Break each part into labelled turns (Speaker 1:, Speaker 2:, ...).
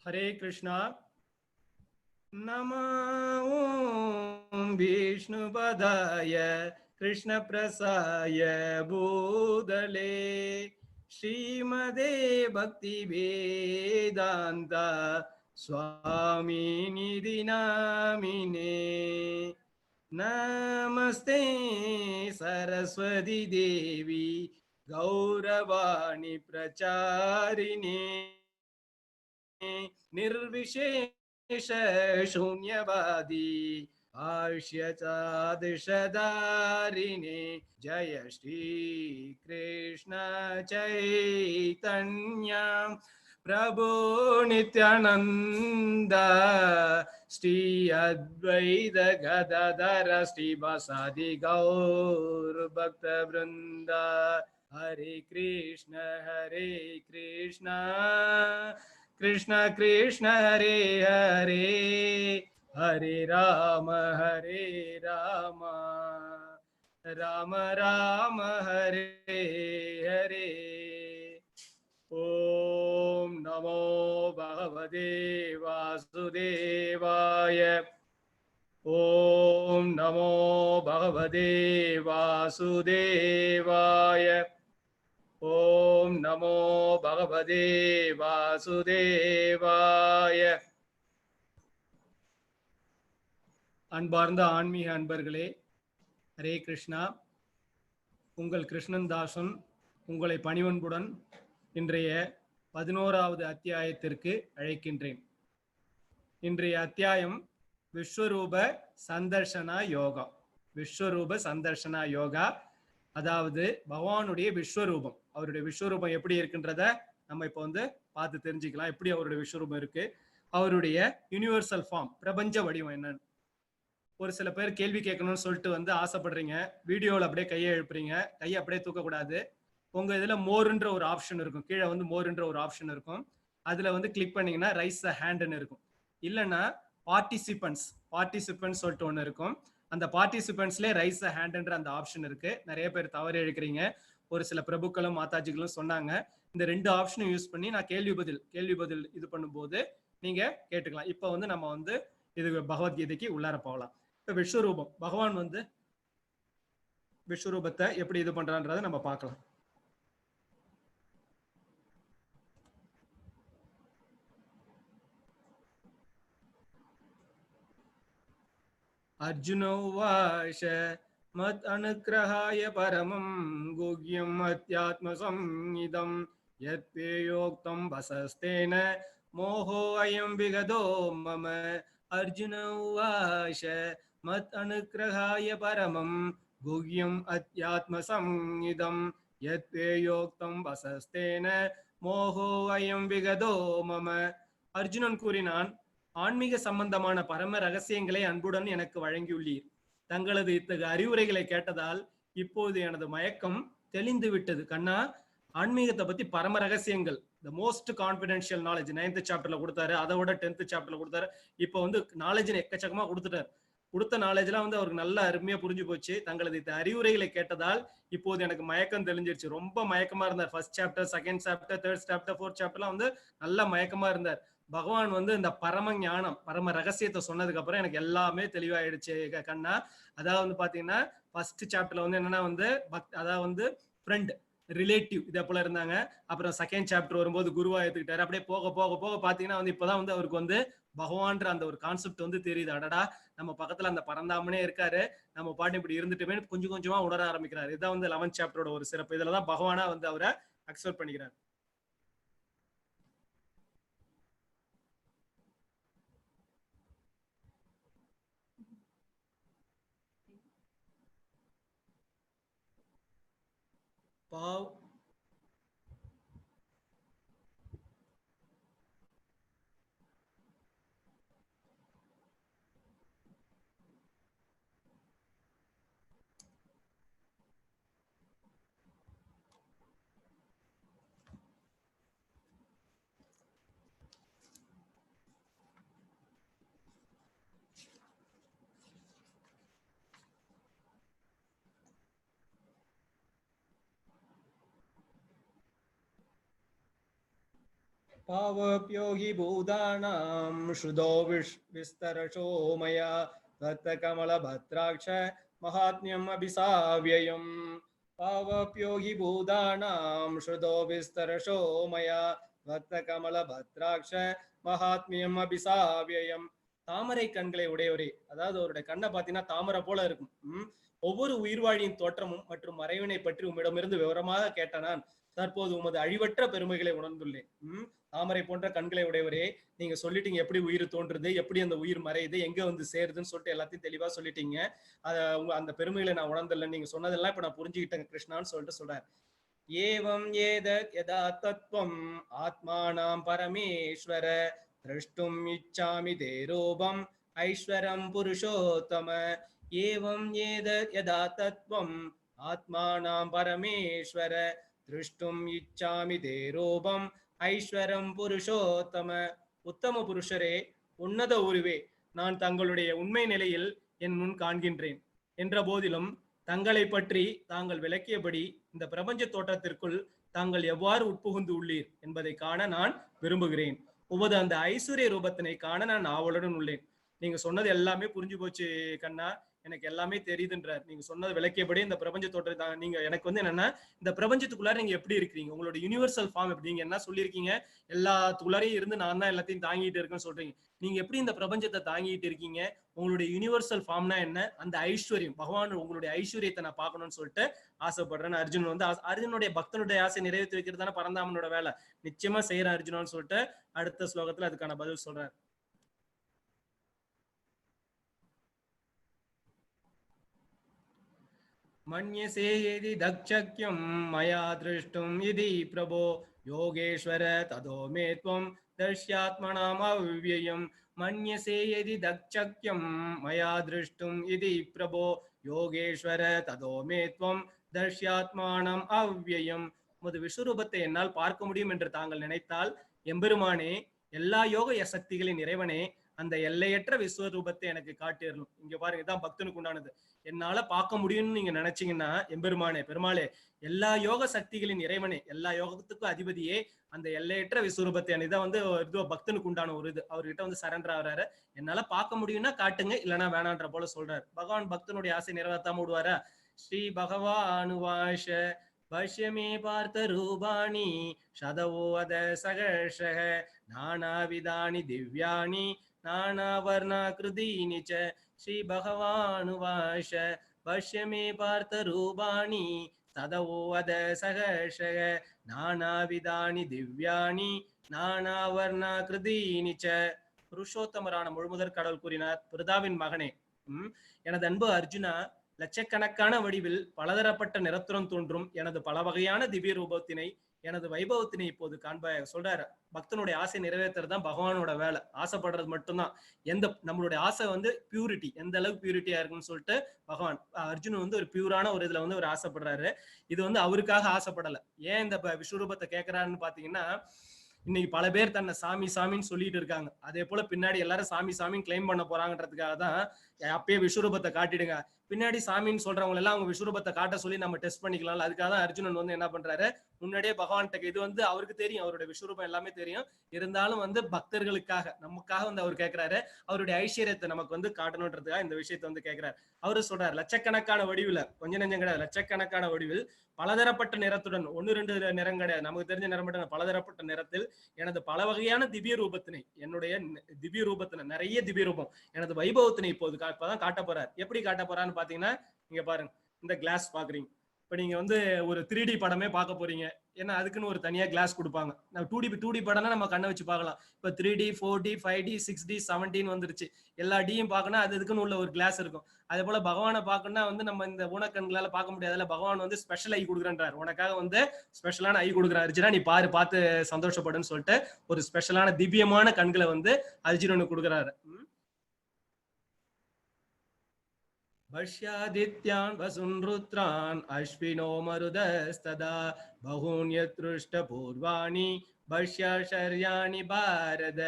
Speaker 1: हरे कृष्णा। नमो विष्णुपदाय कृष्णप्रसाय भूतले श्रीमदे भक्तिवेदान्त स्वामिनिधि नामिने। नमस्ते सरस्वती देवी गौरवाणी प्रचारिणे निर्विशेष शून्यवादी आश्यचादिशधारिणे। जय श्री कृष्ण चैतन्य प्रभु नित्यानंद श्री अद्वैत गदाधर श्रीवासादि गौर भक्त वृंद। हरे कृष्ण कृष्ण कृष्ण हरे हरे, हरे राम राम राम हरे हरे। ओम नमो भगवते वासुदेवाय। ओम नमो भगवते वासुदेवाय। ओम नमो भगवते वासुदेवाय। அன்பார்ந்த ஆன்மீக அன்பர்களே, ஹரே கிருஷ்ணா. உங்கள் கிருஷ்ணன் தாசன் உங்களை பணிவன்புடன் இன்றைய 11வது அத்தியாயத்திற்கு அழைக்கின்றேன். இன்றைய அத்தியாயம் விஸ்வரூப சந்தர்ஷனா யோகா. விஸ்வரூப சந்தர்ஷனா யோகா, அதாவது பகவானுடைய விஸ்வரூபம். அவருடைய விஸ்வரூபம் எப்படி இருக்குன்றத நம்ம இப்போ பார்த்து தெரிஞ்சுக்கலாம். எப்படி அவருடைய விஸ்வரூபம் இருக்கு, அவருடைய யூனிவர்சல் ஃபார்ம், பிரபஞ்ச வடிவம் என்னன்னு. ஒரு சில பேர் கேள்வி கேட்கணும்னு சொல்லிட்டு ஆசைப்படுறீங்க, வீடியோவில் அப்படியே கையை எழுப்புறீங்க. கையை அப்படியே தூக்கக்கூடாது. உங்க இதுல மோர்ன்ற ஒரு ஆப்ஷன் இருக்கும், கீழே மோர்ன்ற ஒரு ஆப்ஷன் இருக்கும். அதுல கிளிக் பண்ணீங்கன்னா ரைஸ் அ ஹேண்ட்னு இருக்கும். இல்லைன்னா பார்ட்டிசிபென்ட்ஸ் சொல்லிட்டு ஒன்று இருக்கும். அந்த பார்ட்டிசிபென்ட்ஸ்லேயே ரைஸ் அ ஹேண்ட்ன்ற அந்த ஆப்ஷன் இருக்கு. நிறைய பேர் தவறு எழுக்கிறீங்க. ஒரு சில பிரபுக்களும் மாதாஜிகளும் சொன்னாங்க, இந்த 2 ஆப்ஷனும் யூஸ் பண்ணி நான் கேள்வி பதில் இது பண்ணும்போது நீங்க கேட்டுக்கலாம். இப்போ நம்ம இது பகவத்கீதைக்கு உள்ளார போகலாம். இப்ப விஸ்வரூபம், பகவான் விஸ்வரூபத்தை எப்படி இது பண்றான்றதை நம்ம பார்க்கலாம். अर्जुनोवाच मत् अनुग्रहाय परमं गुह्यम् अध्यात्मसंहितं यत्तेयोक्तं वसस्तेन मोहो अयं विगतो मम। अर्जुन उवाच मत् अनुग्रहाय परमं गुह्यम् अध्यात्मसंहितं यत्तेयोक्तं वसस्तेन मोहो अयं विगतो मम। अर्जुनன் கூறினான், ஆன்மீக சம்பந்தமான பரம ரகசியங்களை அன்புடன் எனக்கு வழங்கியுள்ளீர். தங்களது இத்தகைய அறிவுரைகளை கேட்டதால் இப்போது எனது மயக்கம் தெளிந்து விட்டது. கண்ணா, ஆன்மீகத்தை பத்தி பரம ரகசியங்கள், the most confidential knowledge 9th சாப்டர்ல கொடுத்தாரு. அதை விட 10th சாப்டர்ல கொடுத்தாரு. இப்போ நாலேஜ் எக்கச்சக்கமா கொடுத்துட்டாரு. கொடுத்த நாலேஜ்லாம் அவருக்கு நல்ல அருமையா புரிஞ்சு போச்சு. தங்களது இந்த அறிவுரைகளை கேட்டதால் இப்போது எனக்கு மயக்கம் தெளிஞ்சிருச்சு. ரொம்ப மயக்கமா இருந்தார். First chapter, second chapter, third chapter, fourth சாப்டர்லாம் நல்ல மயக்கமா இருந்தார். பகவான் இந்த பரம ஞானம், பரம ரகசியத்தை சொன்னதுக்கு அப்புறம் எனக்கு எல்லாமே தெளிவாயிடுச்சு கண்ணா. அதாவது பாத்தீங்கன்னா ஃபர்ஸ்ட் சாப்டர்ல என்னன்னா அதாவது ஃப்ரெண்ட், ரிலேட்டிவ் இதை போல இருந்தாங்க. அப்புறம் செகண்ட் சாப்டர் வரும்போது குருவா ஏத்துக்கிட்டாரு. அப்படியே போக போக போக பாத்தீங்கன்னா இப்பதான் அவருக்கு பகவான்ற அந்த ஒரு கான்செப்ட் தெரியுது. அடடா, நம்ம பக்கத்துல அந்த பரந்தாமனே இருக்காரு, நம்ம பாட்டு இப்படி இருந்துட்டுமே கொஞ்சம் கொஞ்சமா உணர ஆரம்பிக்கிறாரு. இதான் 11th சாப்டரோட ஒரு சிறப்பு. இதுலதான் பகவானா அவரை அக்செப்ட் பண்ணிக்கிறார். பாவ் पावप्यो हि भूतानां श्रुतो विस्तरशो मया दत्तकमलभद्राक्ष महात्म्यम् अभिसाव्ययम् पावप्यो हि भूतानां श्रुतो विस्तरशो मया दत्तकमलभद्राक्ष மகாத்மியம் அபிசாவியம். தாமரை கண்களை உடையவரே, அதாவது அவருடைய கண்ணை பார்த்தீங்கன்னா தாமரை போல இருக்கும். ஒவ்வொரு உயிர்வாழியின் தோற்றமும் மற்றும் மறைவினை பற்றி உம்மிடமிருந்து விவரமாக கேட்ட நான் தற்போது உமது அழிவற்ற பெருமைகளை உணர்ந்துள்ளேன். தாமரை போன்ற கண்களை உடையவரே, நீங்க சொல்லிட்டீங்க எப்படி உயிர் தோன்றுது, எப்படி அந்த உயிர் மறையுது, எங்க வந்து சேருதுன்னு சொல்லிட்டு எல்லாத்தையும் தெளிவா சொல்லிட்டீங்க. அந்த பெருமைகளை நான் உணர்ந்துள்ள நீங்க சொன்னதெல்லாம் இப்ப நான் புரிஞ்சுக்கிட்டேன் கிருஷ்ணான்னு சொல்லிட்டு சொல்றேன். ஏவம் ஏதத் யதா தத்வம் ஆத்மானாம் பரமேஸ்வர திரஷ்டும் இச்சாமி தே ரூபம் ஐஸ்வரம் புருஷோத்தம. ஏவம் ஏதத் யதா தத்வம் ஆத்மானாம் பரமேஸ்வர திருஷ்டும் இச்சாமி தே ரூபம் ஐஸ்வரம் புருஷோத்தம. உத்தம புருஷரே, உன்னத உருவே, நான் தங்களுடைய உண்மை நிலையில் என் முன் காண்கின்றேன் என்ற போதிலும் தங்களை பற்றி தாங்கள் விளக்கியபடி இந்த பிரபஞ்ச தோற்றத்திற்குள் தாங்கள் எவ்வாறு உட்புகுந்து உள்ளீர் என்பதை காண நான் விரும்புகிறேன். உமது அந்த ஐஸ்வர்ய ரூபத்தினை காண நான் ஆவலுடன் உள்ளேன். நீங்க சொன்னது எல்லாமே புரிஞ்சு போச்சு கண்ணா, எனக்கு எல்லாமே தெரியுதுன்றார். நீங்க சொன்னது விளக்கியபடி இந்த பிரபஞ்ச தோற்றத்தை நீங்க எனக்கு வந்து என்னன்னா, இந்த பிரபஞ்சத்துக்குள்ளார நீங்க எப்படி இருக்கிறீங்க, உங்களோட யூனிவர்சல் ஃபார்ம் எப்படி, நீங்க என்ன சொல்லியிருக்கீங்க, எல்லாத்துக்குள்ளாரையும் இருந்து நான் தான் எல்லாத்தையும் தாங்கிட்டு இருக்கேன்னு சொல்றீங்க. நீங்க எப்படி இந்த பிரபஞ்சத்தை தாங்கிட்டு இருக்கீங்க, உங்களுடைய யூனிவர்சல் ஃபார்ம்னா என்ன, அந்த ஐஸ்வர்யம், பகவான் உங்களுடைய ஐஸ்வர்யத்தை நான் பார்க்கணும்னு சொல்லிட்டு ஆசைப்படுறேன். அர்ஜுன் வந்து அர்ஜுனுடைய பக்தனுடைய ஆசை நிறைவேற்றி வைக்கிறது தானே பரந்தாமனோட வேலை, நிச்சயமா செய்யறேன் அர்ஜுனான்னு சொல்லிட்டு அடுத்த ஸ்லோகத்துல அதுக்கான பதில் சொல்றாரு. मन्यसे यदि दक्षक्यं मया दृष्टुम् इति प्रभो योगेश्वर ततो मे त्वं दर्श्यात्मनाम् अव्ययम्. मन्यसे यदि दक्षक्यं मया दृष्टुम् इति प्रभो योगेश्वर ततो मे त्वं दर्श्यात्मानम् अव्ययम्. உமது விஸ்வரூபத்தை என்னால் பார்க்க முடியும் என்று தாங்கள் நினைத்தால் எம்பெருமானே, எல்லா யோக சக்திகளின் இறைவனே, அந்த எல்லையற்ற விஸ்வரூபத்தை எனக்கு காட்டிடணும். இங்க பாருங்க, இதான் பக்தனுக்கு உண்டானது. என்னால பார்க்க முடியும்னு நீங்க நினைச்சீங்கன்னா எம்பெருமானே, பெருமாளே, எல்லா யோக சக்திகளின் இறைவனே, எல்லா யோகத்துக்கும் அதிபதியே, அந்த எல்லையற்ற விஸ்வரூபத்தை இதான் வந்து இது பக்தனுக்கு உண்டான ஒரு இது. அவர்கிட்ட வந்து சரண்டர் ஆகிறாரு. என்னால பார்க்க முடியும்னா காட்டுங்க, இல்லைன்னா வேணான்ற போல சொல்றாரு. பகவான் பக்தனுடைய ஆசை நிறைவேற்றாம விடுவாரா? ஸ்ரீ பகவானுவாஷ பஷ்யமே பார்த்த ரூபாணி சதவோ அத சகர்ஷக நானாவிதானி திவ்யாணி नानावर्णाकृतीनि च. श्री भगवानुवाच पश्य मे पार्थ रूपाणि तदवोऽवद सहर्षः नानाविधानि दिव्यानि नानावर्णाकृतीनि च. புருஷோத்தமரான முழுமுதற் கடவுள் கூறினார், பிருதாவின் மகனே, எனது அன்பு அர்ஜுனா, லட்சக்கணக்கான வடிவில் பலதரப்பட்ட நிறத்துடன் தோன்றும் எனது பல வகையான திவ்ய ரூபத்தினை, எனது வைபவத்தினை இப்போது காண்பாய் சொல்றாரு. பக்தனுடைய ஆசை நிறைவேற்றுறது தான் பகவானோட வேலை. ஆசைப்படுறது மட்டும்தான். நம்மளுடைய ஆசை வந்து பியூரிட்டி, எந்த அளவுக்கு பியூரிட்டியா இருக்குன்னு சொல்லிட்டு பகவான் அர்ஜுனன் வந்து ஒரு பியூரான ஒரு இதுல வந்து ஒரு ஆசைப்படுறாரு. இது வந்து அவருக்காக ஆசைப்படல. ஏன் இந்த விஸ்வரூபத்தை கேட்கிறாருன்னு பாத்தீங்கன்னா, இன்னைக்கு பல பேர் தன்னை சாமி சாமின்னு சொல்லிட்டு இருக்காங்க. அதே போல பின்னாடி எல்லாரும் சாமி சாமின்னு கிளைம் பண்ண போறாங்கன்றதுக்காக தான் அப்பயே விஸ்வரூபத்தை காட்டிடுங்க, பின்னாடி சாமின்னு சொல்றவங்க எல்லாம் அவங்க விஸ்வரூபத்தை காட்ட சொல்லி நம்ம டெஸ்ட் பண்ணிக்கலாம். அதுக்காக தான் அர்ஜுனன் வந்து என்ன பண்றாரு, முன்னாடியே பகவான்கிட்ட இது வந்து அவருக்கு தெரியும், அவருடைய விஸ்வரூபம் எல்லாமே தெரியும். இருந்தாலும் வந்து பக்தர்களுக்காக, நமக்காக வந்து அவர் கேட்கிறாரு, அவருடைய ஐஸ்வர்யத்தை நமக்கு வந்து காட்டணுன்றதுக்காக இந்த விஷயத்தை வந்து கேட்கிறாரு. அவரு சொல்றாரு, லட்சக்கணக்கான வடிவில், கொஞ்சம் நெஞ்சம் கிடையாது, லட்சக்கணக்கான வடிவில் பலதரப்பட்ட நிறத்துடன், ஒன்னு ரெண்டு நிறம் கிடையாது, நமக்கு தெரிஞ்ச நிறம் மட்டும், பலதரப்பட்ட நிறத்தில் எனது பல வகையான திவ்ய ரூபத்தினை, என்னுடைய திவ்ய ரூபத்தினை, நிறைய திவ்ய ரூபம், எனது வைபவத்தினை இப்போது இப்பதான் காட்ட போறார். எப்படி காட்ட போறான்னு பாத்தீங்கன்னா, இங்க பாருங்க, இந்த கிளாஸ் பாக்குறீங்க. இப்ப நீங்க வந்து ஒரு 3D படமே பார்க்க போறீங்க, ஏன்னா அதுக்குன்னு ஒரு தனியா கிளாஸ் கொடுப்பாங்க. நம்ம 2D படம்னா நம்ம கண்ணை வச்சு பார்க்கலாம். இப்ப 3D 4D 5D 6D 17 வந்துருச்சு. எல்லா டியும் பார்க்கணும், அதுக்குன்னு உள்ள ஒரு கிளாஸ் இருக்கும். அதே போல பகவானை பார்க்கணும்னா வந்து நம்ம இந்த ஊனக்கண்களால பார்க்க முடியாதுல்ல, பகவான் வந்து ஸ்பெஷல் ஐ கொடுக்குறேன்றார். உனக்காக வந்து ஸ்பெஷலான ஐ கொடுக்குறாரு அர்ஜுனா, நீ பார்த்து சந்தோஷப்படுன்னு சொல்லிட்டு ஒரு ஸ்பெஷலான திவ்யமான கண்களை வந்து அர்ஜுனனுக்கு கொடுக்குறாரு. பஷ்யாதித்யான் வசுன் ருத்ரான் அஸ்வினோ மருதஸ்ததா பஹூன்யத்ருஷ்ட பூர்வாணி பஷ்யாஷர்யாணி பாரத.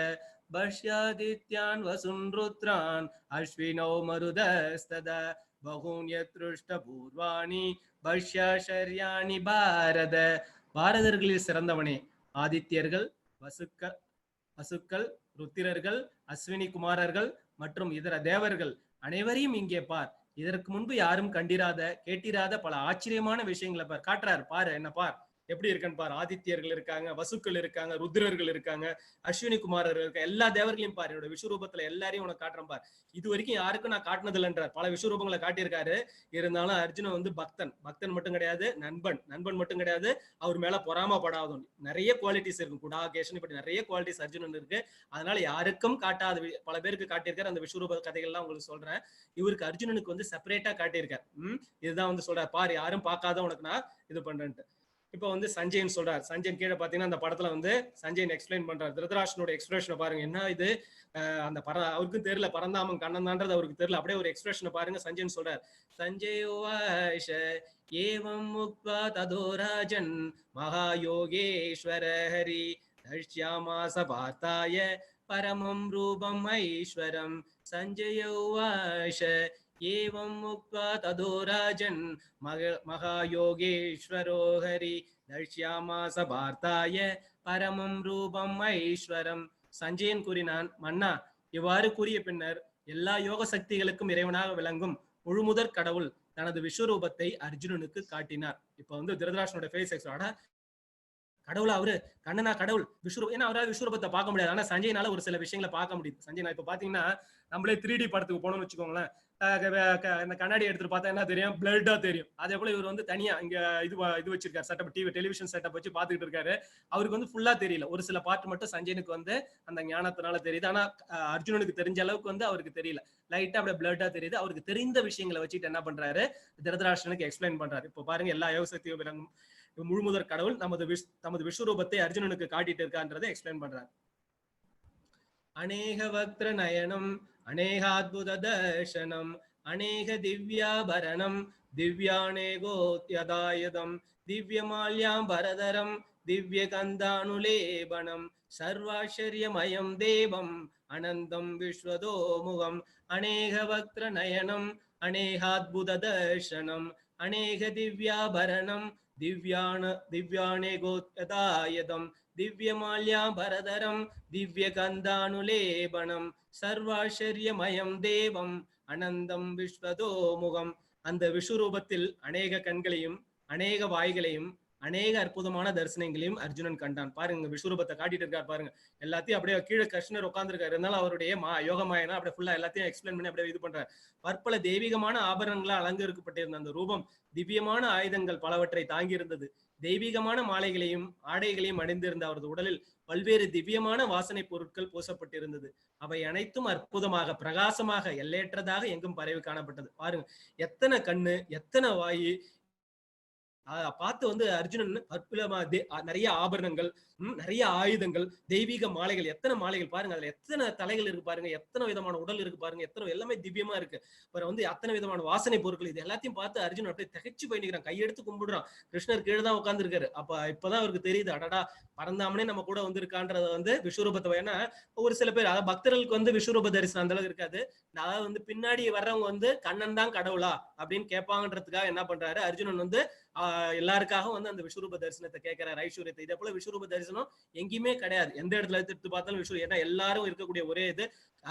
Speaker 1: பஷ்யாதித்யான் வசுன் ருத்ரான் அஸ்வினோ மருதஸ்ததா பஹூன்யத்ருஷ்ட பூர்வாணி பஷ்யாஷர்யாணி பாரத. பாரதர்களில் சிறந்தவனே, ஆதித்யர்கள், வசுக்கள் வசுக்கள், ருத்திரர்கள், அஸ்வினி குமாரர்கள் மற்றும் இதர தேவர்கள் அனைவரையும் இங்கே பார். இதற்கு முன்பு யாரும் கண்டிராத கேட்டிராத பல ஆச்சரியமான விஷயங்களை பார். காட்டுறாரு, பாரு என்ன பார், எப்படி இருக்குன்னு பாரு. ஆதித்யர்கள் இருக்காங்க, வசுக்கள் இருக்காங்க, ருத்ரர்கள் இருக்காங்க, அஸ்வினி குமாரர் இருக்காங்க, எல்லா தேவர்களையும் பாரு. என்னோட விஸ்வரூபத்துல எல்லாரையும் உனக்கு காட்டுறேன் பார். இது வரைக்கும் யாருக்கும் நான் காட்டினது இல்லைன்றார். பல விஸ்வரூபங்களை காட்டியிருக்காரு. இருந்தாலும் அர்ஜுனன் வந்து பக்தன் மட்டும் கிடையாது, நண்பன் மட்டும் கிடையாது, அவர் மேல பொறாமப்படாதும். நிறைய குவாலிட்டிஸ் இருக்கும். குடாகேஷன் இப்படி நிறைய குவாலிட்டிஸ் அர்ஜுனன் இருக்கு. அதனால யாருக்கும் காட்டாத பல பேருக்கு காட்டியிருக்காரு. அந்த விஸ்வரூப கதைகள்லாம் உங்களுக்கு சொல்றேன். இவருக்கு அர்ஜுனனுக்கு வந்து செப்பரேட்டா காட்டியிருக்காரு. இதுதான் வந்து சொல்றாரு, பாரு யாரும் பார்க்காத உனக்கு நான் இது பண்றேன்ட்டு. இப்போ வந்து சஞ்சயன் சொல்றாரு. சஞ்சயன் கீழே பாத்தீங்கன்னா அந்த படத்துல வந்து சஞ்சயன் எக்ஸ்பிளைன் பண்றாரு. திருதராஷ்டனோட எக்ஸ்பிரஷனை பாருங்க, என்ன இது அந்த அவருக்கும் தெரியல, பரந்தாமன் கண்ணன் தான்றது அவருக்கு தெரியல. அப்படியே ஒரு எக்ஸ்பிரஷனை பாருங்க. சஞ்சயன் சொல்றாரு, சஞ்சயோவாஷ ஏவம் முக்வா ததோ ராஜன் மகாயோகேஸ்வர ஹரி தஷ்யாமாச பார்த்தாய பரமம் ரூபம் ஐஸ்வரம். சஞ்சயோவாஷ ஏவம் முக்வா ததோ ராஜன் மகாயோகேஸ்வரோ ஹரி தஷ்யாமாச பார்த்தாய பரமம் ரூபம் ஐஸ்வரம். சஞ்சயன் கூறினான், மன்னா, இவ்வாறு கூறிய பின்னர் எல்லா யோக சக்திகளுக்கும் இறைவனாக விளங்கும் முழுமுதற் கடவுள் தனது விஸ்வரூபத்தை அர்ஜுனனுக்கு காட்டினார். இப்ப வந்து திருதராஷ்டனோட ஃபேஸ் எக்ஸ்ட்ரா கடவுளா அவரு, கண்ணனா கடவுள், விஸ்வரூபம். ஏன்னா அவரால் விஸ்வரூபத்தை பார்க்க முடியாது. ஆனா சஞ்சயனால ஒரு சில விஷயங்களை பார்க்க முடியுது. சஞ்சய் இப்ப பாத்தீங்கன்னா நம்மளே 3D படத்துக்கு போனோம்னு வச்சுக்கோங்களேன், இந்த கண்ணாடி எடுத்துட்டு பார்த்தா என்ன தெரியும், பிளட்டா தெரியும். அதே போல இவர் வந்து தனியா இங்க இது வச்சிருக்காரு, செட்டப், டெலிவிஷன் செட்டப் வச்சு பாத்துக்கிட்டு இருக்காரு. அவருக்கு வந்து ஃபுல்லா தெரியல, ஒரு சில பார்ட் மட்டும் சஞ்சயனுக்கு வந்து அந்த ஞானத்தினால தெரியுது. ஆனா அர்ஜுனனுக்கு தெரிஞ்ச அளவுக்கு வந்து அவருக்கு தெரியல, லைட்டா அப்படியே பிளட்டா தெரியுது. அவருக்கு தெரிந்த விஷயங்களை வச்சுட்டு என்ன பண்றாரு, திருதராஷ்டிரனுக்கு எக்ஸ்பிளைன் பண்றாரு. இப்போ பாருங்க, எல்லா யோகசக்தியும் விளங்கும் முழுமுதற் கடவுள் தமது விஸ்வரூபத்தை அர்ஜுனனுக்கு காட்டிட்டு இருக்கான்றதை எக்ஸ்பிளைன் பண்றாரு. அநேக வக்ர நயனம் அநேகாத்புத தர்சனம் அநேக திவ்யாபரணம் திவ்யானேகோத்யதாயுதம் திவ்யமால்யாம் பரதரம் திவ்ய கந்தானுலேபனம் சர்வாச்சரியமயம் தேவம் அனந்தம் விஸ்வதோமுகம். அநேக வக்ர நயனம் அநேகாத்புத தர்சனம் அநேக திவ்யாபரணம் திவ்யானேகோத்யதாயுதம் திவ்யமால்யாபரதரம் திவ்ய கந்தானுலேபனம் சர்வாச்சரியமயம் தேவம் அனந்தம் விஸ்வதோமுகம். அந்த விஸ்வரூபத்தில் அநேக கண்களையும் அநேக வாய்களையும் அநேக அற்புதமான தரிசனங்களையும் அர்ஜுனன் கண்டான். பாருங்க, விஸ்வரூபத்தை காட்டிட்டு இருக்காரு பாருங்க. எல்லாத்தையும் அப்படியே கீழே கிருஷ்ணர் உட்கார்ந்துருக்காரு, இருந்தாலும் அவருடைய யோகமாயனா அப்படியே ஃபுல்லா எல்லாத்தையும் எக்ஸ்பிளைன் பண்ணி அப்படியே இது பண்றாரு. பற்பல தெய்வீகமான ஆபரணங்களால் அலங்கரிக்கப்பட்டிருந்த அந்த ரூபம் திவ்யமான ஆயுதங்கள் பலவற்றை தாங்கியிருந்தது. தெய்வீகமான மாலைகளையும் ஆடைகளையும் அணிந்திருந்த அவரது உடலில் பல்வேறு திவ்யமான வாசனை பொருட்கள் பூசப்பட்டிருந்தது. அவை அனைத்தும் அற்புதமாக பிரகாசமாக எல்லையற்றதாக எங்கும் பரவி காணப்பட்டது. பாருங்க, எத்தனை கண்ணு, எத்தனை வாயு. பார்த்து வந்து அர்ஜுனன் அற்புதமா நிறைய ஆபரணங்கள், நிறைய ஆயுதங்கள், தெய்வீக மாலைகள், எத்தனை மாலைகள் பாருங்க, அதுல எத்தனை தலைகள் இருக்கு பாருங்க, எத்தனை விதமான உடல் இருக்கு பாருங்க, எத்தனை எல்லாமே திவ்யமா இருக்கு. அப்புறம் வந்து அத்தனை விதமான வாசனை பொருட்கள், இது எல்லாத்தையும் பார்த்து அர்ஜுனன் அப்படியே திகைச்சு போய் நிற்கிறான், கையெடுத்து கும்பிடுறான். கிருஷ்ணர் கீழே தான் உட்கார்ந்து இருக்காரு. இப்பதான் அவருக்கு தெரியுது, அடடா பரந்தாமனே நம்ம கூட வந்திருக்கான்றத வந்து விஸ்வரூபத்தை. ஏன்னா ஒரு சில பேர், அதாவது பக்தர்களுக்கு வந்து விஸ்வரூப தரிசனம் அந்த அளவுக்கு இருக்காது. அதாவது வந்து பின்னாடி வர்றவங்க வந்து கண்ணன் தான் கடவுளா அப்படின்னு கேட்பாங்கன்றதுக்காக என்ன பண்றாரு அர்ஜுனன் வந்து எல்லாருக்காகவும் வந்து அந்த விஸ்வரூப தரிசனத்தை கேட்கிறார், ஐஸ்வர்யத்தை. இதே போல விஸ்வரூப தரிசனம் எங்கேயுமே கிடையாது, எந்த இடத்துல எடுத்து பார்த்தாலும் விஸ்வரூபம். ஏன்னா எல்லாரும் இருக்கக்கூடிய ஒரே இது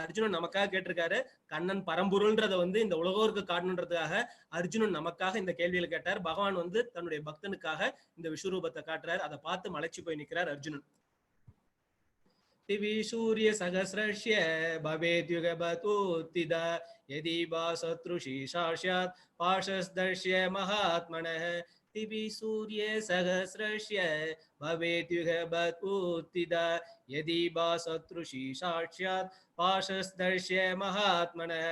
Speaker 1: அர்ஜுனன் நமக்காக கேட்டிருக்காரு. கண்ணன் பரம்பொருள்ன்றதை வந்து இந்த உலகோருக்கு காட்டணுன்றதுக்காக அர்ஜுனன் நமக்காக இந்த கேள்வியில கேட்டார். பகவான் வந்து தன்னுடைய பக்தனுக்காக இந்த விஸ்வரூபத்தை காட்டுறார். அதை பார்த்து மலைச்சு போய் நிற்கிறார் அர்ஜுனன். திவி சூரிய சகஸ்ரஸ்ய பவேத்யுகபதோத்தித யதி வாசத்ருஷி சாக்ஷாத் பாஷஸ்தர்ஷ்ய மகாத்மனः. திவி சூரிய சகஸ்ரஸ்ய பவேத்யுகபதோத்தித யதி வாசத்ருஷி சாக்ஷாத் பாஷஸ்தர்ஷ்ய மகாத்மனः.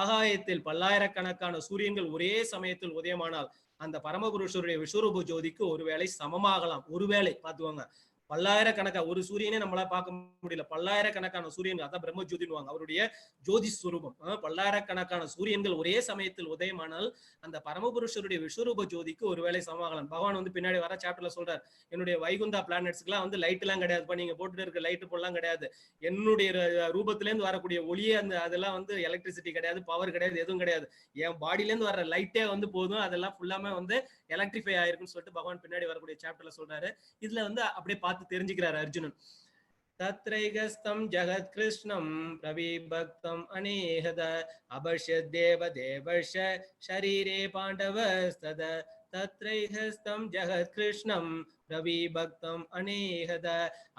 Speaker 1: ஆகாயத்தில் பல்லாயிரக்கணக்கான சூரியன்கள் ஒரே சமயத்தில் உதயமானால் அந்த பரமபுருஷருடைய விஸ்வரூப ஜோதிக்கு ஒருவேளை சமமாகலாம். ஒருவேளை பார்த்துவாங்க, பல்லாயிரக்கணக்கா ஒரு சூரியனே நம்மளால பார்க்க முடியல, பல்லாயிரக்கணக்கான சூரியன்கள், அதான் பிரம்ம ஜோதினுவாங்க அவருடைய ஜோதி ஸ்வரூபம். பல்லாயிரக்கணக்கான சூரியன்கள் ஒரே சமயத்தில் உதயமானால் அந்த பரமபுருஷருடைய விஸ்வரூப ஜோதிக்கு ஒருவேளை சமமாகலாம். பகவான் வந்து பின்னாடி வர சாப்டர்ல சொல்றாரு, என்னுடைய வைகுந்தா பிளானட்ஸ்க்குலாம் வந்து லைட் எல்லாம் கிடையாது, நீங்க போட்டுட்டு இருக்க லைட்டு போலாம் கிடையாது, என்னுடைய ரூபத்துல இருந்து வரக்கூடிய ஒளியே அந்த அதெல்லாம் வந்து எலக்ட்ரிசிட்டி கிடையாது, பவர் கிடையாது, எதுவும் கிடையாது, என் பாடியில இருந்து வர லைட்டே வந்து போதும், அதெல்லாம் ஃபுல்லாமே வந்து எலக்ட்ரிஃபை ஆயிருக்குன்னு சொல்லிட்டு பகவான் பின்னாடி வரக்கூடிய சாப்டர்ல சொல்றாரு. இதுல வந்து அப்படியே பார்த்து தெரிஞ்சுக்கிறாரு அர்ஜுனன். तत्रैकस्तं जगत्कृष्णं प्रविभक्तम् अनेहद अपश्यद्देव देवस्य शरीरे पाण्डवस्तद तत्रैकस्तं जगत्कृष्णं प्रविभक्तम् अनेहद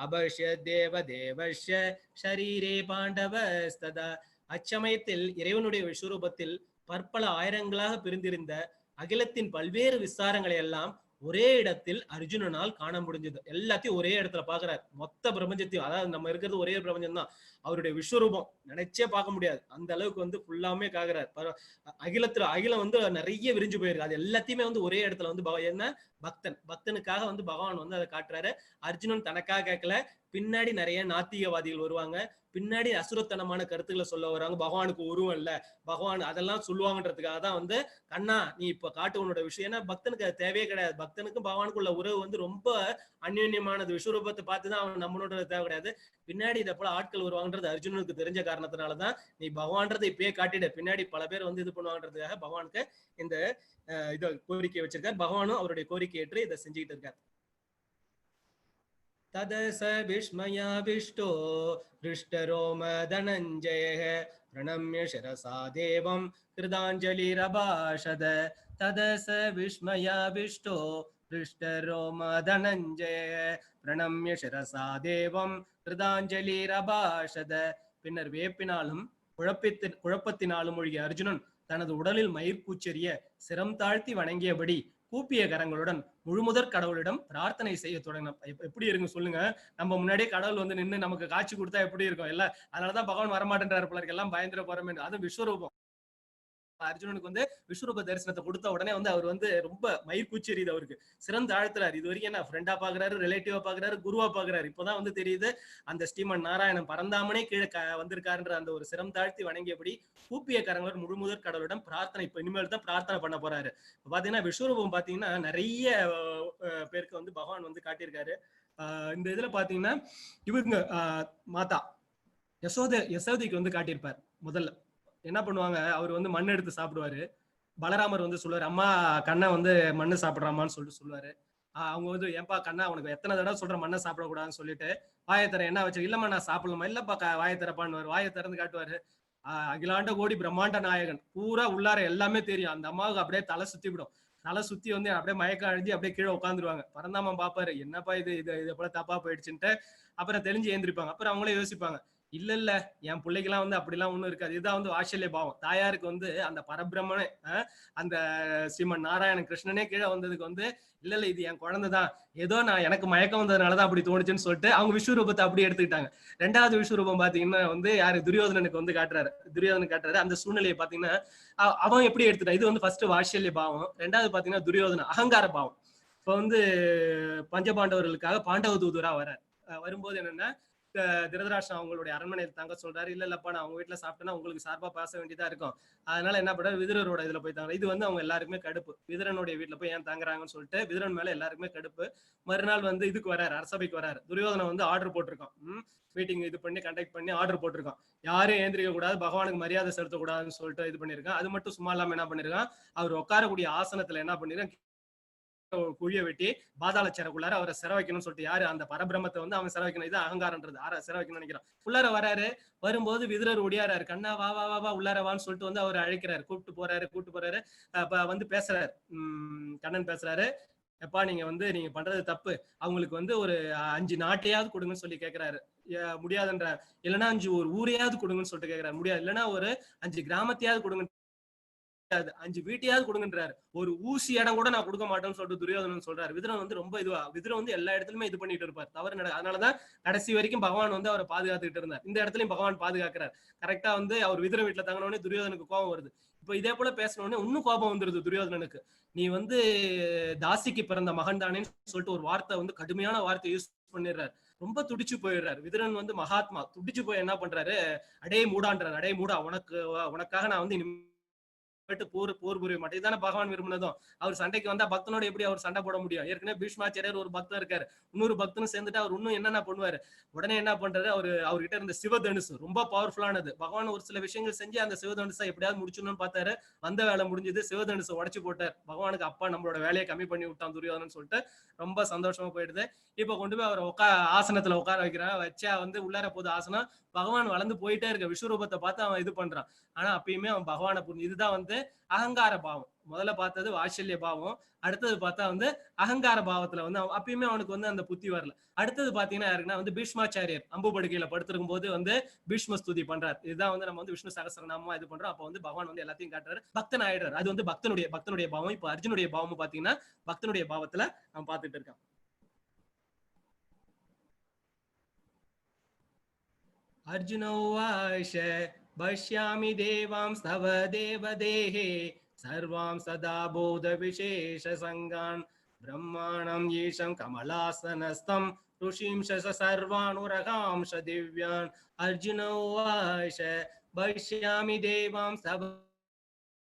Speaker 1: अपश्यद्देव देवस्य शरीरे पाण्डवस्तद அச்சமயத்தில் இறைவனுடைய விஸ்வரூபத்தில் பற்பல ஆயிரங்களாக பிரிந்திருந்த அகிலத்தின் பல்வேறு விஸ்தாரங்களை எல்லாம் ஒரே இடத்தில் அர்ஜுனனால் காண முடிஞ்சது. எல்லாத்தையும் ஒரே இடத்துல பாக்குறாரு. மொத்த பிரபஞ்சத்தையும், அதாவது நம்ம இருக்கிறது ஒரே பிரபஞ்சம் தான். அவருடைய விஸ்வரூபம் நினைச்சே பார்க்க முடியாது. அந்த அளவுக்கு வந்து ஃபுல்லாமே காக்குறாரு. அகிலம் வந்து நிறைய விரிஞ்சு போயிருக்கு. அது எல்லாத்தையுமே வந்து ஒரே இடத்துல வந்து என்ன பக்தனுக்காக வந்து பகவான் வந்து அதை காட்டுறாரு. அர்ஜுனன் தனக்காக கேட்கல, பின்னாடி நிறைய நாத்திகவாதிகள் வருவாங்க, பின்னாடி அசுரத்தனமான கருத்துக்களை சொல்ல வராங்க. பகவானுக்கு உருவம் இல்ல, பகவான் அதெல்லாம் சொல்லுவாங்கன்றதுக்காக தான் வந்து கண்ணா நீ இப்ப காட்டு உன்னோட விஷயம். ஏன்னா பக்தனுக்கு அது தேவையே கிடையாது. பக்தனுக்கும் பகவானுக்குள்ள உறவு வந்து ரொம்ப அந்யோன்யமானது. விஸ்வரூபத்தை பார்த்துதான் அவன் நம்மளோட தேவை கிடையாது. பின்னாடி இதை போல ஆட்கள் வருவாங்கன்றது அர்ஜுனனுக்கு தெரிஞ்ச காரணத்தினாலதான் நீ பகவான்றதை இப்பயே காட்டிட, பின்னாடி பல பேர் வந்து இது பண்ணுவாங்கன்றதுக்காக பகவானுக்கு இந்த இதை கோரிக்கை வச்சிருக்காரு. பகவானும் அவருடைய கோரிக்கை ஏற்று இதை செஞ்சுக்கிட்டு இருக்காரு. तदस विस्मयाविष्टो हृष्टरोम धनञ्जयः प्रणम्य शिरसा देवं कृताञ्जलिरभाषत तदस विस्मयाविष्टो हृष्टरोम धनञ्जयः प्रणम्य शिरसा देवं कृताञ्जलिरभाषत பின்னர் வேப்பினாலும் குழப்பத்தினாலும் ஒழிய அர்ஜுனன் தனது உடலில் மயிர்கூச்செறிய சிரம் தாழ்த்தி வணங்கியபடி கூப்பிய கரங்களுடன் முழுமுதற் கடவுளிடம் பிரார்த்தனை செய்ய தொடங்கினோம். எப்படி இருக்கு சொல்லுங்க? நம்ம முன்னாடியே கடவுள் வந்து நின்று நமக்கு காட்சி கொடுத்தா எப்படி இருக்கும்? இல்ல, அதனாலதான் பகவான் வரமாட்டேன்றாரு போல இருக்கு, எல்லாம் பயந்துட போறமே. அதுவும் விஸ்வரூபம். அர்ஜுனனுக்கு வந்து விஸ்வரூப தரிசனத்தை கொடுத்த உடனே வந்து அவர் வந்து ரொம்ப மயிர்கூச்செறியுது. அவருக்கு சிறந்த ஆழ்த்துறாரு. இது வரைக்கும் என்ன ஃப்ரெண்டா பாக்குறாரு, ரிலேட்டிவா பாக்குறாரு, குருவா பாக்குறாரு. இப்பதான் வந்து தெரியுது அந்த ஸ்ரீமன் நாராயணன் பரந்தாமனே கீழே வந்திருக்காருன்ற அந்த ஒரு சிரம் தாழ்த்தி வணங்கியபடி கூப்பிய கரங்களோட முழுமுதற் கடவுளிடம் பிரார்த்தனை இப்ப இனிமேல் தான் பிரார்த்தனை பண்ண போறாரு. பாத்தீங்கன்னா விஸ்வரூபம் பாத்தீங்கன்னா நிறைய பேருக்கு வந்து பகவான் வந்து காட்டியிருக்காரு. இந்த இதுல பாத்தீங்கன்னா இவங்க மாதா யசோதைக்கு வந்து காட்டியிருப்பார். முதல்ல என்ன பண்ணுவாங்க, அவர் வந்து மண் எடுத்து சாப்பிடுவாரு. பலராமர் வந்து சொல்லுவாரு, அம்மா கண்ணை வந்து மண்ணு சாப்பிடுறாமான்னு சொல்லிட்டு சொல்லுவாரு. அவங்க வந்து ஏன்பா கண்ணா உனக்கு எத்தனை தடவை சொல்ற மண்ணை சாப்பிடக்கூடாதுன்னு சொல்லிட்டு வாயத்தர என்ன வச்சு, இல்லம்மா நான் சாப்பிடலாமா, இல்லப்பா வாயத்தரப்பான்னு வாயை திறந்து காட்டுவாரு. அகிலாண்ட கோடி பிரம்மாண்ட நாயகன் பூரா உள்ளார எல்லாமே தெரியும். அந்த அம்மாவுக்கு அப்படியே தலை சுத்தி விடும். தலை சுத்தி வந்து அப்படியே மயக்கம் அழிஞ்சு அப்படியே கீழே உட்காந்துருவாங்க. பரந்தாமன் பாப்பாரு, என்னப்பா இது இது இதை போல தப்பா போயிடுச்சுன்ட்டு அப்புறம் தெளிஞ்சு ஏந்திரிப்பாங்க. அப்புறம் அவங்களே யோசிப்பாங்க, இல்ல இல்ல என் பிள்ளைக்கெல்லாம் வந்து அப்படிலாம் ஒண்ணும் இருக்காது. இதுதான் வந்து வாட்சல்ய பாவம். தாயாருக்கு வந்து அந்த பரபிரம்மனே அந்த ஸ்ரீமன் நாராயணன் கிருஷ்ணனே கீழே வந்ததுக்கு வந்து இல்ல இல்ல இது என் குழந்தைதான், ஏதோ நான் எனக்கு மயக்கம் வந்ததுனாலதான் அப்படி தோணுச்சுன்னு சொல்லிட்டு அவங்க விஸ்வரூபத்தை அப்படி எடுத்துக்கிட்டாங்க. ரெண்டாவது விஸ்வரூபம் பாத்தீங்கன்னா வந்து யாரு துரியோதனனுக்கு வந்து காட்டுறாரு. துரியோதனன் காட்டுறாரு அந்த சூழ்நிலையை பாத்தீங்கன்னா அவன் எப்படி எடுத்துட்டான். இது வந்து ஃபர்ஸ்ட் வாட்சல்ய பாவம். ரெண்டாவது பாத்தீங்கன்னா துரியோதன அகங்கார பாவம். இப்ப வந்து பஞ்சபாண்டவர்களுக்காக பாண்டவ தூதுவரா வர்றார். வரும்போது என்னன்னா திருதராஷ்டிரன் அவங்களுடைய அரண்மனையில் தங்க சொல்றாரு. இல்ல இல்லப்பா நான் அவங்க வீட்டுல சாப்பிட்டேன்னா உங்களுக்கு சார்பா பேச வேண்டியதா இருக்கும், அதனால என்ன பண்றாரு, விதுரரோட இதுல போய் தாங்க. இது வந்து அவங்க எல்லாருக்குமே கடுப்பு. விதுரனுடைய வீட்டுல போய் ஏன் தாங்குறாங்கன்னு சொல்லிட்டு விதுரன் மேல எல்லாருக்குமே கடுப்பு. மறுநாள் வந்து இதுக்கு வராரு, அரசபைக்கு வராரு. துரியோதனை வந்து ஆர்டர் போட்டிருக்கான், மீட்டிங் இது பண்ணி கண்டக்ட் பண்ணி ஆர்டர் போட்டிருக்கான், யாரும் ஏந்திரிக்க கூடாது, பகவானுக்கு மரியாதை செலுத்தக்கூடாதுன்னு சொல்லிட்டு இது பண்ணிருக்கான். அது மட்டும் சும்மா இல்லாம என்ன பண்ணிருக்கான், அவர் உட்காரக்கூடிய ஆசனத்துல என்ன பண்ணிருக்கான், குழிய வெட்டி பாதாள சிறகுள்ளார அவரை சிற வைக்கணும்னு சொல்லிட்டு, யாரு அந்த பரபிரமத்தை வந்து அவன் சிற வைக்கணும். இது அகங்காரன்றது. சிற வைக்கணும்னு நினைக்கிறான். உள்ளார வராரு. வரும்போது விதுரர் ஒடியாராரு. கண்ணா வா வா வா வா உள்ளாரவான்னு சொல்லிட்டு வந்து அவர் அழைக்கிறாரு. கூப்பிட்டு போறாரு. வந்து பேசுறாரு. கண்ணன் பேசுறாரு, எப்பா நீங்க வந்து நீங்க பண்றது தப்பு, அவங்களுக்கு வந்து ஒரு 5 நாட்டையாவது கொடுங்கன்னு சொல்லி கேட்கிறாரு. முடியாதுன்ற. இல்லைன்னா 5 ஒரு ஊரையாவது கொடுங்கன்னு சொல்லிட்டு கேட்கிறாரு. முடியாது. இல்லைன்னா ஒரு 5 கிராமத்தையாவது கொடுங்க, 5 வீட்டையாவது கொடுங்கன்றாரு. ஒரு ஊசி இடம் கூட நான் கொடுக்க மாட்டேன்னு சொல்லிட்டு துரியோதனன் சொல்றாரு. விதுரன் வந்து ரொம்ப இதுவா, விதுரன் வந்து எல்லா இடத்துலயுமே இது பண்ணிட்டு இருப்பார், தவறு அதனாலதான் கடைசி வரைக்கும் பகவான் வந்து அவரை பாதுகாத்துக்கிட்டு இருந்தார். இந்த இடத்துலயும் பகவான் பாதுகாக்கிறார். கரெக்டா வந்து அவர் விதுரன் வீட்டுல தங்கினோடனே துரியோதனுக்கு கோபம் வருது. இப்ப இதே போல பேசினோடனே இன்னும் கோபம் வந்துருது துரியோதனனுக்கு. நீ வந்து தாசிக்கு பிறந்த மகன் தானேன்னு சொல்லிட்டு ஒரு வார்த்தை வந்து கடுமையான வார்த்தை யூஸ் பண்ணிடுறாரு. ரொம்ப துடிச்சு போயிடுறாரு. விதுரன் வந்து மகாத்மா துடிச்சு போய் என்ன பண்றாரு, அடே மூடான்றாரு. அடே மூடா, உனக்காக நான் வந்து போர் புரிய மாட்டேன். இதுதானே பகவான் விரும்பினதும். அவர் சண்டைக்கு வந்தா பக்தனோட எப்படி அவர் சண்டை போட முடியும்? ஏற்கனவே பீஷ்மாச்சாரியர் ஒரு பக்தன் இருக்காரு, இன்னொரு பக்தனும் சேர்ந்துட்டு அவர் இன்னும் என்னென்ன பண்ணுவாரு. உடனே என்ன பண்றாரு, அவர்கிட்ட இருந்த சிவதனுசு ரொம்ப பவர்ஃபுல்லானது. பகவான் ஒரு சில விஷயங்கள் செஞ்சு அந்த சிவதனுசை எப்படியாவது முடிச்சணும்னு பார்த்தாரு. வந்த வேலை முடிஞ்சது, சிவதனுசை உடைச்சு போட்டார். பகவானுக்கு அப்பா நம்மளோட வேலையை கம்மி பண்ணி விட்டான் துரியோதனன் சொல்லிட்டு ரொம்ப சந்தோஷமா போயிடுது. இப்ப கொண்டு போய் அவர் ஆசனத்துல உட்கார வைக்கிறான். வச்சா உள்ளார போது ஆசனம். பகவான் வளர்ந்து போயிட்டே இருக்க விஸ்வரூபத்தை பார்த்து அவன் இது பண்றான். ஆனா அப்பயுமே அவன் பகவானை புரிஞ்சு. இதுதான் அகங்கார பாவம். முதல்ல பார்த்தது வாத்சல்ய பாவம், அடுத்தது பார்த்தா அகங்கார பாவத்துல அப்பயுமே அவனுக்கு அந்த புத்தி வரல. அடுத்தது பாத்தீங்கன்னா யாருன்னா பீஷ்மாச்சாரியர் அம்பு படுக்கையில படுத்திருக்கும் போது பீஷ்ம ஸ்துதி பண்றாரு. இதுதான் நம்ம விஷ்ணு சகஸ்ரநாமமா இது பண்றோம். அப்ப பகவான் எல்லாத்தையும் காட்டுறாரு, பக்தன் ஆயிடுறாரு. அது பக்தனுடைய பாவம். இப்ப அர்ஜுனுடைய பாவம் பாத்தீங்கன்னா பக்தனுடைய பாவத்துல அவன் பார்த்துட்டு இருக்கான். अर्जुन उवाच पश्यामि देवांस्तव देवदेहे सर्वां सदा बोधविशेषसङ्गान् ब्रह्माणं ईशं कमलासनस्थं ऋषींश सर्वानुरगांश दिव्यान्. अर्जुन उवाच पश्यामि देवांस्तव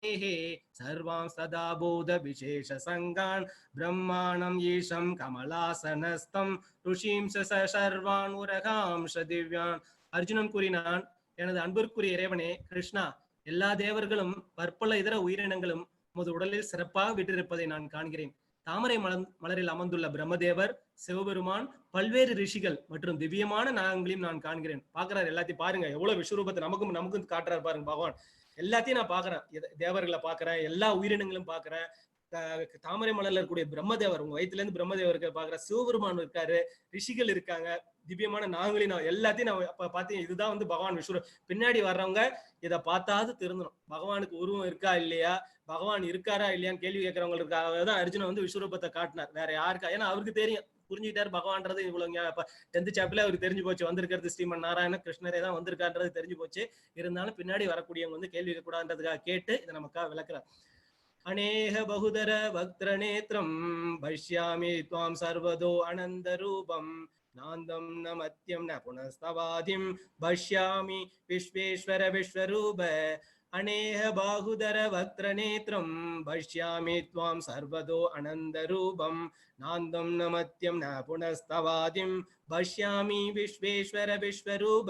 Speaker 1: देहे सर्वां सदा बोधविशेषसङ्गान् ब्रह्माणं ईशं कमलासनस्थं ऋषींश सर्वानुरगांश दिव्यान्. அர்ஜுனன் கூறினான், எனது அன்பிற்குரிய இறைவனே கிருஷ்ணா, எல்லா தேவர்களும் பற்பல இதர உயிரினங்களும் உமது உடலில் சிறப்பாக விட்டிருப்பதை நான் காண்கிறேன். தாமரை மலரில் அமர்ந்துள்ள பிரம்மதேவர், சிவபெருமான், பல்வேறு ரிஷிகள் மற்றும் திவ்யமான நாகங்களையும் நான் காண்கிறேன். பாக்குறாரு, எல்லாத்தையும் பாருங்க, எவ்வளவு விஸ்வரூபத்தை நமக்கும் காட்டுறாரு பாருங்க பகவான். எல்லாத்தையும் நான் பாக்குறேன், தேவர்களை பாக்குறேன், எல்லா உயிரினங்களும் பாக்குறேன். தாமரை மலர்ல இருக்கக்கூடிய பிரம்மதேவர், உங்க வயிற்றுல இருந்து பிரம்மதேவருக்கு பாக்குற, சிவபெருமான் இருக்காரு, ரிஷிகள் இருக்காங்க, திவ்யமான நாகங்களையும் நான் எல்லாத்தையும் நான் பார்த்தேன். இதுதான் பகவான் விஸ்வரூபம். பின்னாடி வர்றவங்க இதை பார்த்தாது திருந்தணும். பகவானுக்கு உருவம் இருக்கா இல்லையா, பகவான் இருக்காரா இல்லையான்னு கேள்வி கேட்கறவங்களுக்காக தான் அர்ஜுனன் விஸ்வரூபத்தை காட்டினார், வேற யாருக்கா. ஏன்னா அவருக்கு தெரியும், புரிஞ்சுக்கிட்டாரு பகவான்றது. இவ்வளவு 10th சாப்டர்ல அவருக்கு தெரிஞ்சு போச்சு, வந்திருக்கிறது ஸ்ரீமன் நாராயண கிருஷ்ணரே தான் வந்திருக்கான்றது தெரிஞ்சு போச்சு. இருந்தாலும் பின்னாடி வரக்கூடியவங்க கேள்வி கேட்க கூடாதுன்றதுக்காக கேட்டு இதை நமக்காக விளக்குறார். அநேக பகுதர வக்ர நேத்திரம் பஷ்யாமி த்வாம் சர்வதோ அனந்த ரூபம் நாந்தம் ந மத்யம் ந புனஸ்தவாதிம் பஷ்யாமி விஸ்வேஸ்வர விஸ்வரூப. அநேக பாகுதர வக்ர நேத்திரம் பஷ்யாமி த்வாம் சர்வதோ அனந்த ரூபம் நாந்தம் ந மத்யம் ந புனஸ்தவாதிம் பஷ்யாமி விஸ்வேஸ்வர விஸ்வரூப.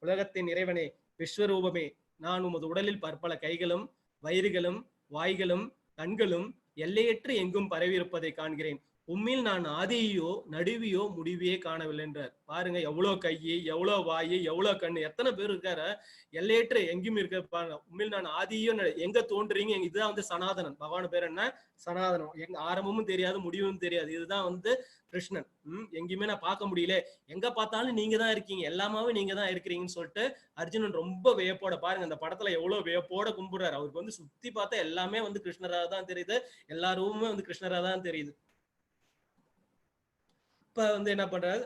Speaker 1: உலகத்தின் இறைவனே, விஸ்வரூபமே, நான் உமது உடலில் பற்பல கைகளும் வயிறுகளும் வாய்களும் கண்களும் எல்லையற்று எங்கும் பரவி இருப்பதை காண்கிறேன். உம்மில் நான் ஆதியோ நடுவியோ முடிவையே காணவில்லை என்றார். பாருங்க, எவ்வளவு கை, எவ்வளவு வாய், எவ்வளவு கண்ணு, எத்தனை பேர் இருக்காரு, எல்லையற்று எங்கேயும் இருக்க பாருங்க. உம்மில் நான் ஆதியோ, எங்க தோன்றீங்க, இதுதான் சனாதனன். பகவான் பேர் என்ன? சனாதனம். எங்க ஆரம்பமும் தெரியாது முடிவும் தெரியாது. இதுதான் கிருஷ்ணன். எங்கேயுமே நான் பார்க்க முடியல, எங்க பார்த்தாலும் நீங்க தான் இருக்கீங்க, எல்லாமே நீங்க தான் இருக்கிறீங்கன்னு சொல்லிட்டு அர்ஜுனன் ரொம்ப வியப்போட, பாருங்க அந்த படத்துல எவ்வளவு வியப்போட கும்பிடுறாரு. அவருக்கு சுத்தி பார்த்தா எல்லாமே கிருஷ்ணரா தான் தெரியுது, எல்லா ரூமுமே கிருஷ்ணரா தான் தெரியுது. இப்ப என்ன பண்றாரு,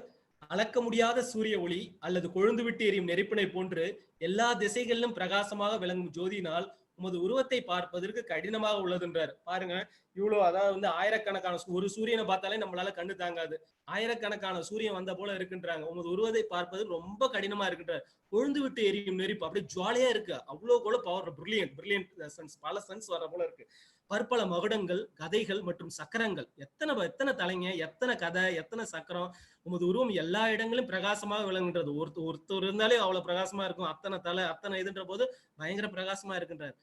Speaker 1: அளக்க முடியாத சூரிய ஒளி அல்லது கொழுந்து விட்டு எரியும் நெருப்பினை போன்று எல்லா திசைகளிலும் பிரகாசமாக விளங்கும் ஜோதியினால் உமது உருவத்தை பார்ப்பதற்கு கடினமாக உள்ளதுன்றார். பாருங்க, இவ்வளவு அதாவது ஆயிரக்கணக்கான ஒரு சூரியனை பார்த்தாலே நம்மளால கண்ணு தாங்காது, ஆயிரக்கணக்கான சூரியன் வந்த போல இருக்குன்றாங்க. உமது உருவத்தை பார்ப்பது ரொம்ப கடினமா இருக்குன்றார். கொழுந்து விட்டு எரியும் நெருப்பு அப்படியே ஜுவாலியா இருக்கு, அவ்வளவு கூட பவர், பிரில்லியன்ட் சன்ஸ், பல சன்ஸ் வர போல இருக்கு. பற்பல மகுடங்கள், கதைகள் மற்றும் சக்கரங்கள், எத்தனை தலைங்க, எத்தனை கதை, எத்தனை சக்கரம். உமது உருவம் எல்லா இடங்களும் பிரகாசமாக விளங்குன்றது. ஒருத்தர் இருந்தாலே அவ்வளவு பிரகாசமா இருக்கும், அத்தனை தலை, அத்தனை இதுன்ற போது பயங்கர பிரகாசமா இருக்கின்றார்.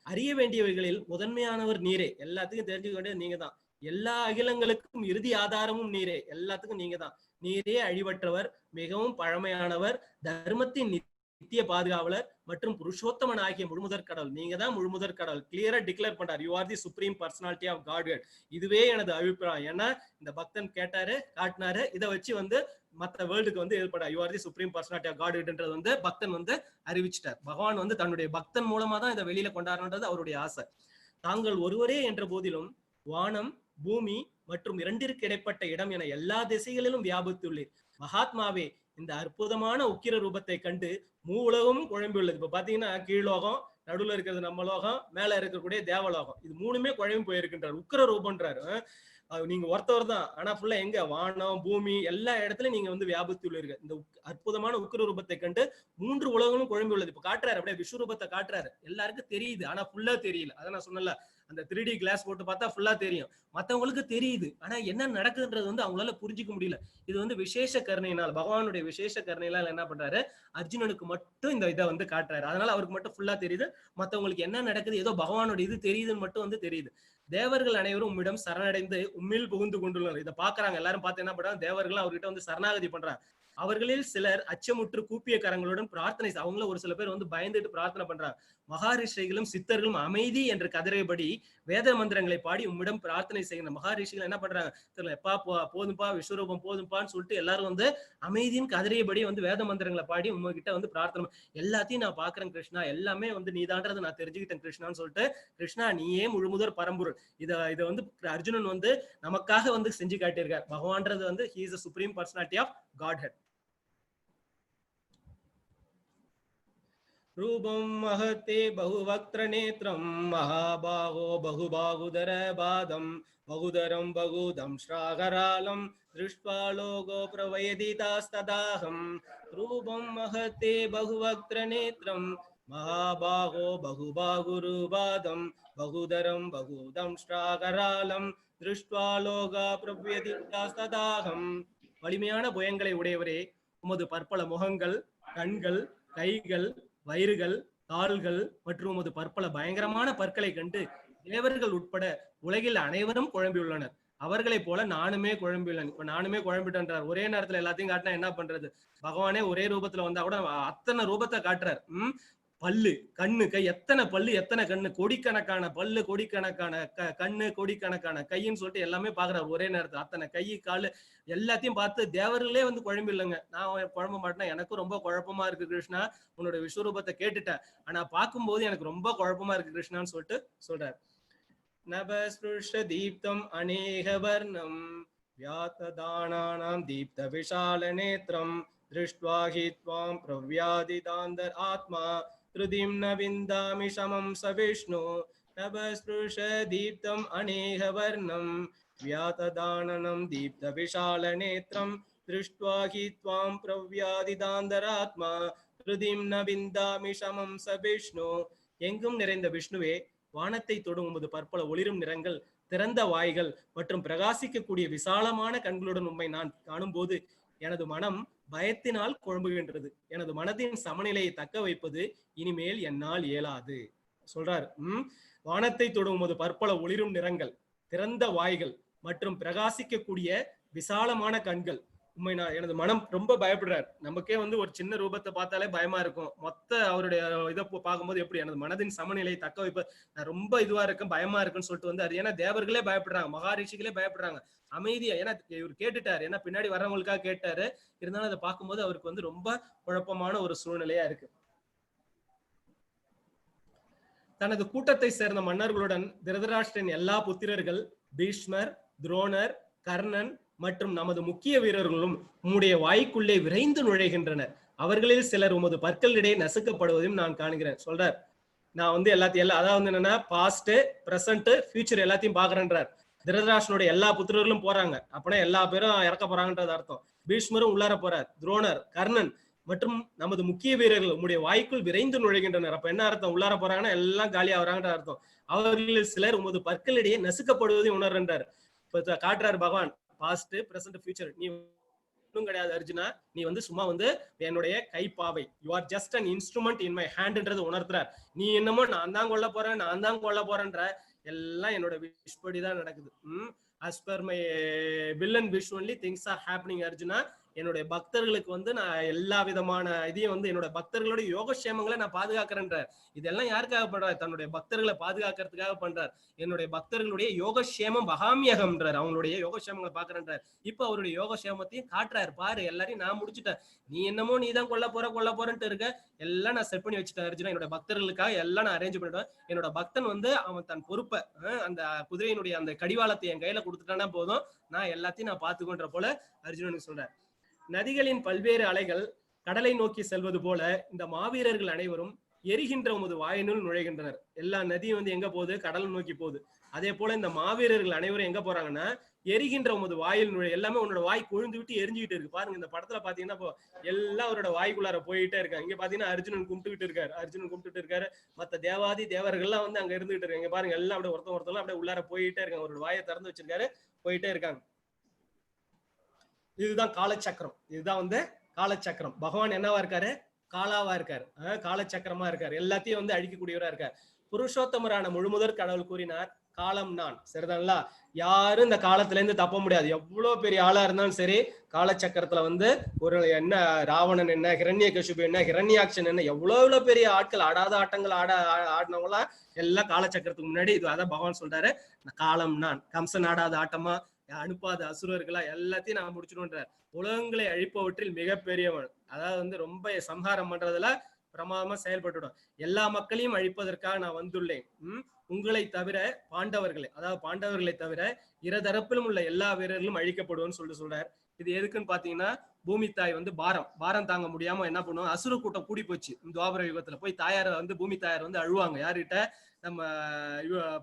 Speaker 1: அறிய வேண்டியவைகளில் முதன்மையானவர் நீரே, எல்லாத்துக்கும் தெரிஞ்சுக்க வேண்டியது நீங்க தான். எல்லா அகிலங்களுக்கும் இறுதி ஆதாரமும் நீரே, எல்லாத்துக்கும் நீங்க தான். நீரே அழிவற்றவர், மிகவும் பழமையானவர், தர்மத்தின் நித்திய பாதுகாவலர் மற்றும் புருஷோத்தமன் ஆகிய முழுமுதற் கடவுள். நீங்க தான் முழுமுதற் கடவுள். கிளியரா டிக்ளேர் பண்றார், you are the supreme personality of godhead. இதுவே எனது அபிப்பிராயம். ஏன்னா இந்த பக்தன் கேட்டாரு, காட்டினாரு, இதை வச்சு மற்ற வேர்ல்டுக்கு ஏற்பட you are the supreme personality of காட்ஹெட்ன்றது பக்தன் அறிவிச்சிட்டார். பகவான் தன்னுடைய பக்தன் மூலமா தான் இதை வெளியில கொண்டாடுறது அவருடைய ஆசை. தாங்கள் ஒருவரே என்ற போதிலும் வானம், பூமி மற்றும் இரண்டிற்கு இடைப்பட்ட இடம் என எல்லா திசைகளிலும் வியாபித்துள்ளீர். மகாத்மாவே, இந்த அற்புதமான உக்கிர ரூபத்தை கண்டு உலகமும் குழம்பியுள்ளது. இப்ப பாத்தீங்கன்னா கீழ்லோகம், நடுவுல இருக்கிறது நம்ம லோகம், மேல இருக்கக்கூடிய தேவலோகம், இது மூணுமே குழம்பு போயிருக்கின்றார். உக்கிர ரூபன்றாரு. நீங்க ஒருத்தவர் தான், ஆனா ஃபுல்லா எங்க வானம் பூமி எல்லா இடத்துலயும் நீங்க வந்து வியாபித்து உள்ளீர்கள். இந்த அற்புதமான உக்கிர ரூபத்தை கண்டு 3 உலகங்களும் குழம்பி உள்ளது. இப்ப காட்டுறாரு, அப்படியே விஸ்வரூபத்தை காட்டுறாரு. எல்லாருக்கும் தெரியுது, ஆனா ஃபுல்லா தெரியல. அதான் நான் சொன்னல, அந்த 3D கிளாஸ் போட்டு பார்த்தா ஃபுல்லா தெரியும். மத்தவங்களுக்கு தெரியுது, ஆனா என்ன நடக்குதுன்றது வந்து அவங்களால புரிஞ்சுக்க முடியல. இது வந்து விசேஷ கருணையினால், பகவானுடைய விசேஷ கருணையினால் என்ன பண்றாரு, அர்ஜுனனுக்கு மட்டும் இந்த இதை வந்து காட்டுறாரு. அதனால அவருக்கு மட்டும் ஃபுல்லா தெரியுது. மத்தவங்களுக்கு என்ன நடக்குது, ஏதோ பகவானோட இது தெரியுதுன்னு மட்டும் வந்து தெரியுது. தேவர்கள் அனைவரும் உம்மிடம் சரணடைந்து உம்மில் புகுந்து கொண்டுள்ளனர். இதை பாக்குறாங்க எல்லாரும், பார்த்து என்ன பண்றாங்க, தேவர்கள் அவர்கிட்ட வந்து சரணாகதி பண்றாங்க. அவர்களில் சிலர் அச்சமுற்று கூப்பிய கரங்களுடன் பிரார்த்தனை, அவங்கள ஒரு சில பேர் வந்து பயந்துட்டு பிரார்த்தனை பண்றாங்க. மகாரிஷிகளும் சித்தர்களும் அமைதி என்று கதறியபடி வேத மந்திரங்களை பாடி உம்மிடம் பிரார்த்தனை செய்கிற மகாரிஷிகள் என்ன பண்றாங்க, தெரியல, எப்பா போதும்பா விஸ்வரூபம் போதும்பான்னு சொல்லிட்டு எல்லாரும் வந்து அமைதியின் கதறியபடி வந்து வேத மந்திரங்களை பாடி உங்ககிட்ட வந்து பிரார்த்தனை, எல்லாத்தையும் நான் பாக்குறேன் கிருஷ்ணா, எல்லாமே வந்து நீதான்றதை நான் தெரிஞ்சுக்கிட்டேன் கிருஷ்ணான்னு சொல்லிட்டு, கிருஷ்ணா நீயே முழுமுதற் பரம்பொருள், இதை வந்து அர்ஜுனன் வந்து நமக்காக வந்து செஞ்சு காட்டியிருக்கார். பகவான்றது வந்து he is the supreme personality of Godhead. रूपं महते बहुवक्त्र नेत्रं महाबाहो बहुबाहुदर बादं बहुदरं बहुदं श्राकरालं दृष्ट्वा लोको प्रवयदितास्तदाहं रूपं महते बहुवक्त्र नेत्रं महाबाहो बहुबाहुरुबादं बहुदरं बहुदं श्राकरालं दृष्ट्वा लोका प्रवयदितास्तदाहं. வலிமையான புயங்களை உடையவரே, உமது பற்பல முகங்கள், கண்கள், கைகள், வயிறுகள், கால்கள் மற்றும் உமது பற்பல பயங்கரமான பற்களை கண்டு தேவர்கள் உட்பட உலகில் அனைவரும் குழம்பியுள்ளனர். அவர்களைப் போல நானுமே குழம்பியுள்ளேன். இப்ப நானுமே குழம்பிட்டேன்றார். ஒரே நேரத்துல எல்லாத்தையும் காட்டினா என்ன பண்றது, பகவானே ஒரே ரூபத்துல வந்தா கூட அத்தனை ரூபத்தை காட்டுறார். பல்லு, கண்ணு, கை, எத்தனை பல்லு எத்தனை கண்ணு, கோடிக்கணக்கான பல்லு, கோடிக்கணக்கான கண்ணு, கோடிக்கணக்கான கைன்னு சொல்லிட்டு எல்லாமே பாக்குறாரு ஒரே நேரத்துல. அத்தனை கை காலு எல்லாத்தையும் பார்த்து தேவர்களே வந்து குழம்பில்லைங்க. நான் குழம்ப மாட்டேன்னா, எனக்கும் ரொம்ப குழப்பமா இருக்கு கிருஷ்ணா, உன்னோட விஸ்வரூபத்தை கேட்டுட்டேன், ஆனா பார்க்கும்போது எனக்கு ரொம்ப குழப்பமா இருக்கு கிருஷ்ணான்னு சொல்லிட்டு சொல்றாரு. நபஸ்பிருஷ தீப்தம் அநேக வர்ணம் வியாத்ததானானாம் தீப்த விஷால நேத்ரம் திருஷ்ட்வா ஹி த்வாம் பிரவ்யாதிதாந்தர் ஆத்மா த்ருதிம் ந விந்தாமி சமம் ச விஷ்ணு. நபஸ்பிருஷ தீப்தம் அநேக வர்ணம் வியாத்ததானனம் தீப்த விஷால நேத்ரம் திருஷ்ட்வா ஹி த்வாம் பிரவ்யாதிதாந்தராத்மா த்ருதிம் ந விந்தாமி சமம் ச விஷ்ணு. எங்கும் நிறைந்த விஷ்ணுவே, வானத்தை தொடும் உமது பற்பல ஒளிரும் நிறங்கள், திறந்த வாய்கள் மற்றும் பிரகாசிக்கக்கூடிய விசாலமான கண்களுடன் உம்மை நான் காணும் போது எனது மனம் பயத்தினால் குழம்புகின்றது. எனது மனதின் சமநிலையை தக்க வைப்பது இனிமேல் என்னால் இயலாது சொல்றாரு. வானத்தை தொடும் உமது பற்பல ஒளிரும் நிறங்கள், திறந்த வாய்கள் மற்றும் பிரகாசிக்கக்கூடிய விசாலமான கண்கள், உண்மை நான் எனது மனம் ரொம்ப பயப்படுறார். நமக்கே வந்து ஒரு சின்ன ரூபத்தை பார்த்தாலே பயமா இருக்கும். மொத்த அவருடைய இதை பார்க்கும்போது எப்படி எனது மனதின் சமநிலையை தக்க வைப்ப, நான் ரொம்ப இதுவா இருக்கேன், பயமா இருக்குன்னு சொல்லிட்டு வந்து அது ஏன்னா தேவர்களே பயப்படுறாங்க, மகாரிஷிகளே பயப்படுறாங்க. அமைதியா, ஏன்னா இவர் கேட்டுட்டாரு, ஏன்னா பின்னாடி வர்றவங்களுக்காக கேட்டாரு. இருந்தாலும் அதை பார்க்கும்போது அவருக்கு வந்து ரொம்ப குழப்பமான ஒரு சூழ்நிலையா இருக்கு. தனது கூட்டத்தை சேர்ந்த மன்னர்களுடன் திருதராஷ்டிரன் எல்லா புத்திரர்கள், பீஷ்மர், துரோணர், கர்ணன் மற்றும் நமது முக்கிய வீரர்களும் உம்முடைய வாய்க்குள்ளே விரைந்து நுழைகின்றனர். அவர்களில் சிலர் உமது பற்களிடையே நசுக்கப்படுவதையும் நான் காண்கிறேன் சொல்றார். நான் வந்து எல்லாத்தையும் அதாவது என்னன்னா பாஸ்ட், பிரசன்ட், ஃபியூச்சர் எல்லாத்தையும் பாக்குறேன்றார். திருதராஷ்டிரனுடைய எல்லா புத்திரர்களும் போறாங்க, அப்படின்னா எல்லா பேரும் இறக்க போறாங்கன்றது அர்த்தம். பீஷ்மரும் உள்ளார போறார், துரோணர், கர்ணன் மற்றும் நமது முக்கிய வீரர்கள் உம்முடைய வாய்க்குள் விரைந்து நுழைகின்றனர். அப்ப என்ன அர்த்தம், உள்ளார போறாங்கன்னா எல்லாம் காலியா வராங்கன்ற அர்த்தம். அவர்களில் சிலர் உமது பற்களிடையே நசுக்கப்படுவதை உணர்கின்றார். இப்ப காட்டுறாரு பகவான், பாஸ்ட், பிரசன்ட், ஃபியூச்சர். நீ ஒன்றும் கிடையாது அர்ஜுனா, நீ வந்து சும்மா வந்து என்னுடைய கைப்பாவை, you are just an instrument in my ஹேண்ட்ன்றது உணர்த்துறார். நீ என்னமோ நான் தான் கொல்ல போறேன், நான் தான் கொல்ல போறேன்ற, எல்லாம் என்னோட விஷ் தான் நடக்குது. as per my will and wish only things are happening Arjuna. என்னுடைய பக்தர்களுக்கு வந்து நான் எல்லா விதமான இதையும் வந்து என்னோட பக்தர்களோட யோகக்ஷேமங்களை நான் பாதுகாக்கிறேன்றார். இதெல்லாம் யாருக்காக பண்றாரு, தன்னுடைய பக்தர்களை பாதுகாக்கிறதுக்காக பண்றார். என்னுடைய பக்தர்களுடைய யோகக்ஷேமம் மகாமியகம்ன்றார், அவங்களுடைய யோகக்ஷேமங்களை பாக்குறேன்றார். இப்ப அவருடைய யோகக்ஷேமத்தையும் காட்டுறாரு. பாரு, எல்லாரையும் நான் முடிச்சுட்டேன், நீ என்னமோ நீ தான் கொல்ல போறன்ட்டு இருக்க, எல்லாம் நான் செட் பண்ணி வச்சுட்டேன் அர்ஜுனா. என்னோட பக்தர்களுக்காக எல்லாம் நான் அரேஞ்ச் பண்ணிட்டேன். என்னோட பக்தன் வந்து அவன் தன் பொறுப்பை, அந்த குதிரையினுடைய அந்த கடிவாளத்தை என் கையில கொடுத்துட்டானா போதும், நான் எல்லாத்தையும் நான் பாத்துக்கொன்ற போல அர்ஜுனனுக்கு சொல்றேன். நதிகளின் பல்வேறு அலைகள் கடலை நோக்கி செல்வது போல இந்த மாவீரர்கள் அனைவரும் எரிகின்ற உமது வாயினுள் நுழைகின்றனர். எல்லா நதியும் வந்து எங்க போகுது? கடல் நோக்கி போகுது. அதே போல இந்த மாவீரர்கள் அனைவரும் எங்க போறாங்கன்னா எரிகின்ற உமது வாயில் நுழை. எல்லாமே உன்னோட வாய் கொழுந்து விட்டு எரிஞ்சுக்கிட்டு இருக்கு. பாருங்க இந்த படத்துல பாத்தீங்கன்னா இப்போ எல்லாம் அவரோட வாய்க்குள்ளார போயிட்டே இருக்காங்க. இங்க பாத்தீங்கன்னா அர்ஜுனன் கும்பிட்டுட்டு இருக்காரு. மத்த தேவாதி தேவர்கள்லாம் வந்து அங்க இருந்துகிட்டு இருக்காங்க. இங்க பாருங்க எல்லாம் அப்படியே ஒருத்தவங்க அப்படியே உள்ளார போயிட்டே இருக்காங்க. அவரோட வாயை திறந்து வச்சிருக்காரு, போயிட்டே இருக்காங்க. இதுதான் காலச்சக்கரம். இதுதான் வந்து காலச்சக்கரம். பகவான் என்னவா இருக்காரு? காலாவா இருக்காரு. காலச்சக்கரமா இருக்காரு. எல்லாத்தையும் வந்து அழிக்கக்கூடியவரா இருக்காரு. புருஷோத்தமரான முழுமுதற் கடவுள் கூறினார், காலம் நான். சரிதான்ங்களா? யாரும் இந்த காலத்துல இருந்து தப்ப முடியாது. எவ்வளவு பெரிய ஆளா இருந்தாலும் சரி, காலச்சக்கரத்துல வந்து ஒரு என்ன ராவணன் என்ன, ஹிரண்யகசிபு என்ன, ஹிரண்யாக்ஷன் என்ன, எவ்வளவு பெரிய ஆட்கள் ஆடாத ஆட்டங்கள் ஆடினவங்களா எல்லாம் காலச்சக்கரத்துக்கு முன்னாடி இது. அதான் பகவான் சொல்றாரு, காலம் நான். கம்சன் ஆடாத ஆட்டமா, அனுப்பாத அசுரர்களா எல்லாத்தையும் நான் முடிச்சிடும்ன்றார். உலகங்களை அழிப்பவற்றில் மிகப்பெரியவன். அதாவது வந்து ரொம்ப சம்ஹாரம் பண்றதுல பிரமாதமா செயல்பட்டுடும். எல்லா மக்களையும் அழிப்பதற்காக நான் வந்துள்ளேன். உங்களை தவிர பாண்டவர்களை, அதாவது பாண்டவர்களை தவிர இருதரப்பிலும் உள்ள எல்லா வீரர்களும் அழிக்கப்படுவோம்னு சொல்றார். இது எதுக்குன்னு பாத்தீங்கன்னா, பூமி தாய் வந்து பாரம் தாங்க முடியாம என்ன பண்ணுவோம், அசுர கூட்டம் கூடி போச்சு. துவாபர யுகத்துல போய் தாயார வந்து பூமி தாயார் வந்து அழுவாங்க. யாருகிட்ட? நம்ம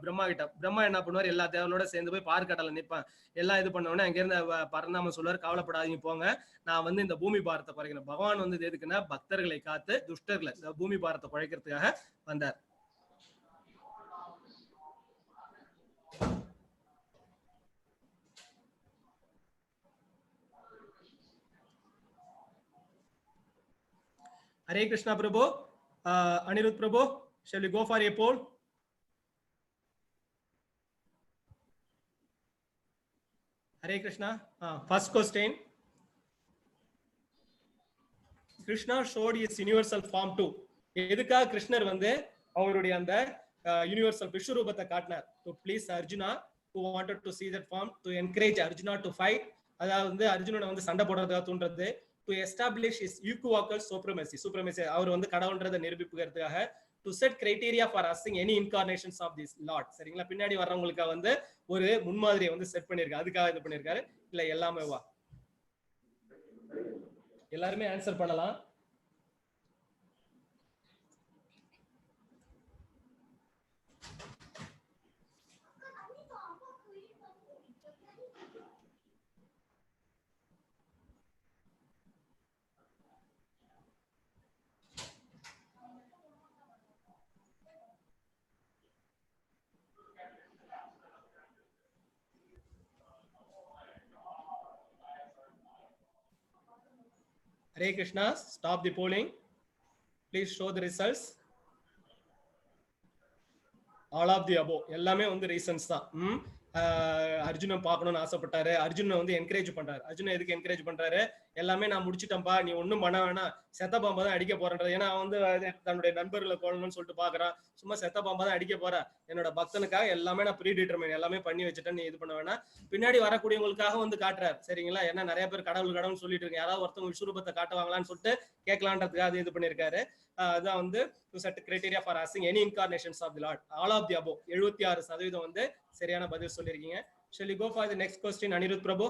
Speaker 1: பிரம்மா கிட்ட. பிரம்மா என்ன பண்ணுவார்? எல்லா தேவனோட சேர்ந்து போய் பார்க்கடல நிற்பான். எல்லாம் இது பண்ணோடனே அங்கிருந்து பரந்தாம சொல்லுவார், கவலைப்படாதீங்க போங்க, நான் வந்து இந்த பூமி பாரத்தை குறைக்கணும். பகவான் வந்து எதுக்குன்னா பக்தர்களை காத்து துஷ்டர்களை இந்த பூமி பாரத்தை குறைக்கிறதுக்காக வந்தார். Hare Krishna Prabhu. Anirudh Prabhu, shall we go for a poll? Hare Krishna. First question. Krishna showed his universal form too. எதுக்காக கிருஷ்ணர் வந்து அவருடைய அந்த யூனிவர்சல் விஸ்வரூபத்தை காட்டினார்? to please Arjuna who wanted to see that form, to encourage Arjuna to fight. அதாவது வந்து அர்ஜுனனை வந்து சண்டை போடுறதுக்காக தூண்டுறது. to establish his equivocal supremacy. அவர் வந்து கடவுள்ன்றதை நிரூபிப்புகிறதுக்காக. to set criteria for assing any incarnations of this Lord. சரிங்களா? பின்னாடி வர்றவங்களுக்கு வந்து ஒரு முன்மாதிரியை வந்து செட் பண்ணிருக்காரு. அதுக்காக இது பண்ணிருக்காரு. இல்ல எல்லாமே வா எல்லாருமே ஆன்சர் பண்ணலாம். Hare Krishna, stop the polling. Please show the results. All of the above. எல்லாமே வந்து ரீசன்ஸ் தான். அர்ஜுனன் பார்க்கணும்னு ஆசைப்பட்டாரு. அர்ஜுனன் வந்து என்கரேஜ் பண்றாரு. அர்ஜுனன் எதுக்கு என்கரேஜ் பண்றாரு? எல்லாமே நான் முடிச்சிட்டேன்ப்பா, நீ ஒன்னும் பண்ண வேணாம், செத்த பாம்பை தான் அடிக்க போறன்றது. ஏன்னா அவன் வந்து தன்னுடைய நண்பர்களை கொள்ளணும்னு சொல்லிட்டு பாக்குறான். சும்மா செத்த பாம்பை தான் அடிக்க போற, என்னோட பக்தனுக்காக எல்லாமே நான் ப்ரீ டிட்டர்மைன் எல்லாமே பண்ணி வச்சுட்டேன், நீ இது பண்ண வேணாம். பின்னாடி வரக்கூடியவங்களுக்காக வந்து காட்டுறாரு. சரிங்களா? ஏன்னா நிறைய பேர் கடவுள் சொல்லிட்டு இருக்கு. யாராவது ஒருத்தவங்க விஸ்வரூபத்தை காட்டுவாங்களான்னு சொல்லிட்டு கேட்கலான்றதுக்காக அது இது பண்ணிருக்காரு. அதான் வந்து to set criteria for asking any incarnations of the Lord. All of the above. 76% வந்து சரியான பதில் சொல்லிருக்கீங்க. Shall we go for the next question, Anirudh Prabhu?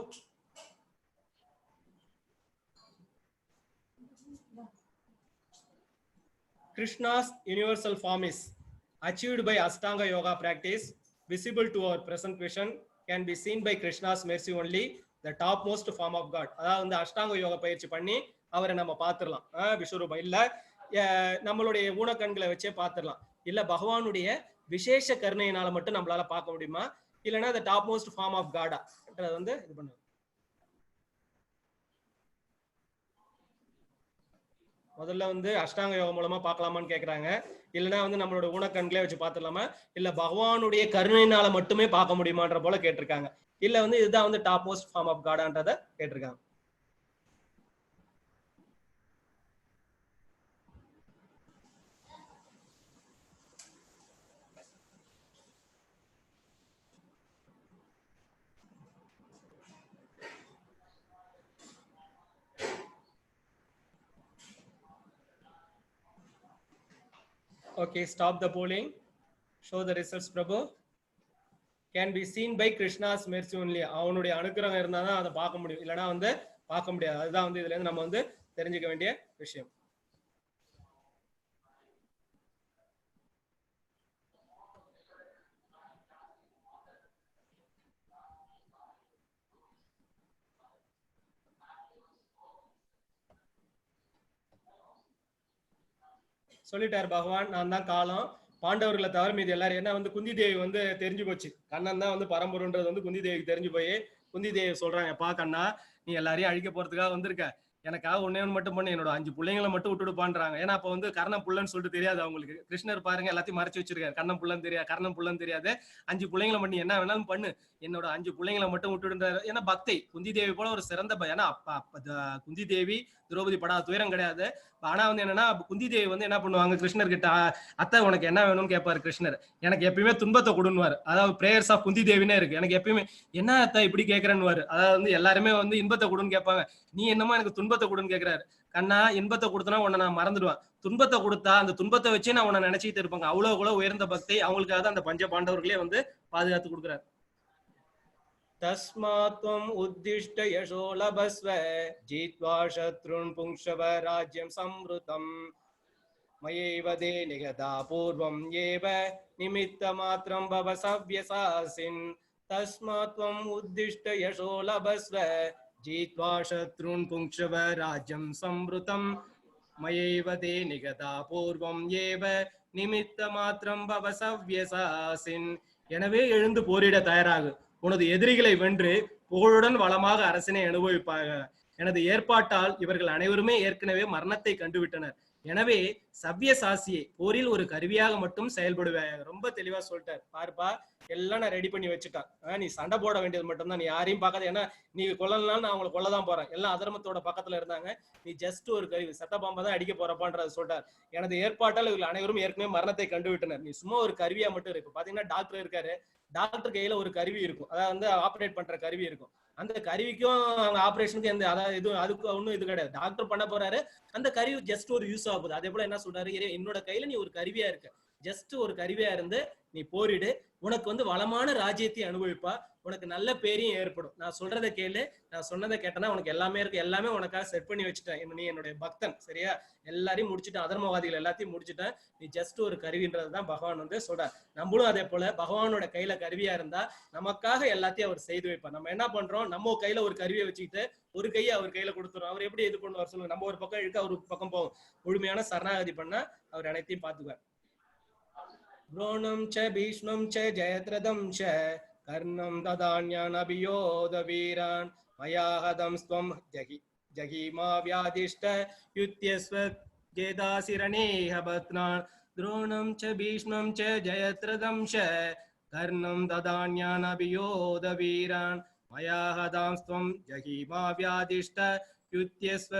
Speaker 1: Krishna's universal form is achieved by Ashtanga yoga practice, visible to our present vision, can be seen by Krishna's mercy only, the topmost form of God. அதாவது வந்து அஷ்டாங்க யோக பயிற்சி பண்ணி அவரை நம்ம பார்த்துடலாம். விஸ்வரூபம் இல்ல நம்மளுடைய ஊனக்கண்களை வச்சே பார்த்துடலாம். இல்ல பகவானுடைய விசேஷ கருணையினால மட்டும் நம்மளால பார்க்க முடியுமா? இல்லைன்னா the topmost form of God வந்து இது பண்ணுவோம். முதல்ல வந்து அஷ்டாங்க யோகம் மூலமா பார்க்கலாமான்னு கேக்குறாங்க. இல்லைன்னா வந்து நம்மளோட ஊனக்கண்களே வச்சு பார்த்துடலாமா? இல்ல பகவானுடைய கருணையினால மட்டுமே பார்க்க முடியுமான்ற போல கேட்டிருக்காங்க. இல்ல வந்து இதுதான் வந்து டாப் மோஸ்ட் ஃபார்ம் ஆஃப் காடான்றத கேட்டிருக்காங்க. Okay, stop the polling. Show the results, Prabhu. Can be seen by Krishna's mercy only. அவனுடைய அனுகிரகம் இருந்தா தான் அதை பார்க்க முடியும், இல்லைன்னா வந்து பார்க்க முடியாது. அதுதான் வந்து இதுல இருந்து நம்ம வந்து தெரிஞ்சுக்க வேண்டிய விஷயம். சொல்லிட்டார் பகவான், நான் தான் காலம், பாண்டவர்களை தவிர மீது எல்லாரும். ஏன்னா வந்து குந்தி தேவி வந்து தெரிஞ்சு போச்சு, கண்ணன் தான் வந்து பரம்பொருன்றது வந்து குந்தி தேவிக்கு தெரிஞ்சு போய் குந்தி தேவி சொல்றாங்க, பா கண்ணா, நீ எல்லாரையும் அழிக்க போறதுக்காக வந்திருக்க, எனக்காக ஒன்னே ஒன்று மட்டும் பண்ணு, என்னோட 5 பிள்ளைங்களை மட்டும் விட்டுடுப்பான்றாங்க. ஏன்னா அப்ப வந்து கர்ணன் புள்ளன்னு சொல்லிட்டு தெரியாது அவங்களுக்கு. கிருஷ்ணர் பாருங்க எல்லாத்தையும் மறைச்சு வச்சிருக்காரு, கண்ணன் புள்ளன்னு தெரியாது, கர்ணன் புள்ளன்னு தெரியாது. 5 பிள்ளைங்களை பண்ணி என்ன வேணாலும் பண்ணு, என்னோட 5 பிள்ளைங்களை மட்டும் விட்டுடுன்றாரு. ஏன்னா பக்தை, குந்தி தேவி போல ஒரு சிறந்த ஏன்னா குந்தி தேவி திரௌபதி படாத துயரம் கிடையாது. ஆனா வந்து என்னன்னா குந்தி தேவி வந்து என்ன பண்ணுவாங்க, கிருஷ்ணர் கிட்ட அத்தை உனக்கு என்ன வேணும்னு கேட்பாரு கிருஷ்ணர். எனக்கு எப்பயுமே துன்பத்தை கொடுன்னுவாரு. அதாவது பிரேயர்ஸ் ஆஃப் குந்தி தேவினே இருக்கு. எனக்கு எப்பயுமே என்ன அத்தை இப்படி கேட்கறேன்னு. அதாவது வந்து எல்லாருமே வந்து இன்பத்தை கொடுன்னு கேட்பாங்க, நீ என்னமோ எனக்கு துன்பத்தை கொடுன்னு கேட்கிறாரு. கண்ணா, இன்பத்தை கொடுத்தனா உன்னை நான் மறந்துடுவேன், துன்பத்தை கொடுத்தா அந்த துன்பத்தை வச்சு நான் உன்னை நினைச்சிட்டு இருப்பாங்க. அவ்வளவு கூட உயர்ந்த பக்தி. அவங்களுக்காக தான் அந்த பஞ்ச பாண்டவர்களே வந்து பாதுகாத்து கொடுக்குறாரு. தஸ்மாத்வம் உத்திஷ்ட யசோ லபஸ்வ ஜீத்வா சத்ருன் புங்ஷவ ராஜ்யம் சம்ருதம் மயைவதே நிகதா பூர்வம் ஏவ நிமித்த மாத்திரம் பவ சவ்யசாசின். தஸ்மாத்வம் உத்திஷ்ட யசோ லபஸ்வ ஜீத்வா சத்ருன் புங்ஷவ ராஜ்யம் சம்ருதம் மயைவதே நிகதா பூர்வம் ஏவ நிமித்த மாத்திரம் பவ சவ்யசாசின். எனவே எழுந்து போரிட தயாராகு, உனது எதிரிகளை வென்று புகழுடன் வளமாக அரசினை அனுபவிப்பாக. எனது ஏற்பாட்டால் இவர்கள் அனைவருமே ஏற்கனவே மரணத்தை கண்டுவிட்டனர். எனவே சவ்யசாசியை போரில் ஒரு கருவியாக மட்டும் செயல்படுவாங்க. ரொம்ப தெளிவா சொல்லிட்டார். பாருப்பா, எல்லாம் நான் ரெடி பண்ணி வச்சுட்டேன், நீ சண்டை போட வேண்டியது மட்டும்தான், நீ யாரையும் பார்க்காத. ஏன்னா நீ கொல்லலாம், நான் அவங்களை கொல்லதான் போறேன். எல்லாம் அதர்மத்தோட பக்கத்துல இருந்தாங்க, நீ ஜஸ்ட் ஒரு கருவி, சட்ட பாம்பை தான் அடிக்க போறப்பான்றது சொல்லிட்டார். எனது ஏற்பாட்டால் இவர்கள் அனைவரும் ஏற்கனவே மரணத்தை கண்டுவிட்டனர், நீ சும்மா ஒரு கருவியா மட்டும் இருக்கு. பாத்தீங்கன்னா டாக்டர் இருக்காரு, டாக்டர் கையில ஒரு கருவி இருக்கும், அதாவது வந்து ஆப்ரேட் பண்ற கருவி இருக்கும். அந்த கருவிக்கும் அங்க ஆபரேஷனுக்கு எந்த அதாவது இது அதுக்கு ஒன்றும் இது கிடையாது. டாக்டர் பண்ண போறாரு, அந்த கருவி ஜஸ்ட் ஒரு யூஸ் ஆகுது. அதே போல என்ன சொல்றாரு, என்னோட கையில நீ ஒரு கருவியா இருக்க, ஜஸ்ட் ஒரு கருவியா இருந்து நீ போரிடு, உனக்கு வந்து வளமான ராஜ்யத்தை அனுபவிப்பா, உனக்கு நல்ல பேரையும் ஏற்படும். நான் சொல்றதை கேளு, நான் சொன்னதை கேட்டனா உனக்கு எல்லாமே இருக்கு, எல்லாமே உனக்காக செட் பண்ணி வச்சுட்டேன். நீ என்னுடைய பக்தன், சரியா? எல்லாரையும் முடிச்சுட்டேன், அதர்மவாதிகள் எல்லாத்தையும் முடிச்சுட்டேன், நீ ஜஸ்ட் ஒரு கருவின்றதுதான் பகவான் வந்து சொல்றார். நம்மளும் அதே போல பகவானோட கையில கருவியா இருந்தா நமக்காக எல்லாத்தையும் அவர் செய்து வைப்பார். நம்ம என்ன பண்றோம், நம்ம கையில ஒரு கருவியை வச்சுக்கிட்டு ஒரு கையை அவர் கையில கொடுத்துரும். அவர் எப்படி இது பண்ணுவார் சொல்லுங்க? நம்ம ஒரு பக்கம் இழுக்க அவர் பக்கம் போகும். முழுமையான சரணாகதி பண்ணா அவர் அனைத்தையும் பார்த்துக்குவார். द्रोणं च भीष्मं च जयद्रथं च कर्णं ददान्यान् अभियोधवीरान् मया हतं स्वं जहिमा व्याधिष्ट युध्यस्व जेदासिरणेह बध्नान्. द्रोणं च भीष्मं च जयद्रथं च कर्णं ददान्यान् अभियोधवीरान् मया हतं स्वं जहिमा व्याधिष्ट युध्यस्व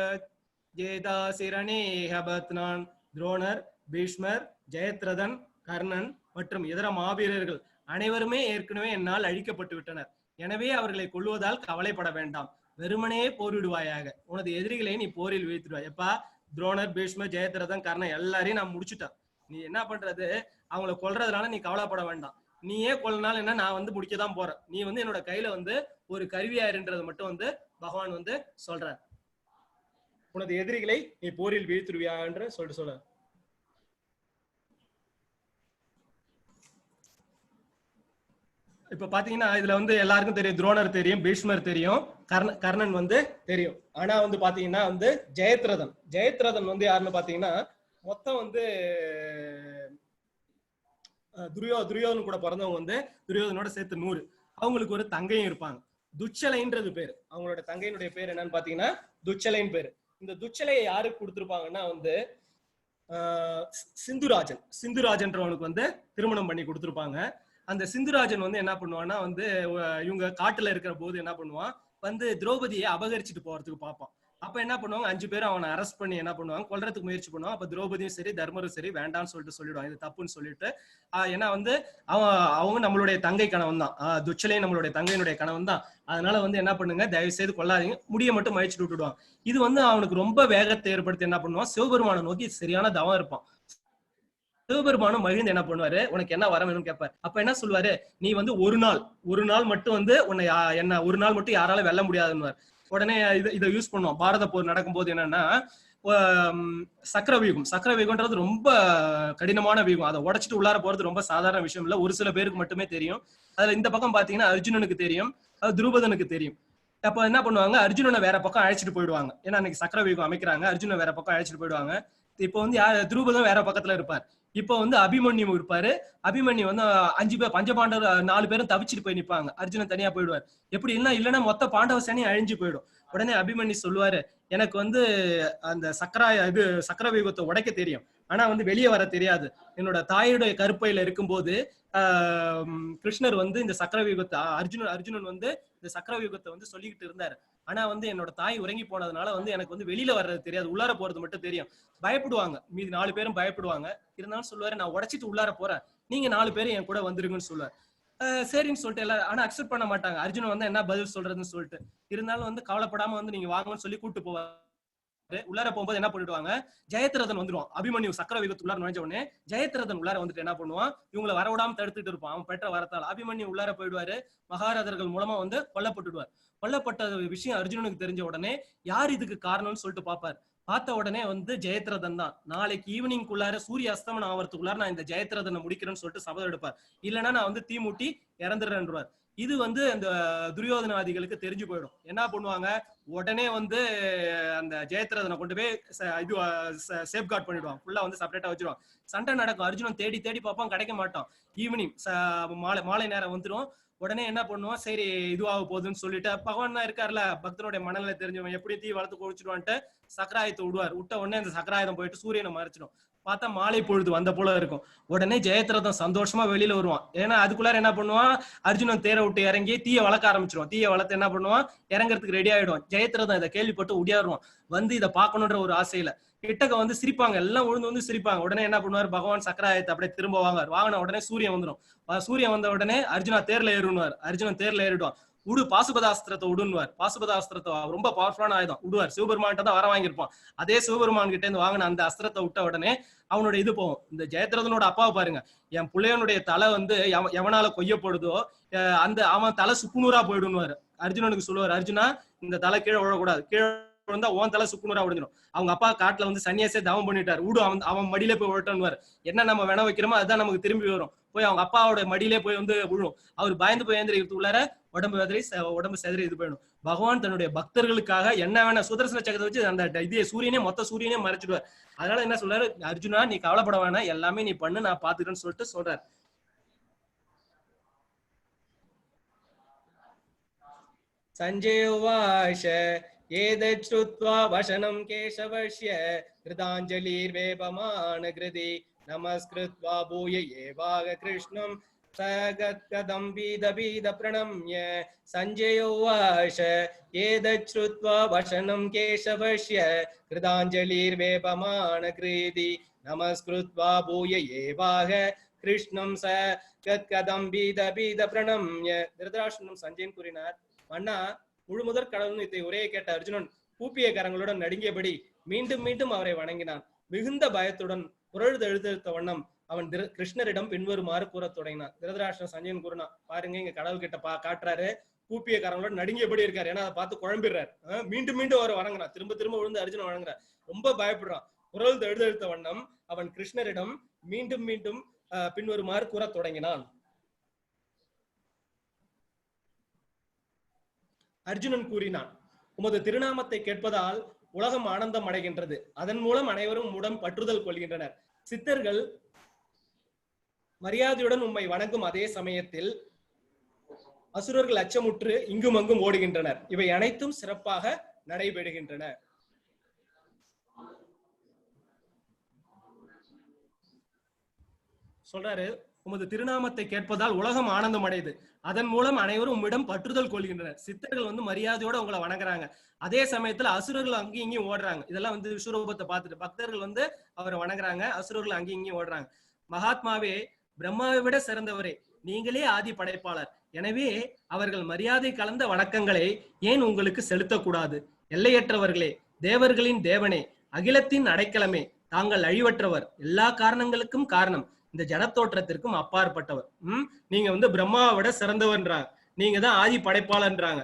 Speaker 1: जेदासिरणेह बध्नान्. द्रोणர், பீஷ்மர், ஜெயத்ரதன், கர்ணன் மற்றும் இதர மாவீரர்கள் அனைவருமே ஏற்கனவே என்னால் அழிக்கப்பட்டு விட்டனர். எனவே அவர்களை கொல்லுவதால் கவலைப்பட வேண்டாம், வெறுமனே போரிடுவாயாக. உனது எதிரிகளை நீ போரில் வீழ்த்திடுவாய். எப்பா, துரோணர், பீஷ்மர், ஜெயத்ரதன், கர்ணன் எல்லாரையும் நான் முடிச்சுட்டேன். நீ என்ன பண்றது, அவங்களை கொல்றதுனால நீ கவலைப்பட வேண்டாம். நீயே கொல்லனால என்ன, நான் வந்து முடிக்கதான் போறேன். நீ வந்து என்னோட கையில வந்து ஒரு கருவியாருன்றது மட்டும் வந்து பகவான் வந்து சொல்றார். உனது எதிரிகளை நீ போரில் வீழ்த்திடுவியா என்று சொல்ற. இப்ப பாத்தீங்கன்னா இதுல வந்து எல்லாருக்கும் தெரியும், துரோணர் தெரியும், பீஷ்மர் தெரியும், கர்ணன் வந்து தெரியும். ஆனா வந்து பாத்தீங்கன்னா வந்து ஜெயத்ரதன் வந்து யாருன்னு பாத்தீங்கன்னா மொத்தம் வந்து துரியோதன் கூட பிறந்தவங்க வந்து துரியோதனோட சேர்த்து 100. அவங்களுக்கு ஒரு தங்கையும் இருப்பாங்க, துச்சலைன்றது பேரு. அவங்களோட தங்கையினுடைய பேர் என்னன்னு பாத்தீங்கன்னா துச்சலைன்னு பேரு. இந்த துச்சலையை யாருக்கு கொடுத்திருப்பாங்கன்னா வந்து சிந்துராஜன்றவனுக்கு வந்து திருமணம் பண்ணி கொடுத்திருப்பாங்க. அந்த சிந்துராஜன் வந்து என்ன பண்ணுவான்னா வந்து இவங்க காட்டுல இருக்கிற போது என்ன பண்ணுவான், வந்து திரௌபதியை அபகரிச்சுட்டு போறதுக்கு பார்ப்பான். அப்ப என்ன பண்ணுவாங்க, 5 பேரும் அவனை அரெஸ்ட் பண்ணி என்ன பண்ணுவாங்க, கொல்றதுக்கு முயற்சி பண்ணுவான். அப்ப திரௌபதியும் சரி தர்மரும் சரி வேண்டாம்னு சொல்லிடுவாங்க, இது தப்புன்னு சொல்லிட்டு. ஏன்னா வந்து அவங்க நம்மளுடைய தங்கை கணவன் தான், துச்சலையும் நம்மளுடைய தங்கையினுடைய கணவன் தான். அதனால வந்து என்ன பண்ணுங்க, தயவு செய்து கொள்ளாதீங்க, முடிய மட்டும் மழிச்சுட்டு விட்டுடுவாங்க. இது வந்து அவனுக்கு ரொம்ப வேகத்தை ஏற்படுத்தி என்ன பண்ணுவான், சிவபெருமானை நோக்கி சரியான தவம் இருப்பான். சிவபெருமானும் மகிழ்ந்து என்ன பண்ணுவாரு, உனக்கு என்ன வர வேணும்னு கேட்பாரு. அப்ப என்ன சொல்லுவாரு, நீ வந்து ஒரு நாள் மட்டும் வந்து உன்னை என்ன ஒரு நாள் மட்டும் யாரால வெல்ல முடியாதுன்னு. உடனே இதை யூஸ் பண்ணுவோம். பாரத போர் நடக்கும் போது என்னன்னா, சக்கரவியூகம்ன்றது ரொம்ப கடினமான வியூகம். அதை உடைச்சிட்டு உள்ளார போறது ரொம்ப சாதாரண விஷயம் இல்ல, ஒரு சில பேருக்கு மட்டுமே தெரியும். அதுல இந்த பக்கம் பாத்தீங்கன்னா அர்ஜுனனுக்கு தெரியும், துருபதனுக்கு தெரியும். அப்ப என்ன பண்ணுவாங்க, அர்ஜுனனை வேற பக்கம் அழைச்சிட்டு போயிடுவாங்க. ஏன்னா அன்னைக்கு சக்கரவியூகம் அமைக்கிறாங்க, அர்ஜுனனை வேற பக்கம் அழைச்சிட்டு போயிடுவாங்க. இப்போ வந்து துருபதம் வேற பக்கத்துல இருப்பார். இப்போ வந்து அபிமன்யு இருப்பாரு. அபிமன்யு வந்து 5 பேர் பஞ்சபாண்டவர் 4 பேரும் தவிச்சிட்டு போய் நிப்பாங்க. அர்ஜுனன் தனியா போயிடுவார். எப்படி இல்லைன்னா மொத்த பாண்டவ சேனையும் அழிஞ்சு போயிடும். உடனே அபிமன்யு சொல்லுவாரு, எனக்கு வந்து அந்த சக்கரவியூகத்தை உடைக்க தெரியும், ஆனா வந்து வெளியே வர தெரியாது. என்னோட தாயுடைய கருப்பையில இருக்கும்போது கிருஷ்ணர் வந்து இந்த சக்கரவியூகத்தை அர்ஜுனன் வந்து இந்த சக்கரவியூகத்தை வந்து சொல்லிக்கிட்டு இருந்தாரு. ஆனா வந்து என்னோட தாய் உறங்கி போனதுனால வந்து எனக்கு வந்து வெளியில வர்றது தெரியாது, உள்ளார போறது மட்டும் தெரியும். பயப்படுவாங்க, மீதி 4 பேரும் பயப்படுவாங்க. இருந்தாலும் சொல்லுவாரு, நான் உடைச்சிட்டு உள்ளார போறேன், நீங்க 4 பேரும் என் கூட வந்துருங்கன்னு சொல்லுவார். சரின்னு சொல்லிட்டு எல்லாரும் ஆனா அக்செப்ட் பண்ண மாட்டாங்க. அர்ஜுனன் வந்து என்ன பதில் சொல்றதுன்னு சொல்லிட்டு. இருந்தாலும் வந்து கவலைப்படாம வந்து நீங்க வாங்கன்னு சொல்லி கூப்பிட்டு போவார். உள்ளார போகும்போது என்ன பண்ணிடுவாங்க, ஜெயத்ரதன் வந்துருவான். அபிமன்யு சக்கரவியூகத்துக்குள்ளார நுழைஞ்ச உடனே ஜெயத்ரதன் உள்ளார வந்துட்டு என்ன பண்ணுவான், இவங்களை வரவிடாம தடுத்துட்டு இருப்பான். அவன் பெற்ற வரத்தால் அபிமன்யு உள்ளார போயிடுவாரு. மகாரதர்கள் மூலமா வந்து கொல்லப்பட்டுடுவார். கொல்லப்பட்ட விஷயம் அர்ஜுனனுக்கு தெரிஞ்ச உடனே யார் இதுக்கு காரணம்னு சொல்லிட்டு பாப்பார். பார்த்த உடனே வந்து ஜெயத்ரதன் தான். நாளைக்கு ஈவினிங்குள்ளார சூரிய அஸ்தமனம் ஆவறதுக்குள்ளார நான் இந்த ஜெயத்ரதனை முடிக்கிறேன்னு சொல்லிட்டு சபதம் எடுப்பார். இல்லைன்னா நான் வந்து தீ மூட்டி இறந்துடுறேன்றார். இது வந்து அந்த துரியோதனாதிகளுக்கு தெரிஞ்சு போயிடும். என்ன பண்ணுவாங்க, உடனே வந்து அந்த ஜெயத்ரதனை கொண்டு போய் இது சேஃப்கார்ட் பண்ணிடுவான். ஃபுல்லா வந்து செப்பரேட்டா வச்சிருவான். சண்டை நடக்கும். அர்ஜுனன் தேடி தேடி பார்ப்பான், கிடைக்க மாட்டான். ஈவினிங் மாலை நேரம் வந்துடும். உடனே என்ன பண்ணுவான், சரி இதுவாக போகுதுன்னு சொல்லிட்டு பகவான் தான் இருக்காருல்ல, பக்தனுடைய மனநிலை தெரிஞ்சவன் எப்படி தீ வளர்த்து குடிச்சிடுவான்ட்டு சக்கராயத்தை விடுவார். விட்ட உடனே அந்த சக்கராயுதம் போயிட்டு சூரியனை மறைச்சிடும். பார்த்தா மாலை பொழுது வந்த போல இருக்கும். உடனே ஜெயத்ரதன் சந்தோஷமா வெளியில வருவான். ஏன்னா அதுக்குள்ளார என்ன பண்ணுவான், அர்ஜுனன் தேரை விட்டு இறங்கி தீய வளர்க்க ஆரம்பிச்சிருவான். தீய வளர்த்து என்ன பண்ணுவான், இறங்குறதுக்கு ரெடி ஆயிடுவான். ஜெயத்ரதன் இதை கேள்விப்பட்டு உடையாடுவான். வந்து இதை பார்க்கணுன்ற ஒரு ஆசையில கிட்டக்க வந்து சிரிப்பாங்க, எல்லாம் உழுந்து வந்து சிரிப்பாங்க. உடனே என்ன பண்ணுவார், பகவான் சக்கராயத்தை அப்படியே திரும்ப வாங்கின உடனே சூரியன் வந்துடும். சூரியன் வந்த உடனே அர்ஜுனா தேர்ல ஏறுவார். அர்ஜுனன் தேர்ல ஏறிடுவான். உடு பாசுபதாஸ்திரத்தை உடுன்னுவார். பாசுபதாஸ்திரத்தை ரொம்ப பவர்ஃபுல்லான ஆயுதம் விடுவார். சிவபெருமான்கிட்ட தான் வர வாங்கியிருப்பான். அதே சிவபெருமான் கிட்ட இருந்து வாங்கின அந்த அஸ்திரத்தை விட்ட உடனே அவனோட இது போகும். இந்த ஜெயத்ரதனோட அப்பாவை பாருங்க, என் பிள்ளையனுடைய தலை வந்து எவனால கொய்யப்படுதோ அந்த அவன் தலை சுக்குநூறா போயிடுவாரு. அர்ஜுனனுக்கு சொல்லுவார், அர்ஜுனா இந்த தலை கீழே விழக்கூடாது, கீழே விழுந்தா உன் தலை சுக்குநூறா விழுந்துடும். அவங்க அப்பா காட்டுல வந்து சன்னியாசே தவம் பண்ணிட்டாரு, விடு அவன் மடியிலே போய் விழட்டன்னுவார். என்ன நம்ம வேணா வைக்கிறோமோ அதுதான் நமக்கு திரும்பி வரும். போய் அவங்க அப்பாவோட மடியிலே போய் வந்து விழும். அவர் பயந்து போய் எழுந்திரிக்கிறதுக்குள்ளார உடம்பு செதறி இது போயிடும். பகவான் தன்னுடைய பக்தர்களுக்காக என்ன வேணா சுதர்சன சக்கரத்தை வச்சு அந்த இதே மொத்த சூரியனே மறைச்சிடுவார். அதனால என்ன சொல்றாரு, அர்ஜுனா நீ கவலைப்பட வேணாம், எல்லாமே நீ பண்ணு, நான் பாத்துக்கிறேன்னு சொல்லிட்டு சொல்றாரு. சஞ்சய உவாச ஏதத் ஸ்ருத்வா வசனம் கேசவஸ்ய கிருதாஞ்சலிர்வேபமான கிருதி நமஸ்கிருத்வா பூய ஏவாக கிருஷ்ணம் சகத்கதம் பீத பிரணம்ய. சஞ்சய உவாச ஏதத் ஸ்ருத்வா வசனம் கேசவஸ்ய கிருதாஞ்சலிர்வேபமான கிருதி நமஸ்கிருத்வா பூய ஏவாக கிருஷ்ணம் சகத்கதம் பீத பிரணம்ய. திருதராஷ்டிரனும் சஞ்சயன் கூறினார், மன்னா முழுமுதற் கடவுள் இதை உரையை கேட்ட அர்ஜுனன் கூப்பிய கரங்களுடன் நடுங்கியபடி மீண்டும் மீண்டும் அவரை வணங்கினான். மிகுந்த பயத்துடன் புரழுது எழுதெழுத்த வண்ணம் அவன் கிருஷ்ணரிடம் பின்வருமாறு கூற தொடங்கினான். திருதராஷ்டிரன் சஞ்சயன் கூறினான், பாருங்க இங்க கடவுள் கிட்ட காட்டுறாரு, கூப்பிய கரங்களோட நடுங்கியபடி இருக்காரு. ஏன்னா அதை பார்த்து குழம்பிடுறாரு. மீண்டும் மீண்டும் அவர் வணங்குறான். திரும்ப திரும்ப விழுந்து அர்ஜுனன் வணங்குறான். ரொம்ப பயப்படுறான். புரழுது எழுதெழுத்த வண்ணம் அவன் கிருஷ்ணரிடம் மீண்டும் மீண்டும் பின்வருமாறு கூற தொடங்கினான். அர்ஜுனன் கூறினான், உமது திருநாமத்தை கேட்பதால் உலகம் ஆனந்தம் அடைகின்றது. அதன் மூலம் அனைவரும் உம்முடன் பற்றுதல் கொள்கின்றனர். சித்தர்கள் மரியாதையுடன் உம்மை வணங்கும் அதே சமயத்தில் அசுரர்கள் அச்சமுற்று இங்கும் அங்கும் ஓடுகின்றனர். இவை அனைத்தும் சிறப்பாக நடைபெறுகின்றன. சொல்றாரு, உமது திருநாமத்தை கேட்பதால் உலகம் ஆனந்தம் அடையுது. அதன் மூலம் அனைவரும் உம்மிடம் பற்றுதல் கொள்கின்றனர். சித்தர்கள் வந்து மரியாதையோட உங்களை வணங்குறாங்க. அதே சமயத்துல அசுரர்கள் அங்கேயும் இங்கேயும் ஓடுறாங்க. இதெல்லாம் வந்து விஸ்வரூபத்தை பார்த்துட்டு பக்தர்கள் வந்து அவரை வணங்குறாங்க, அசுரர்கள் அங்கேயும் இங்கேயும் ஓடுறாங்க. மகாத்மாவே, பிரம்மாவை விட சிறந்தவரே, நீங்களே ஆதி படைப்பாளர். எனவே அவர்கள் மரியாதை கலந்த வணக்கங்களை ஏன் உங்களுக்கு செலுத்தக்கூடாது? எல்லையற்றவர்களே, தேவர்களின் தேவனே, அகிலத்தின் அடைக்கலமே, தாங்கள் அழிவற்றவர், எல்லா காரணங்களுக்கும் காரணம், இந்த ஜடத்தோற்றத்திற்கும் அப்பாற்பட்டவர். நீங்க வந்து பிரம்மாவை விட சிறந்தவர்ன்றாங்க, நீங்க தான் ஆதி படைப்பாளர்ன்றாங்க.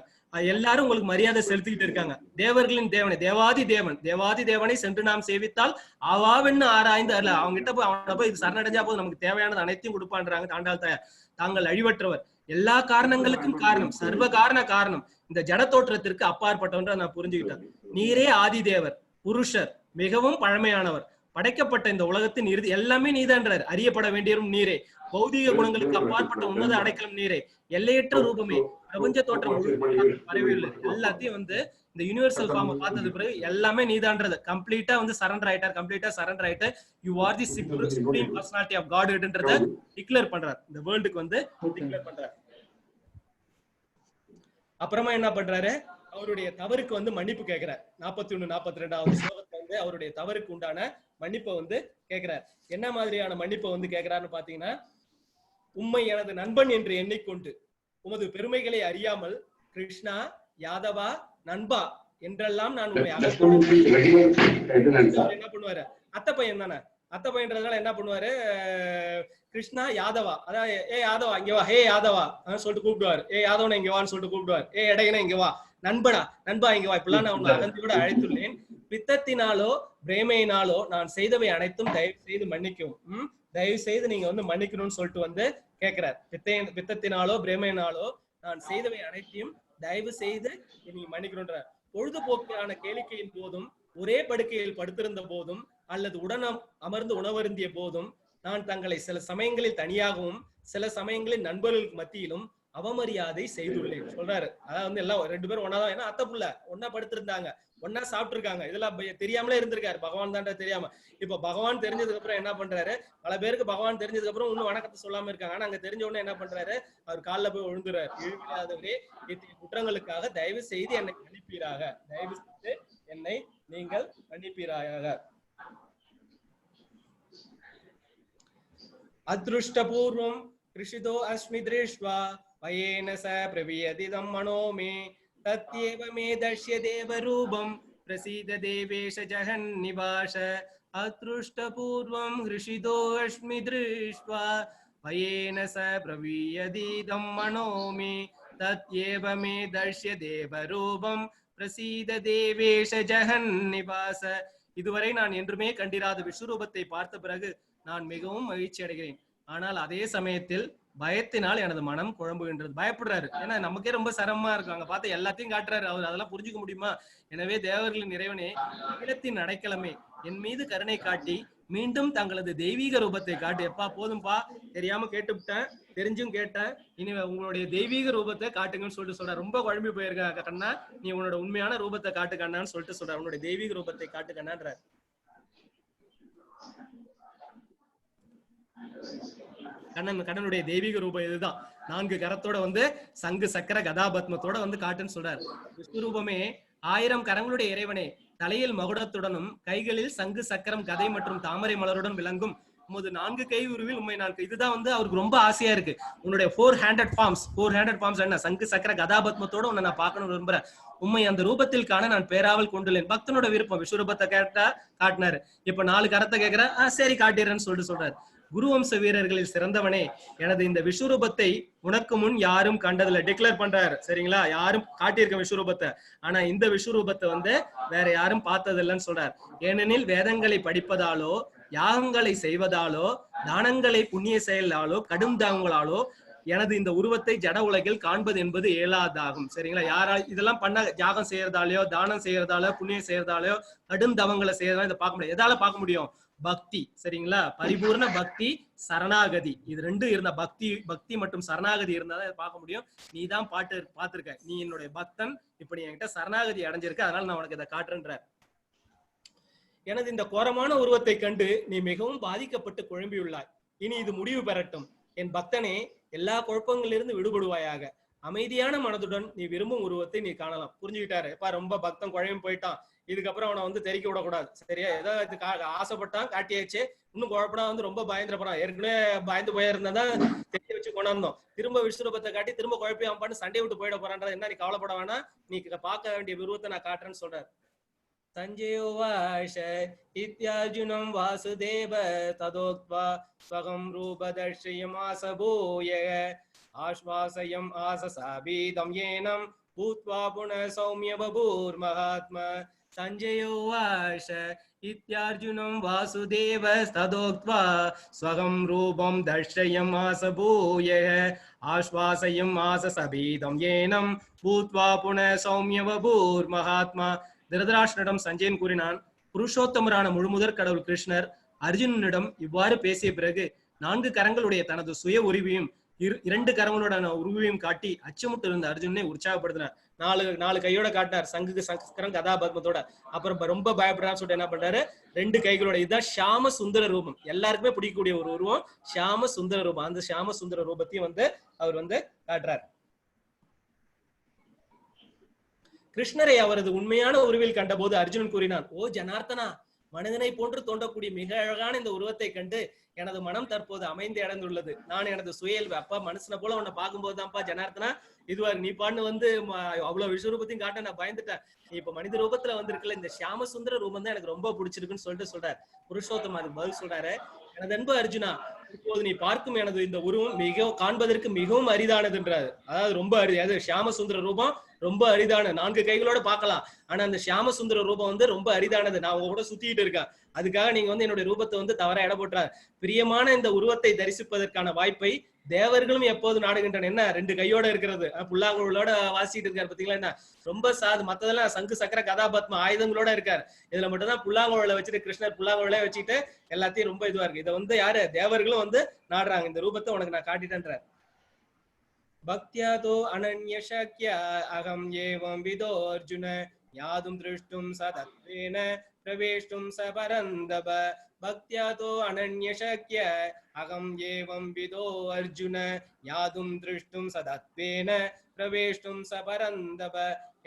Speaker 1: எல்லாரும் உங்களுக்கு மரியாதை செலுத்திக்கிட்டு இருக்காங்க. தேவர்களின் தேவனை, தேவாதி தேவன், தேவாதி தேவனை சென்று நாம் சேவித்தால் ஆவாவென்னு ஆராய்ந்து அல்ல அவங்ககிட்ட போய் அவனை போய் இது சரணடைஞ்சா போது நமக்கு தேவையானது அனைத்தையும் கொடுப்பான்றாங்க தாண்டாள் தாயார். தாங்கள் அழிவற்றவர், எல்லா காரணங்களுக்கும் காரணம், சர்வ காரணம், இந்த ஜட தோற்றத்திற்கு அப்பாற்பட்டவன்ற நான் புரிஞ்சுக்கிட்டேன். நீரே ஆதி தேவர், புருஷர், மிகவும் பழமையானவர், படைக்கப்பட்ட இந்த உலகத்தின் இறுதி எல்லாமே நீதான்றார். அறியப்பட வேண்டியரும் நீரே, பௌதிக குணங்களுக்கு அப்பாற்பட்ட உன்னத அடைக்கலம் நீரே, எல்லையற்ற ரூபமே, பிரபஞ்ச தோற்றம் பரவி உள்ளது எல்லாத்தையும் வந்து இந்த யூனிவர்சல் ஃபார்ம் பார்த்தது பிறகு எல்லாமே நீதான்றது கம்ப்ளீட்டா வந்து சரண்டர் ஆயிட்டார். You are the supreme personality of காட்ன்றத டிக்ளேர் பண்றார், இந்த வேர்ல்டுக்கு வந்து டிக்ளேர் பண்றார். அப்புறமா என்ன பண்றாரு, அவருடைய தவறுக்கு வந்து மன்னிப்பு கேட்கிறார். 41-42வது ஸ்லோகத்துல வந்து அவருடைய தவறுக்கு உண்டான மன்னிப்பை வந்து கேட்கிறார். என்ன மாதிரியான மன்னிப்பை வந்து கேட்கிறாருன்னு பாத்தீங்கன்னா, உம்மை எனது நண்பன் என்று எண்ணிக்கொண்டு உமது பெருமைகளை அறியாமல் கிருஷ்ணா, யாதவா, நண்பா என்றெல்லாம் நான் உண்மை என்ன பண்ணுவாரு, அத்தை பையன் தானே, அத்தை பையன்றதுனால என்ன பண்ணுவாரு, கிருஷ்ணா யாதவா, அதாவது ஏ யாதவா இங்க வா, ஹே யாதவா சொல்லிட்டு கூப்பிடுவார். ஏ யாதவனை இங்க வான்னு சொல்லிட்டு கூப்பிடுவார். ஏ இடையனா இங்க வா, நண்பா இங்க வா, இப்பெல்லாம் நான் உன்னை அகந்தியோட அழைத்துள்ளேன். பித்தத்தினாலோ பிரேமையினாலோ நான் செய்தவை அனைத்தும் தயவு செய்து மன்னிக்கவும், தயவு செய்து நீங்க வந்து மன்னிக்கணும்னு சொல்லிட்டு வந்து கேட்கிறார். பித்தத்தினாலோ பிரேமையினாலோ நான் செய்தவை அனைத்தையும் தயவு செய்து நீங்க மன்னிக்கணும்ன்ற. பொழுதுபோக்கான கேளிக்கையின் போதும், ஒரே படுக்கையில் படுத்திருந்த போதும், அல்லது உடனம் அமர்ந்து உணவருந்திய போதும் நான் தங்களை சில சமயங்களில் தனியாகவும் சில சமயங்களில் நண்பர்களுக்கு மத்தியிலும் அவமரியாதை செய்துள்ளேன் சொல்றாரு. அதாவது வந்து எல்லாம் 2 பேரும் ஒன்னாதான், ஏன்னா அத்தை புள்ள ஒன்னா படுத்திருந்தாங்க, ஒன்னா சாப்பிட்டு இருக்காங்க, இதெல்லாம் தெரியாமலே இருந்திருக்காரு, பகவான் தான்டா தெரியாம. இப்ப பகவான் தெரிஞ்சதுக்கு அப்புறம் என்ன பண்றாரு, பல பேருக்கு பகவான் தெரிஞ்சதுக்கு அப்புறம் இன்னும் வணக்கத்தை சொல்லாம இருக்காங்க. ஆனா அங்க தெரிஞ்ச உடனே என்ன பண்றாரு, அவர் காலில் போய் விழுந்துறாரு. இழிவில்லாதவரே, குற்றங்களுக்காக தயவு செய்து என்னை மன்னிப்பீராக, தயவு செய்து என்னை நீங்கள் மன்னிப்பீராக. அதிருஷ்டபூர்வம் கிருஷிதோ அஸ்மி திருஷ்வா வயேன ச பிரவியதிதம் மனோ மே தத்யேவ மே தர்ஷ்ய தேவரூபம் பிரசீத தேவேஷ ஜஹன்னிவாஷ. அதிருஷ்டபூர்வம் கிருஷிதோ அஸ்மி திருஷ்வா வயேன ச பிரவியதிதம் மனோ மே தத்யேவ மே தர்ஷ்ய தேவரூபம் பிரசீத தேவேஷ ஜஹன்னிவாச. இதுவரை நான் என்றுமே கண்டிராத விஸ்வரூபத்தை பார்த்த பிறகு நான் மிகவும் மகிழ்ச்சி அடைகிறேன். ஆனால் அதே சமயத்தில் பயத்தினால் எனது மனம் குழம்புகின்றது. பயப்படுறாரு, ஏன்னா நமக்கே ரொம்ப சிரமமா இருக்கு, அங்க பார்த்து எல்லாத்தையும் காட்டுறாரு அவர், அதெல்லாம் புரிஞ்சுக்க முடியுமா? எனவே தேவர்களின் இறைவனே, அகிலத்தின் அடைக்கலமே, என் மீது கருணை காட்டி மீண்டும் தங்களது தெய்வீக ரூபத்தை காட்டு. எப்பா போதும்பா, தெரியாம கேட்டுவிட்டேன், தெரிஞ்சும் கேட்டேன், இனி உங்களுடைய தெய்வீக ரூபத்தை காட்டுங்கன்னு சொல்லிட்டு சொல்றாரு. ரொம்ப குழம்பி போயிருக்க கண்ணா, நீ உன்னோட உண்மையான ரூபத்தை காட்டு கண்ணான்னு சொல்லிட்டு சொல்றாரு. உன்னுடைய தெய்வீக ரூபத்தை காட்டு கண்ணான்றார். கண்ணனுடைய தெய்வீக ரூபம் இதுதான். 4 கரத்தோட வந்து சங்கு சக்கர கதாபத்மத்தோட வந்து காட்டுன்னு சொல்றாரு. விஸ்வரூபமே, 1000 கரங்களுடைய இறைவனே, தலையில் மகுடத்துடனும் கைகளில் சங்கு சக்கரம் கதை மற்றும் தாமரை மலருடன் விளங்கும் உமது 4 கை உருவில் உண்மை நான். இதுதான் வந்து அவருக்கு ரொம்ப ஆசையா இருக்கு. உன்னுடைய 400 ஃபார்ம்ஸ் என்ன, சங்கு சக்கர கதாபத்மத்தோட உன்னை நான் பார்க்கணும்னு விரும்புறேன். உண்மை அந்த ரூபத்தில் காண நான் பேராவல் கொண்டுள்ளேன். பக்தனோட விருப்பம். விஸ்வரூபத்தை கேட்டா காட்டினாரு, இப்ப 4 கரத்தை கேட்கிறேன், சரி காட்டிடுறேன்னு சொல்லிட்டு சொல்றாரு. குருவம்ச வீரர்களில் சிறந்தவனே, எனது இந்த விஸ்வரூபத்தை உனக்கு முன் யாரும் கண்டதில்லை டிக்ளேர் பண்றாரு. சரிங்களா, யாரும் காட்டியிருக்க விஸ்வரூபத்தை, ஆனா இந்த விஸ்வரூபத்தை வந்து வேற யாரும் பார்த்ததில்லைன்னு சொல்றார். ஏனெனில் வேதங்களை படிப்பதாலோ, யாகங்களை செய்வதாலோ, தானங்களை புண்ணிய செயலாலோ, கடும் தாகங்களாலோ எனது இந்த உருவத்தை ஜட உலகில் காண்பது என்பது இயலாதாகும். சரிங்களா, யாரால் இதெல்லாம் பண்ண, யாகம் செய்யறதாலேயோ, தானம் செய்யறதாலோ, புண்ணியம் செய்யறதாலோ, கடும் தவங்களை செய்யறதால இதை பார்க்க முடியாது. எதால பார்க்க முடியும்? பக்தி. சரிங்களா, பரிபூர்ண பக்தி, சரணாகதி, இது 2 இருந்தா, பக்தி மற்றும் சரணாகதி இருந்தாதான் பார்க்க முடியும். நீ தான் பார்த்திருக்க, நீ என்னுடைய பக்தன், இப்படி என்கிட்ட சரணாகதி அடைஞ்சிருக்க, அதனால நான் உனக்கு இதை காட்டுறேன்ற. எனது இந்த கோரமான உருவத்தை கண்டு நீ மிகவும் பாதிக்கப்பட்டு குழம்பியுள்ளாய். இனி இது முடிவு பெறட்டும். என் பக்தனே, எல்லா குழப்பங்களிலிருந்து விடுபடுவாயாக. அமைதியான மனதுடன் நீ விரும்பும் உருவத்தை நீ காணலாம். புரிஞ்சுக்கிட்டாரு. எப்ப ரொம்ப பக்தன் குழம்பு போயிட்டான், இதுக்கப்புறம் அவனை வந்து தெரிக்க விடக்கூடாது. சரியா, ஏதாவது ஆசைப்பட்டான், காட்டியாச்சு, இன்னும் குழப்பனா வந்து ரொம்ப பயந்துட போறான். ஏற்கனவே பயந்து போயிருந்தா தெரிய வச்சு கொண்டாந்தோம், திரும்ப விஸ்வரூபத்தை காட்டி திரும்ப குழப்பி அவன் பண்ணி சண்டை விட்டு போயிட போறான்றது என்ன, நீ கவலைப்பட வேணாம், நீ பார்க்க வேண்டிய விருவத்தை நான் காட்டுறேன்னு சொல்றாரு. சஞ்சயோவாஷ இத்யார்ஜுனம் வாசுதேவ ததோக்த்வா ஸ்வகம் ரூபதர்ஷயமாசபூய ஆஸ்வாசயம் ஆசசாபீதம் ஏனம் பூத்வா புனः சௌமிய பபூர் மகாத்மா. சஞ்சயோவாஷ இத்யார்ஜுனம் வாசுதேவ ததோக்த்வா ஸ்வகம் ரூபம் தர்ஷயமாசபூய ஆஸ்வாசயம் ஆசசபீதம் ஏனம் பூத்வா புனः சௌமிய பபூர் மகாத்மா. திருதராஷ்டிரனிடம் சஞ்சயன் கூறினான், புருஷோத்தமரான முழுமுதற் கடவுள் கிருஷ்ணர் அர்ஜுனனிடம் இவ்வாறு பேசிய பிறகு 4 கரங்களுடைய தனது சுய உருவியும் 2 கரங்களுடன் உருவியும் காட்டி அச்சமுட்டு இருந்த அர்ஜுனனை உற்சாகப்படுத்தினார். 4 கையோட காட்டார், சங்குக்கு சக்கரம் கதாபத்மத்தோட. அப்புறம் ரொம்ப பயப்படுறான்னு சொல்லிட்டு என்ன பண்றாரு, 2 கைகளோட. இதுதான் ஷியாம சுந்தர ரூபம். எல்லாருக்குமே பிடிக்கக்கூடிய ஒரு உருவம் ஷியாம சுந்தர ரூபம். அந்த ஷியாம சுந்தர ரூபத்தையும் அவர் காட்டுறார். கிருஷ்ணரை அவரது உண்மையான உருவில் கண்டபோது அர்ஜுனன் கூறினான், ஓ ஜனார்த்தனா, மனிதனை போன்று தோன்றக்கூடிய மிக அழகான இந்த உருவத்தை கண்டு எனது மனம் தற்போது அமைந்து அடைந்துள்ளது. நான் எனது சுயல்வு அப்பா மனுஷனை போல உன்னை பார்க்கும்போதுதான்ப்பா ஜனார்த்தனா இதுவா நீ பான்னு அவ்வளவு விஸ்வரூபத்தையும் காட்ட நான் பயந்துட்டேன். நீ இப்ப மனித ரூபத்துல வந்திருக்கல, இந்த ஷியாம சுந்தர ரூபம் தான் எனக்கு ரொம்ப பிடிச்சிருக்குன்னு சொல்றாரு. புருஷோத்தம் அதுக்கு பதில் சொல்றாரு, எனது அன்பு அர்ஜுனா, இப்போது நீ பார்க்கும் எனது இந்த உருவம் காண்பதற்கு மிகவும் அரிதானதுன்றாரு. அதாவது ரொம்ப அரிது. ஷியாம சுந்தர ரூபம் ரொம்ப அரிதான, 4 கைகளோட பார்க்கலாம். ஆனா அந்த ஷியாம சுந்தர ரூபம் ரொம்ப அரிதானது. நான் உங்க கூட சுத்திட்டு இருக்கேன், அதுக்காக நீங்க என்னுடைய ரூபத்தை தவறா இட போட்டுறாரு. பிரியமான இந்த உருவத்தை தரிசிப்பதற்கான வாய்ப்பை தேவர்களும் எப்போது நாடுகின்றன. என்ன 2 கையோட இருக்கிறது, புல்லாங்குழலோட வாசிட்டு இருக்காரு பாத்தீங்களா. என்ன ரொம்ப சாது. மத்ததெல்லாம் சங்கு சக்கர கதாபத்ம ஆயுதங்களோட இருக்காரு. இதுல மட்டும்தான் புல்லாங்குழல வச்சுட்டு கிருஷ்ணர் புல்லாங்குழலே வச்சுட்டு எல்லாத்தையும் ரொம்ப இதுவா இருக்கு. இதை யாரு தேவர்களும் நாடுறாங்க. இந்த ரூபத்தை உனக்கு நான் காட்டிட்டேன்றார். பக்தியாதோ அனன்யசக்ய அகம் ஏவம் விதோ அர்ஜுன யாதும் திருஷ்டும் சதத்வேன பிரவேஷ்டும் சபரந்தப. பக்தியாதோ அனன்யசக்ய அகம் ஏவம் விதோ அர்ஜுன யாதும் திருஷ்டும் சதத்வேன பிரவேஷ்டும் சபரந்தப.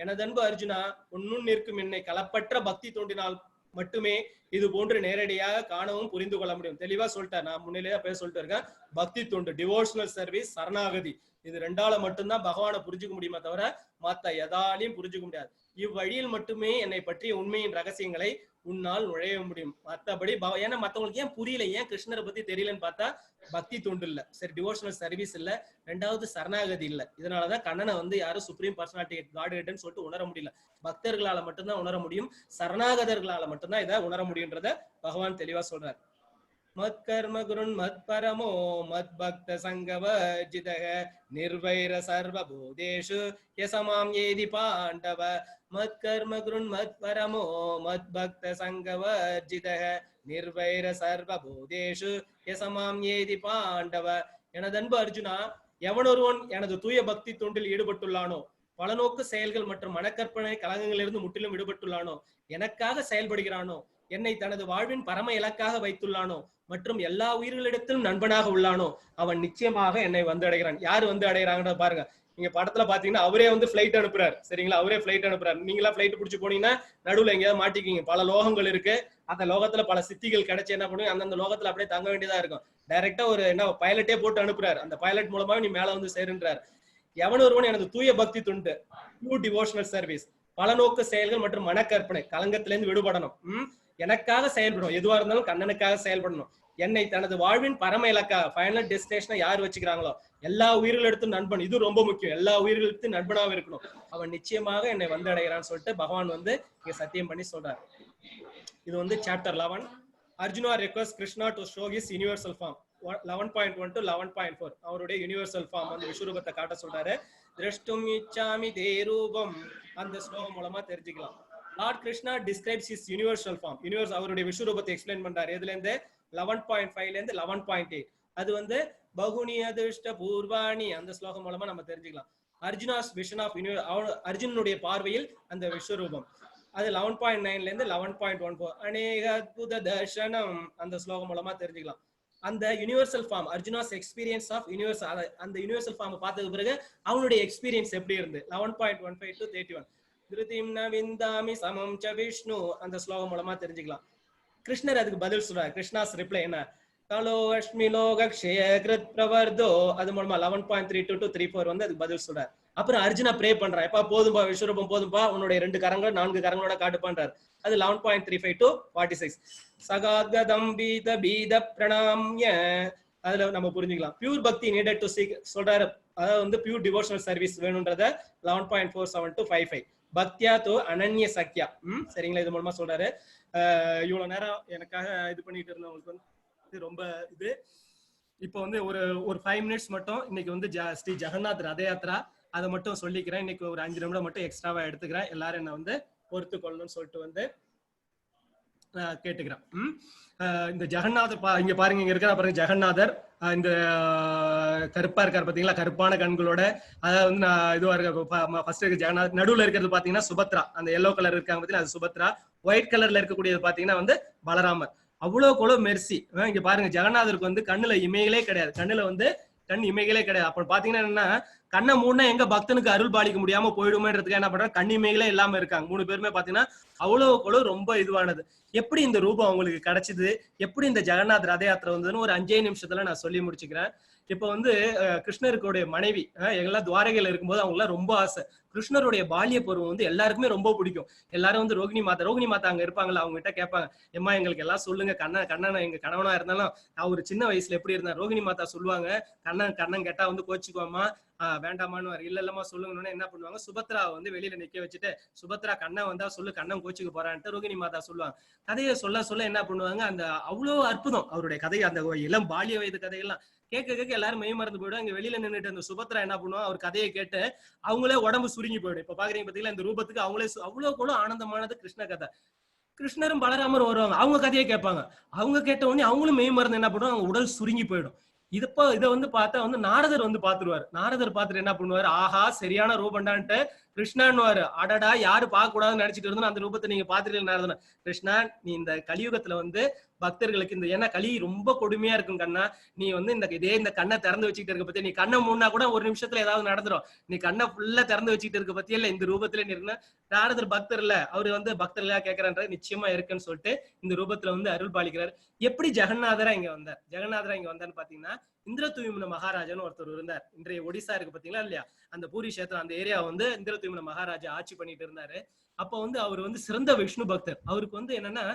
Speaker 1: எனதன்பு அர்ஜுனா, உன்னுள் நிற்கும் என்னை களப்பற்ற பக்தி தோன்றினால் மட்டுமே இது போன்று நேரடியாக காணவும் புரிந்து கொள்ள முடியும். தெளிவா சொல்லிட்டார். நான் முன்னிலையா பேச சொல்லிட்டு இருக்கேன். பக்தி தொண்டு, டிவோஷனல் சர்வீஸ், சரணாகதி, இது 2ஆல மட்டும்தான் பகவானை புரிஞ்சுக்க முடியுமா தவிர மத்த எதாலையும் புரிஞ்சுக்க முடியாது. இவ்வழியில் மட்டுமே என்னை பற்றிய உண்மையின் ரகசியங்களை உன்னால் நுழைய முடியும். மத்தபடி ஏன்னா மத்தவங்களுக்கு ஏன் புரியல, ஏன் கிருஷ்ணரை பத்தி தெரியலன்னு பார்த்தா பக்தி தொண்டு இல்ல, சரி டிவோஷனல் சர்வீஸ் இல்ல, 2வது சரணாகதி இல்ல. இதனாலதான் கண்ணனை யாரும் சுப்ரீம் பர்சனாலிட்டி காட்ஹெட்னு சொல்லிட்டு உணர முடியல. பக்தர்களால மட்டும்தான் உணர முடியும், சரணாகதர்களால மட்டும்தான் இதை உணர முடியுன்றத பகவான் தெளிவா சொல்றார். மத் கர்ம குருன் மத் பரமோ மத் பக்த சங்கவர்ஜிதக நிர்வைர சர்வபூதேஷு யசமாம் ஏதி பாண்டவ. மத் கர்ம குருன் மத் பரமோ மத் பக்த சங்கவர்ஜிதக நிர்வைர சர்வபூதேஷு யசமாம் ஏதி பாண்டவ. எனதன்பு அர்ஜுனா, எவனொருவன் எனது தூய பக்தி தொண்டில் ஈடுபட்டுள்ளானோ, பலநோக்கு செயல்கள் மற்றும் மனக்கற்பனை கலகங்களிலிருந்து முற்றிலும் விடுபட்டுள்ளானோ, எனக்காக செயல்படுகிறானோ, என்னை தனது வாழ்வின் பரம இலக்காக வைத்துள்ளானோ மற்றும் எல்லா உயிர்களிடத்திலும் நண்பனாக உள்ளானோ, அவன் நிச்சயமாக என்னை அடைகிறான். யாரு அடைகிறாங்கன்னு பாருங்க. நீங்க படத்துல பாத்தீங்கன்னா அவரே பிளைட் அனுப்புறாரு. சரிங்களா, அவரே பிளைட் அனுப்புறாரு. நீங்களா பிளைட் பிடிச்சு போனீங்கன்னா நடுவுல எங்கேயாவது மாட்டிக்கிங்க. பல லோகங்கள் இருக்கு, அந்த லோகத்துல பல சித்திகள் கிடைச்சு என்ன பண்ணுவீங்க, அந்தந்த லோகத்துல அப்படியே தங்க வேண்டியதா இருக்கும். டைரக்டா ஒரு பைலட்டே போட்டு அனுப்புறாரு. அந்த பைலட் மூலமா நீ மேல சேருன்றாரு. எவன் ஒருவன் எனது தூய பக்தி துண்டு, ட்ரூ டிவோஷனல் சர்வீஸ், பலநோக்கு செயல்கள் மற்றும் மனக்கற்பனை கலங்கத்திலிருந்து விடுபடணும், எனக்காக செயல்படணும், எதுவா இருந்தாலும் கண்ணனுக்காக செயல்படணும், என்னை தனது வாழ்வின் பரம இலக்கா ஃபைனல் டெஸ்டினேஷனை யார் வச்சுக்கிறாங்களோ எல்லா உயிர்களுக்கும் நண்பன், இது ரொம்ப முக்கியம், எல்லா உயிர்களுக்கும் நண்பனாக இருக்கணும், அவன் நிச்சயமாக என்னை அடைகிறான்னு சொல்லிட்டு பகவான் இங்க சத்தியம் பண்ணி சொல்றாரு. இது chapter 11. Arjuna requests Krishna to show his universal form. 11.1 to 11.4 அவருடைய யூனிவர்சல் ஃபார்ம் விஸ்வரூபத்தை காட்ட சொல்றாரு. திருஷ்டும் இச்சாமி தே ரூபம் அந்த ஸ்லோகம் மூலமா தெரிஞ்சுக்கலாம். Lord Krishna describes his universal form. அவருடைய விஸ்வரூபத்தை எக்ஸ்பிளைன் பண்றாரு. எதுல இருந்து 11.5ல இருந்து 11.8. அது பகுனி அதிர்ஷ்ட பூர்வாணி அந்த ஸ்லோகம் மூலமா நம்ம தெரிஞ்சுக்கலாம். அர்ஜுனாஸ் விஷன் ஆஃப் அர்ஜுனுடைய பார்வையில் அந்த விஸ்வரூபம். அது 11.9ல இருந்து 11.14 அநேக அத்புத தர்சனம் அந்த ஸ்லோகம் மூலமா தெரிஞ்சுக்கலாம். அந்த universal form Arjuna's experience of universal, அந்த யூனிவர்சல் ஃபார்ம் பார்த்ததுக்கு பிறகு அவனுடைய எக்ஸ்பீரியன்ஸ் எப்படி இருந்து 11.15 to 31 திருதிம் நவிந்தாமி சமம் ச விஷ்ணு அந்த ஸ்லோகம் மூலமா தெரிஞ்சுக்கலாம். கிருஷ்ணர் அதுக்கு பதில் சொல்றாரு. கிருஷ்ணாஸ் ரிப்ளை என்ன, கலோ அஷ்மி லோக க்ஷய கிருத் பிரவர்தோ அது மூலமா 11.32 to 34 அதுக்கு பதில் சொல்றாரு. அப்புறம் அர்ஜுனா ப்ரே பண்றான், எப்பா போதும்பா விஸ்வரூபம் போதும்பா, உன்னுடைய 2 கரங்கள் 4 கரங்களோட காட்டுப்பான்றார். அது 11.35 to 46 சகாத்கதம் பீத பீத பிரணாம்ய அதுல நம்ம புரிஞ்சுக்கலாம். பியூர் பக்தி நீடட் டு சீக் சொல்றாரு. அதாவது பியூர் டிவோஷனல் சர்வீஸ் வேணும்ன்றத 11.47 to 55 பக்தியா தோ அனன்ய சக்யா. சரிங்களா, இது மூலமா சொல்றாரு. இவ்வளவு நேரம் எனக்காக இது பண்ணிட்டு இருந்தவங்களுக்கு ரொம்ப இது. இப்போ ஒரு 5 minutes மட்டும் இன்னைக்கு ஸ்ரீ ஜெகநாத் ரத யாத்ரா அதை மட்டும் சொல்லிக்கிறேன். இன்னைக்கு ஒரு 5 நிமிடம் மட்டும் எக்ஸ்ட்ராவா எடுத்துக்கிறேன். எல்லாரும் என்ன பொறுத்து கொள்ளணும்னு சொல்லிட்டு கேட்டுக்கிறேன். இந்த ஜெகநாதர் இங்க பாருங்க, இங்க இருக்கிற பாருங்க ஜெகநாதர். இந்த கருப்பா இருக்காரு பாத்தீங்களா, கருப்பான கண்களோட. அதாவது வந்து நான் இதுவா இருக்க ஃபர்ஸ்ட் இருக்க ஜெகநாதர். நடுவுல இருக்கிறது பாத்தீங்கன்னா சுபத்ரா, அந்த எல்லோ கலர் இருக்காங்க பாத்தீங்கன்னா அது சுபத்ரா. ஒயிட் கலர்ல இருக்கக்கூடியது பாத்தீங்கன்னா வந்து பலராமர். அவ்வளோ மெர்சி. இங்க பாருங்க ஜெகநாதருக்கு வந்து கண்ணுல இமைகளே கிடையாது, கண்ணுல வந்து கண் இமைகளே கிடையாது. அப்ப பாத்தீங்கன்னா என்னன்னா, கண்ணை மூணா எங்க பக்தனுக்கு அருள் பாலிக்க முடியாம போயிடுமேன்றதுக்கு என்ன பண்றாங்க, கண் இமைகளே இல்லாம இருக்காங்க 3 பேருமே. பாத்தீங்கன்னா அவ்வளவு ரொம்ப இதுவானது. எப்படி இந்த ரூபம் அவங்களுக்கு கிடைச்சது, எப்படி இந்த ஜெகநாத் ரத யாத்திரை வந்ததுன்னு ஒரு 5 நிமிஷத்துல நான் சொல்லி முடிச்சுக்கிறேன். இப்ப வந்து கிருஷ்ணருக்குடைய மனைவி எல்லாம் துவாரகையில இருக்கும்போது அவங்க எல்லாம் ரொம்ப ஆசை. கிருஷ்ணருடைய பால்ய பருவம் வந்து எல்லாருக்குமே ரொம்ப பிடிக்கும். எல்லாரும் வந்து ரோகிணி மாதா அங்க இருப்பாங்கல்ல, அவங்க கிட்ட கேட்பாங்க, எம்மா எங்களுக்கு எல்லாம் சொல்லுங்க, கண்ணன் எங்க கணவனா இருந்தாலும் அவர் சின்ன வயசுல எப்படி இருந்தார். ரோகிணி மாதா சொல்லுவாங்க, கண்ணன் கேட்டா வந்து கோச்சுக்குவாமா, வேண்டாமான்னு இல்லம்மா சொல்லுங்கன்னு என்ன பண்ணுவாங்க, சுபத்ரா வந்து வெளியில நிக்க வச்சுட்டு, சுபத்ரா கண்ணன் வந்தா சொல்லு, கண்ணன் கோச்சுக்கு போறான்ட்டு ரோகிணி மாதா சொல்லுவாங்க. கதையை சொல்ல என்ன பண்ணுவாங்க, அந்த அவ்வளவு அற்புதம் அவருடைய கதை. அந்த இளம் பால்ய வயது கதையெல்லாம் கேட்க எல்லாரும் மெய் மறந்து போயிடும். இங்க வெளியில நின்றுட்டு அந்த சுபத்ரா என்ன பண்ணுவோம், அவர் கதையை கேட்டு அவங்களே உடம்பு சுருங்கி போயிடும். இப்ப பாக்குறீங்க பாத்தீங்களா, இந்த ரூபத்துக்கு அவங்களே அவ்வளவு ஆனந்தமானது கிருஷ்ண கதை. கிருஷ்ணரும் பலராமரும் வருவாங்க, அவங்க கதையை கேட்பாங்க. அவங்க கேட்ட உடனே அவங்களும் மெய் மறந்து என்ன பண்ணுவாங்க, அவங்க உடல் சுருங்கி போயிடும். இதை வந்து பார்த்தா வந்து நாரதர் வந்து பாத்துருவாரு. நாரதர் பார்த்துட்டு என்ன பண்ணுவாரு, ஆஹா சரியான ரூபண்டான்ட்டு கிருஷ்ணான்னுவாரு. அடடா, யாரு பார்க்க கூடாதுன்னு நினைச்சிட்டு இருந்தோம் அந்த ரூபத்தை நீங்க பாத்துட்டு நாரதன், கிருஷ்ணா நீ இந்த கலியுகத்துல வந்து பக்தர்களுக்கு இந்த ஏன்னா கலி ரொம்ப கொடுமையா இருக்கும் கண்ணா, நீ வந்து இந்த கண்ணை திறந்து வச்சுக்கிட்டு இருக்க பத்தி, நீ கண்ணை மூணா கூட ஒரு நிமிஷத்துல ஏதாவது நடந்துரும், நீ கண்ணை ஃபுல்லா திறந்து வச்சுக்கிட்டு இருக்க பத்தியே இல்ல இந்த ரூபத்துல நீ இருக்குன்னா. நாரதர் பக்தர் இல்ல, அவரு வந்து பக்தர்களா கேட்கறான்ற நிச்சயமா இருக்குன்னு சொல்லிட்டு இந்த ரூபத்துல வந்து அருள் பாலிக்கிறார். எப்படி ஜெகநாதரா இங்க வந்தான்னு பாத்தீங்கன்னா, இந்திரதூம்ன மகாராஜான்னு ஒருத்தர் இருந்தார். இன்றைய ஒடிசா இருக்கு பாத்தீங்களா இல்லையா, அந்த பூரி கஷேத்திரம் அந்த ஏரியா வந்து இந்திரதூம்ன மகாராஜா ஆட்சி பண்ணிட்டு இருந்தாரு. அப்ப வந்து அவர் வந்து சிறந்த விஷ்ணு பக்தர். அவருக்கு வந்து என்னன்னா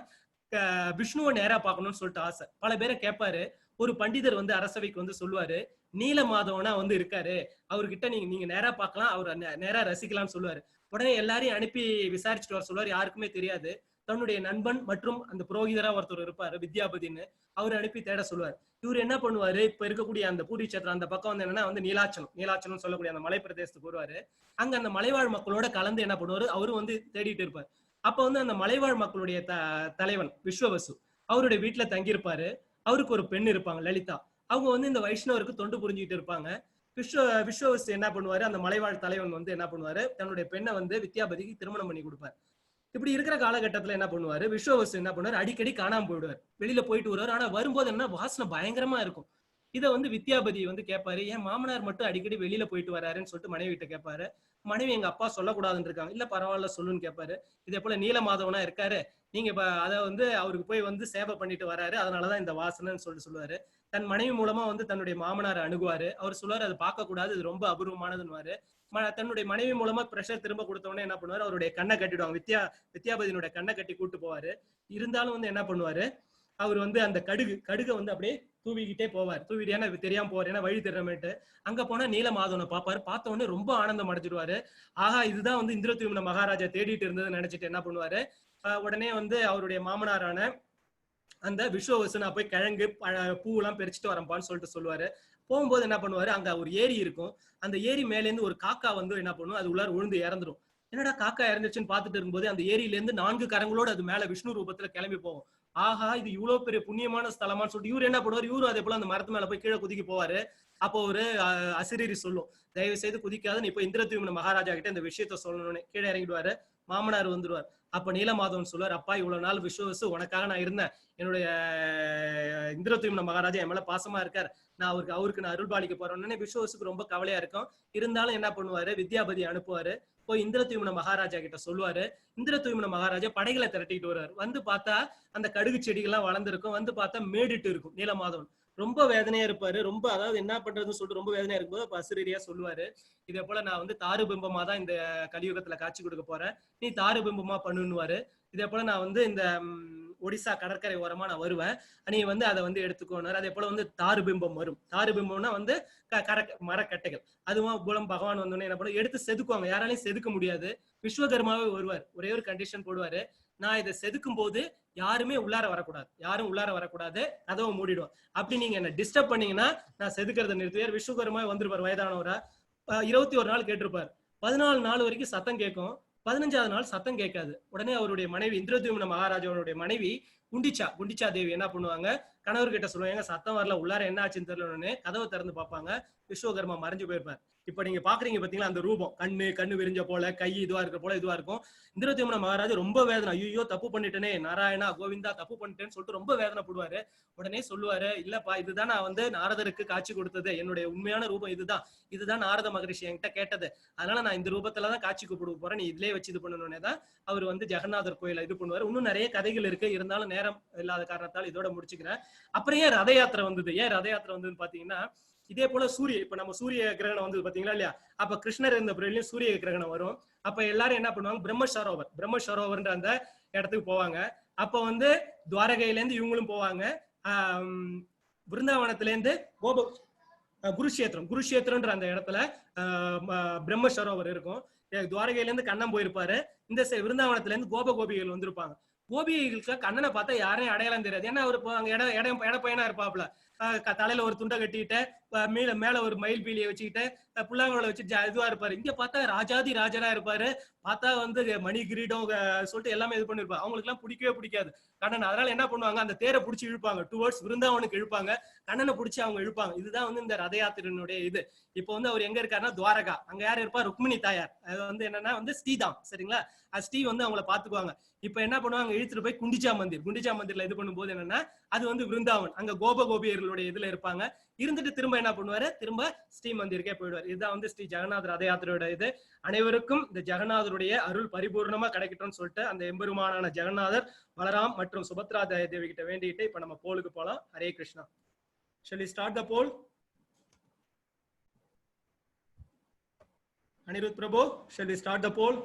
Speaker 1: விஷ்ணுவை நேரா பார்க்கணும்னு சொல்லிட்டு ஆசை. பல பேரை கேட்பாரு. ஒரு பண்டிதர் வந்து அரசவைக்கு வந்து சொல்லுவாரு, நீல மாதவனா வந்து இருக்காரு, அவர்கிட்ட நீங்க நேரா பார்க்கலாம், அவர் நேரா ரசிக்கலாம்னு சொல்லுவாரு. உடனே எல்லாரையும் அனுப்பி விசாரிச்சுட்டு வர சொல்லுவாரு. யாருக்குமே தெரியாது. தன்னுடைய நண்பன் மற்றும் அந்த புரோகிதரா ஒருத்தர் இருப்பாரு வித்யாபதினு, அவர் அனுப்பி தேட சொல்லுவார். இவர் என்ன பண்ணுவாரு, இப்ப இருக்கக்கூடிய அந்த பூரி கஷேத்திரம் அந்த பக்கம் வந்து என்னன்னா வந்து நீலாச்சலம் சொல்லக்கூடிய அந்த மலை பிரதேசத்துக்கு வருவாரு. அங்க அந்த மலைவாழ் மக்களோட கலந்து என்ன பண்ணுவாரு, அவரும் வந்து தேடிட்டு இருப்பார். அப்ப வந்து அந்த மலைவாழ் மக்களுடைய தலைவன் விஸ்வவசு அவருடைய வீட்டுல தங்கியிருப்பாரு. அவருக்கு ஒரு பெண் இருப்பாங்க லலிதா. அவங்க வந்து இந்த வைஷ்ணவருக்கு தொண்டு புரிஞ்சுக்கிட்டு இருப்பாங்க. விஸ்வவசு என்ன பண்ணுவாரு, அந்த மலைவாழ் தலைவன் வந்து என்ன பண்ணுவாரு, தன்னுடைய பெண்ணை வந்து வித்யாபதிக்கு திருமணம் பண்ணி கொடுப்பாரு. இப்படி இருக்கிற காலகட்டத்துல என்ன பண்ணுவாரு, விஸ்வவசு என்ன பண்ணுவாரு, அடிக்கடி காணாம போயிடுவார், வெளியில போயிட்டு வருவார். ஆனா வரும்போது என்ன வாசனை பயங்கரமா இருக்கும். இதை வந்து வித்யாபதி வந்து கேட்பாரு, ஏன் மாமனார் மட்டும் அடிக்கடி வெளியில போயிட்டு வராருன்னு சொல்லிட்டு மனைவி கிட்ட கேட்பாரு. மனைவி எங்க அப்பா சொல்லக்கூடாதுன்னு இருக்காங்க. இல்ல பரவாயில்ல சொல்லுன்னு கேட்பாரு. இதே போல நீலமாதவனா இருக்காரு, நீங்க அதை வந்து அவருக்கு போய் வந்து சேவை பண்ணிட்டு வராரு, அதனாலதான் இந்த வாசனைன்னு சொல்லுவாரு. தன் மனைவி மூலமா வந்து தன்னுடைய மாமனாரை அணுகுவாரு. அவர் சொல்லுவாரு, அது பார்க்க கூடாது, இது ரொம்ப அபூர்வமானதுன்னு. தன்னுடைய மனைவி மூலமா பிரஷர் திரும்ப கொடுத்த உடனே என்ன பண்ணுவாரு, அவருடைய கண்ணை கட்டிடுவாங்க. வித்யாபதியினுடைய கண்ணை கட்டி கூட்டு போவாரு. இருந்தாலும் வந்து என்ன பண்ணுவாரு, அவர் வந்து அந்த கடுகை வந்து அப்படியே தூவிக்கிட்டே போவார். தூவிட்டேன்னா தெரியாம போவார், ஏன்னா வழி தெரியாமட்டு. அங்க போனா நீலமாதவனை பார்ப்பாரு. பார்த்த உடனே ரொம்ப ஆனந்தம் அடைஞ்சிடுவாரு. ஆஹா, இதுதான் வந்து இந்திரதூம்ன மகாராஜா தேடிட்டு இருந்ததுன்னு நினைச்சிட்டு என்ன பண்ணுவாரு, உடனே வந்து அவருடைய மாமனாரான அந்த விஸ்வவசு நான் போய் கிழங்கு பூவெல்லாம் பறிச்சுட்டு வரப்பான்னு சொல்லிட்டு சொல்லுவாரு. போகும்போது என்ன பண்ணுவாரு, அங்க ஒரு ஏரி இருக்கும். அந்த ஏரி மேல இருந்து ஒரு காக்கா வந்து என்ன பண்ணும், அது உள்ளார விழுந்து இறந்துரும். என்னடா காக்கா இறந்துச்சுன்னு பாத்துட்டு இருக்கும்போது அந்த ஏரியில இருந்து 4 கரங்களோடு அது மேல விஷ்ணு ரூபத்துல கிளம்பி போகும். ஆஹா, இது இவ்வளவு பெரிய புண்ணியமான ஸ்தலமான்னு சொல்லிட்டு இவரு என்ன பண்ணுவாரு, இவரும் அதே போல அந்த மரத்து மேல போய் கீழே குதிக்க போவாரு. அப்போ ஒரு அசிரீரி சொல்லும், தயவு செய்து குதிக்காதுன்னு இப்ப இந்திரதூம்ன மகாராஜா கிட்ட இந்த விஷயத்த சொல்லணும்னு கீழே இறங்கிடுவாரு. மாமனார் வந்துருவார். அப்ப நீலமாதவன் சொல்லுவார், அப்பா இவ்வளவு நாள் விஸ்வவசு உனக்காக நான் இருந்தேன், என்னுடைய இந்திரதூம்ன மகாராஜா என் மேல பாசமா இருக்கார், நான் அவருக்கு நான் அருள் பாலிக்க போறேன்னு விஸ்வவசுக்கு ரொம்ப கவலையா இருக்கும். இருந்தாலும் என்ன பண்ணுவாரு, வித்யாபதி அனுப்புவாரு. போய் இந்திரதூம்ன மகாராஜா கிட்ட சொல்லுவாரு. இந்திரதூம்ன மகாராஜா படைகளை திரட்டிட்டு வருவார். வந்து பார்த்தா அந்த கடுகு செடிகள்லாம் வளர்ந்துருக்கும். வந்து பார்த்தா மேடிட்டு இருக்கும். நீலமாதவன் ரொம்ப வேதனையா இருப்பாரு. ரொம்ப அதாவது என்ன பண்றதுன்னு சொல்லிட்டு ரொம்ப வேதனையா இருக்கும்போது அப்ப அசிரீரியா சொல்லுவாரு, இதே போல நான் வந்து தாரு பிம்பமா தான் இந்த கலியுகத்துல காட்சி கொடுக்க போறேன், நீ தாரு பிம்பமா பண்ணுவாரு. இதே போல நான் வந்து இந்த ஒடிசா கடற்கரை ஓரமா நான் வருவேன், நீ வந்து அதை வந்து எடுத்துக்கோனாரு. அதே போல வந்து தாரு பிம்பம் வரும். தாரு பிம்பம்னா வந்து மரக்கட்டைகள். அதுவும் புலம் பகவான் வந்தோடனே என்ன பண்ண எடுத்து செதுக்குவாங்க. யாராலையும் செதுக்க முடியாது. விஸ்வகர்மாவே வருவார். ஒரே ஒரு கண்டிஷன் போடுவாரு, நான் இதை செதுக்கும் போது யாருமே உள்ளார வரக்கூடாது, கதவை மூடிடுவோம். அப்படி நீங்க என்ன டிஸ்டர்ப் பண்ணீங்கன்னா நான் செதுக்கிறத நிறுத்துவார். விஸ்வகர்மா வந்துருப்பார், வயதானவரா. 21 நாள் கேட்டிருப்பார். 14 நாள் வரைக்கும் சத்தம் கேட்கும். 15வது நாள் சத்தம் கேட்காது. உடனே அவருடைய மனைவி இந்திரத்யும்ன மகாராஜாவுடைய மனைவி குண்டிச்சா தேவி என்ன பண்ணுவாங்க, கணவர்கிட்ட சொல்லுவாங்க, சத்தம் வரல, உள்ளார என்ன ஆச்சுன்னு தெரியலன்னு கதவை திறந்து பார்ப்பாங்க. விஸ்வகர்மா மறைஞ்சு போயிருப்பார். இப்ப நீங்க பாக்குறீங்க பாத்தீங்களா அந்த ரூபம், கண்ணு விரிஞ்ச போல, கை இதுவா இருக்க போல இதுவா இருக்கும். இந்திரத்யும்ன மகாராஜா ரொம்ப வேதனை, ஐயோ தப்பு பண்ணிட்டேனே, நாராயணா கோவிந்தா தப்பு பண்ணிட்டேன்னு சொல்லிட்டு ரொம்ப வேதனைப்படுவாரு. உடனே சொல்லுவாரு, இல்லப்பா இதுதான் நான் வந்து நாரதருக்கு காட்சி கொடுத்தது, என்னுடைய உண்மையான ரூபம் இதுதான் நாரத மகரிஷி என்கிட்ட கேட்டது, அதனால நான் இந்த ரூபத்துலதான் காட்சி கொடுக்க போறேன், நீ இதுலயே வச்சு இது பண்ணணும்னே தான் அவர் வந்து ஜெகநாதர் கோயில இது பண்ணுவாரு. இன்னும் நிறைய கதைகள் இருக்கு, இருந்தாலும் நேரம் இல்லாத காரணத்தால் இதோட முடிச்சுக்கிறேன். அப்புறம் ஏன் ரத யாத்திரை வந்ததுன்னு பாத்தீங்கன்னா, இதே போல இப்ப நம்ம சூரிய கிரகணம் வந்தது பாத்தீங்களா இல்லையா, அப்ப கிருஷ்ணர் இருந்த பிறகு சூரிய கிரகணம் வரும். அப்ப எல்லாரும் என்ன பண்ணுவாங்க, பிரம்மசரோவர்ன்ற அந்த இடத்துக்கு போவாங்க. அப்ப வந்து துவாரகையில இருந்து இவங்களும் போவாங்க, விருந்தாவனத்துல இருந்து குருஷேத்திரம்ன்ற அந்த இடத்துல பிரம்மசரோவர் இருக்கும். துவாரகையில இருந்து கண்ணன் போயிருப்பாரு. இந்த விருந்தாவனத்துல இருந்து கோபிகள் வந்திருப்பாங்க. கோபிகளுக்கு கண்ணனை பார்த்தா யாரையும் அடையாளம் தெரியாது. ஏன்னா அவரு அங்க எடப்பையனா இருப்பாப்ல, தலையில ஒரு துண்டை கட்டிக்கிட்டு, மேல ஒரு மயில் பீலியை வச்சுக்கிட்டு, புல்லாங்கோலை வச்சு இதுவா இருப்பாரு. இங்க பார்த்தா ராஜாதி ராஜனா இருப்பாரு. பார்த்தா வந்து மணி கிரீடம் சொல்லிட்டு எல்லாமே இது பண்ணிருப்பாரு. அவங்களுக்கு எல்லாம் பிடிக்கவே பிடிக்காது கண்ணன். அதனால என்ன பண்ணுவாங்க, அந்த தேரை பிடிச்சி இழுப்பாங்க, டுவர்ட்ஸ் விருந்தாவனுக்கு இழுப்பாங்க, கண்ணனை பிடிச்சி அவங்க இழுப்பாங்க. இதுதான் வந்து இந்த ரத யாத்திரையினுடைய இது. இப்போ வந்து அவர் எங்க இருக்காருன்னா துவாரகா. அங்க யார் இருப்பா, ருக்மிணி தாயார். அது வந்து என்னன்னா வந்து ஸ்ரீதாம், சரிங்களா, ஸ்ரீ வந்து அவங்கள பாத்துக்குவாங்க. இப்ப என்ன பண்ணுவாங்க, இழுத்துட்டு போய் குண்டிச்சா மந்திர்ல இது பண்ணும்போது என்னன்னா, அது வந்து விருந்தாவன், அங்க கோபியர்களுடைய இதுல இருப்பாங்க. இருந்துட்டு திரும்ப என்ன பண்ணுவாரு, திரும்ப ஸ்ரீ மந்திருக்கே போயிடுவார். இதுதான் வந்து ஸ்ரீ ஜெகநாதர் ரத யாத்திரையோட இது. அனைவருக்கும் இந்த ஜெகநாதருடைய அருள் பரிபூர்ணமா கிடைக்கட்டும்னு சொல்லிட்டு அந்த எம்பெருமானான ஜெகநாதர் பலராம் மற்றும் சுபத்ரா தேவி கிட்ட வேண்டிட்டு இப்ப நம்ம போலுக்கு போலாம். Hare Krishna. Shall we start the poll? Anirudh Prabhu, shall we start the poll?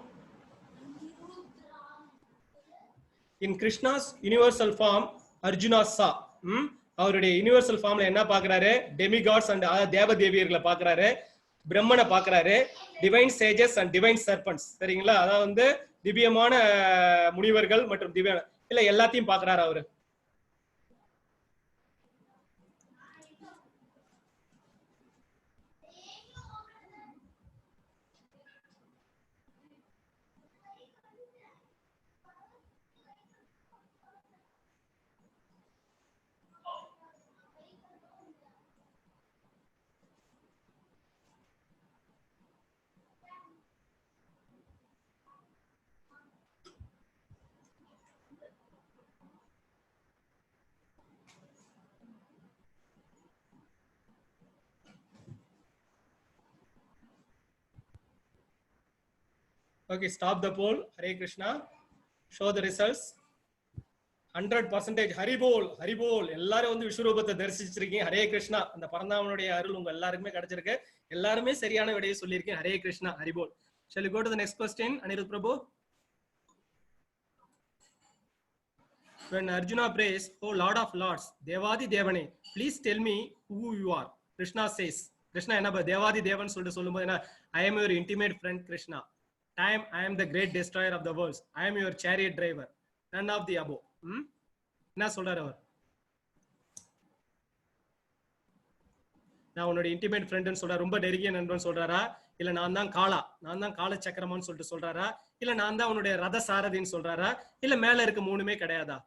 Speaker 1: In Krishna's universal form, Arjuna saw. அவருடைய யூனிவர்சல் ஃபார்ம்ல என்ன பாக்குறாரு, டெமிகாட்ஸ் அண்ட் தேவ தேவியர்களை பாக்குறாரு, பிரம்மனை பாக்குறாரு, டிவைன் சேஜஸ் அண்ட் டிவைன் சர்பன்ட்ஸ், சரிங்களா, அதாவது வந்து திவ்யமான முனிவர்கள் மற்றும் திவ்ய இல்ல எல்லாத்தையும் பாக்குறாரு அவரு. Okay, stop the poll. Hare Krishna. Show the results. 100% Haribol Haribol. எல்லாரும் வந்து விஸ்வரூபத்தை தரிசிச்சிருக்கீங்க. ஹரே கிருஷ்ணா. அந்த பரந்தாமனுடைய அருள் உங்க எல்லாருக்குமே கிடைச்சிருக்கு. எல்லாருமே சரியான விடையை சொல்லியிருக்கீங்க. Hare Krishna, Haribol. Shall we go to the next question, Anirudh Prabhu? When Arjuna prays, "Oh Lord of Lords, Devadi Devane, please tell me who you are." Krishna says, Krishna என்ன தேவாதி தேவன் சொல்லிட்டு சொல்லும்போது என்ன, I am your intimate friend Krishna. I am the great destroyer of the worlds. I am your chariot driver. None of the above. என்ன சொல்றாரு அவர், நான் உன்னோட intimate ஃப்ரெண்ட்னு சொல்றாரு, ரொம்ப நெருங்கிய நண்பன் சொல்றாரா, இல்ல நான் தான் கால சக்கரமான்னு சொல்லிட்டு சொல்றாரா, இல்ல நான் தான் உன்னுடைய ரத சாரதின்னு சொல்றாரா, இல்ல மேல இருக்க மூணுமே கிடையாதா?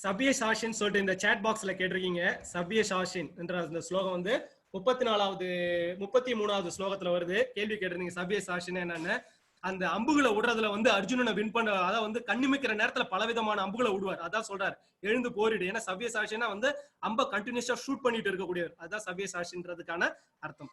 Speaker 1: சவ்ய சாஷின் சொல்லிட்டு இந்த சாட் பாக்ஸ்ல கேட்டிருக்கீங்க. சவ்ய சாஷின் என்ற அந்த ஸ்லோகம் வந்து 33வது ஸ்லோகத்துல வருது. கேள்வி கேட்டிருந்தீங்க சவ்ய சாஷின் என்னன்னு. அந்த அம்புகளை விடுறதுல வந்து அர்ஜுனனை வின் பண்ண, அதான் வந்து கண்ணிமிக்கிற நேரத்துல பலவிதமான அம்புகளை விடுவார். அதான் சொல்றாரு, எழுந்து போரிடு. ஏன்னா சவ்ய சாஷினா வந்து அம்ப கண்டினியூஸா ஷூட் பண்ணிட்டு இருக்கக்கூடியவர். அதான் சவ்ய சாஷின்றதுக்கான அர்த்தம்.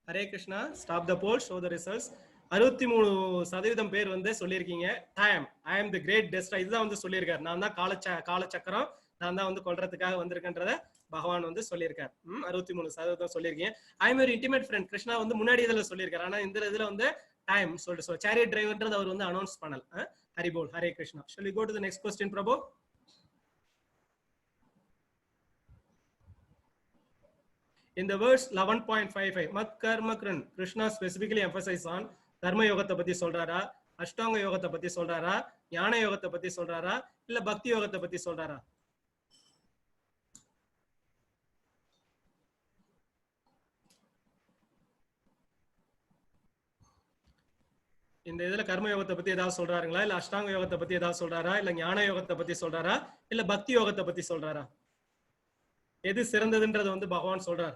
Speaker 1: Hare Krishna. Stop the poll, show the results. 63% பேர் வந்து சொல்லியிருக்கீங்க ஐ ஆம் தி கிரேட் டெஸ்ட்ராயர். இதுதான் வந்து சொல்லியிருக்காரு, நான் தான் கால சக்கரம், நான் தான் வந்து கொல்றதுக்காக வந்திருக்கேன்றத பகவான் வந்து சொல்லியிருக்காரு. 63% சொல்லியிருக்கீங்க. I am your intimate friend Krishna வந்து முன்னாடி இதுல சொல்லியிருக்காரு. ஆனா இந்த இதுல வந்து டைம் சொல்லிட்டு சேரியட் டிரைவர்ன்றது அவர் வந்து அனௌன்ஸ் பண்ணல. Haribol. Hare Krishna. Shall we go to the next question, Prabhu? In the verse 11.55, Mat Karma Kran, Krishna specifically emphasizes on கர்ம யோகத்தை பத்தி சொல்றாரா, அஷ்டாங்க யோகத்தை பத்தி சொல்றாரா, ஞான யோகத்தை பத்தி சொல்றாரா, இல்ல பக்தி யோகத்தை பத்தி சொல்றாரா? இந்த இதுல கர்ம யோகத்தை பத்தி ஏதாவது சொல்றாருங்களா, இல்ல அஷ்டாங்க யோகத்தை பத்தி ஏதாவது சொல்றாரா, இல்ல ஞான யோகத்தை பத்தி சொல்றாரா, இல்ல பக்தி யோகத்தை பத்தி சொல்றாரா? எது சிறந்ததுன்றது வந்து பகவான் சொல்றார்.